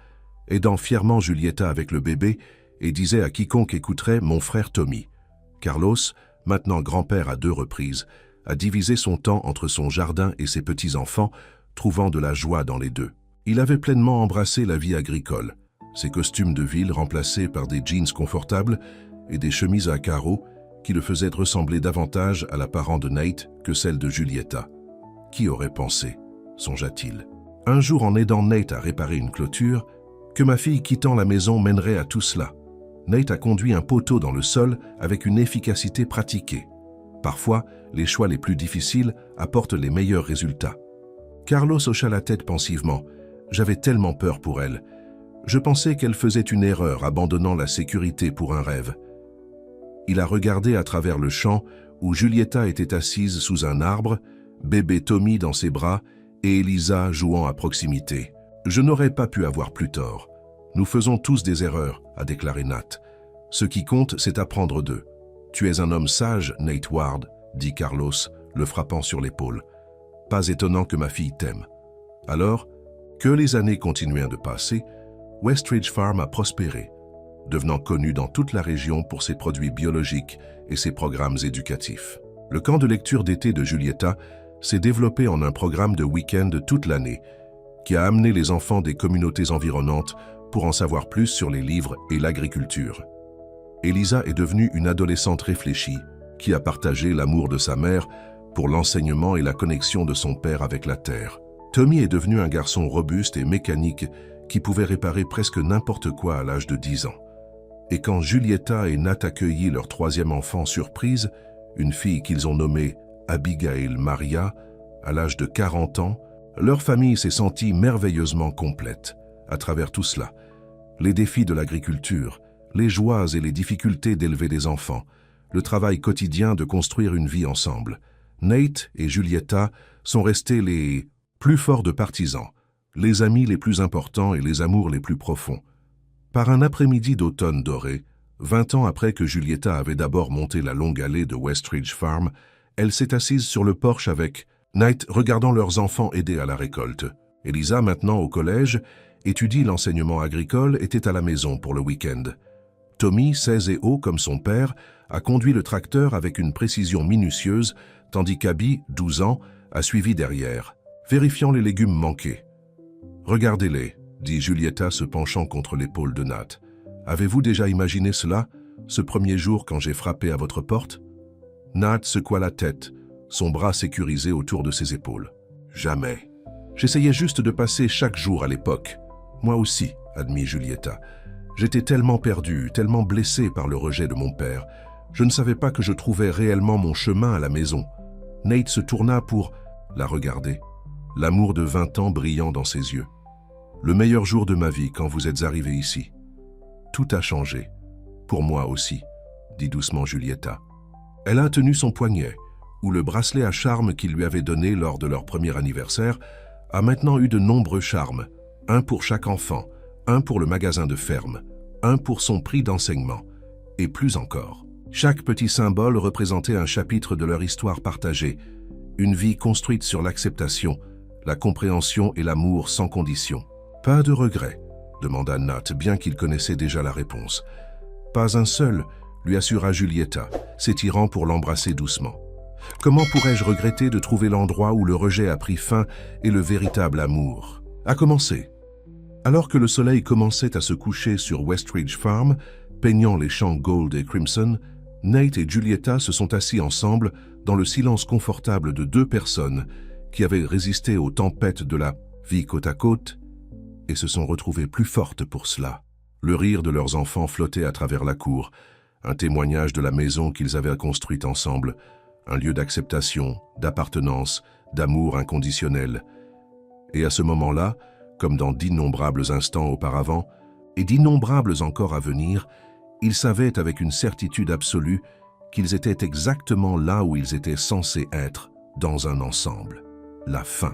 aidant fièrement Julieta avec le bébé et disait à quiconque écouterait « mon frère Tommy ». Carlos, maintenant grand-père à 2 reprises, a divisé son temps entre son jardin et ses petits-enfants, trouvant de la joie dans les deux. Il avait pleinement embrassé la vie agricole, ses costumes de ville remplacés par des jeans confortables et des chemises à carreaux qui le faisaient ressembler davantage à la parent de Nate que celle de Julieta. Qui aurait pensé, songea-t-il, un jour en aidant Nate à réparer une clôture, que ma fille quittant la maison mènerait à tout cela. Nate a conduit un poteau dans le sol avec une efficacité pratiquée. Parfois, les choix les plus difficiles apportent les meilleurs résultats. Carlos hocha la tête pensivement. J'avais tellement peur pour elle. Je pensais qu'elle faisait une erreur abandonnant la sécurité pour un rêve. Il a regardé à travers le champ où Julieta était assise sous un arbre, bébé Tommy dans ses bras et Elisa jouant à proximité. Je n'aurais pas pu avoir plus tort. Nous faisons tous des erreurs, a déclaré Nat. Ce qui compte, c'est apprendre d'eux. Tu es un homme sage, Nate Ward, dit Carlos, le frappant sur l'épaule. Pas étonnant que ma fille t'aime. Alors, que les années continuèrent de passer, Westridge Farm a prospéré, devenant connu dans toute la région pour ses produits biologiques et ses programmes éducatifs. Le camp de lecture d'été de Julieta s'est développé en un programme de week-end toute l'année, qui a amené les enfants des communautés environnantes pour en savoir plus sur les livres et l'agriculture. Elisa est devenue une adolescente réfléchie, qui a partagé l'amour de sa mère pour l'enseignement et la connexion de son père avec la terre. Tommy est devenu un garçon robuste et mécanique qui pouvait réparer presque n'importe quoi à l'âge de 10 ans. Et quand Julieta et Nat accueillit leur 3e enfant surprise, une fille qu'ils ont nommée Abigail Maria, à l'âge de 40 ans, leur famille s'est sentie merveilleusement complète. À travers tout cela, les défis de l'agriculture, les joies et les difficultés d'élever des enfants, le travail quotidien de construire une vie ensemble, Nate et Julieta sont restés les plus forts de partisans, les amis les plus importants et les amours les plus profonds. Par un après-midi d'automne doré, 20 ans après que Julieta avait d'abord monté la longue allée de Westridge Farm, elle s'est assise sur le porche avec Nate regardant leurs enfants aider à la récolte. Elisa, maintenant au collège, étudie l'enseignement agricole, était à la maison pour le week-end. Tommy, 16 et haut comme son père, a conduit le tracteur avec une précision minutieuse, tandis qu'Abby, 12 ans, a suivi derrière, vérifiant les légumes manqués. « Regardez-les », dit Julieta se penchant contre l'épaule de Nat. « Avez-vous déjà imaginé cela, ce premier jour quand j'ai frappé à votre porte ?» Nat secoua la tête, son bras sécurisé autour de ses épaules. « Jamais. J'essayais juste de passer chaque jour à l'époque. Moi aussi, admit Julieta. J'étais tellement perdu, tellement blessé par le rejet de mon père. Je ne savais pas que je trouvais réellement mon chemin à la maison. » Nate se tourna pour la regarder, l'amour de 20 ans brillant dans ses yeux. « Le meilleur jour de ma vie quand vous êtes arrivé ici. Tout a changé. Pour moi aussi, dit doucement Julieta. Elle a tenu son poignet, où le bracelet à charme qu'il lui avait donné lors de leur premier anniversaire a maintenant eu de nombreux charmes, un pour chaque enfant, un pour le magasin de ferme, un pour son prix d'enseignement, et plus encore. Chaque petit symbole représentait un chapitre de leur histoire partagée, une vie construite sur l'acceptation, la compréhension et l'amour sans condition. « Pas de regret ?» demanda Nat, bien qu'il connaissait déjà la réponse. « Pas un seul » lui assura Julieta, s'étirant pour l'embrasser doucement. « Comment pourrais-je regretter de trouver l'endroit où le rejet a pris fin et le véritable amour ?» A commencé. Alors que le soleil commençait à se coucher sur Westridge Farm, peignant les champs gold et crimson, Nate et Julieta se sont assis ensemble dans le silence confortable de 2 personnes qui avaient résisté aux tempêtes de la vie côte à côte et se sont retrouvées plus fortes pour cela. Le rire de leurs enfants flottait à travers la cour, un témoignage de la maison qu'ils avaient construite ensemble, un lieu d'acceptation, d'appartenance, d'amour inconditionnel. Et à ce moment-là, comme dans d'innombrables instants auparavant, et d'innombrables encore à venir, ils savaient avec une certitude absolue qu'ils étaient exactement là où ils étaient censés être, dans un ensemble. La fin.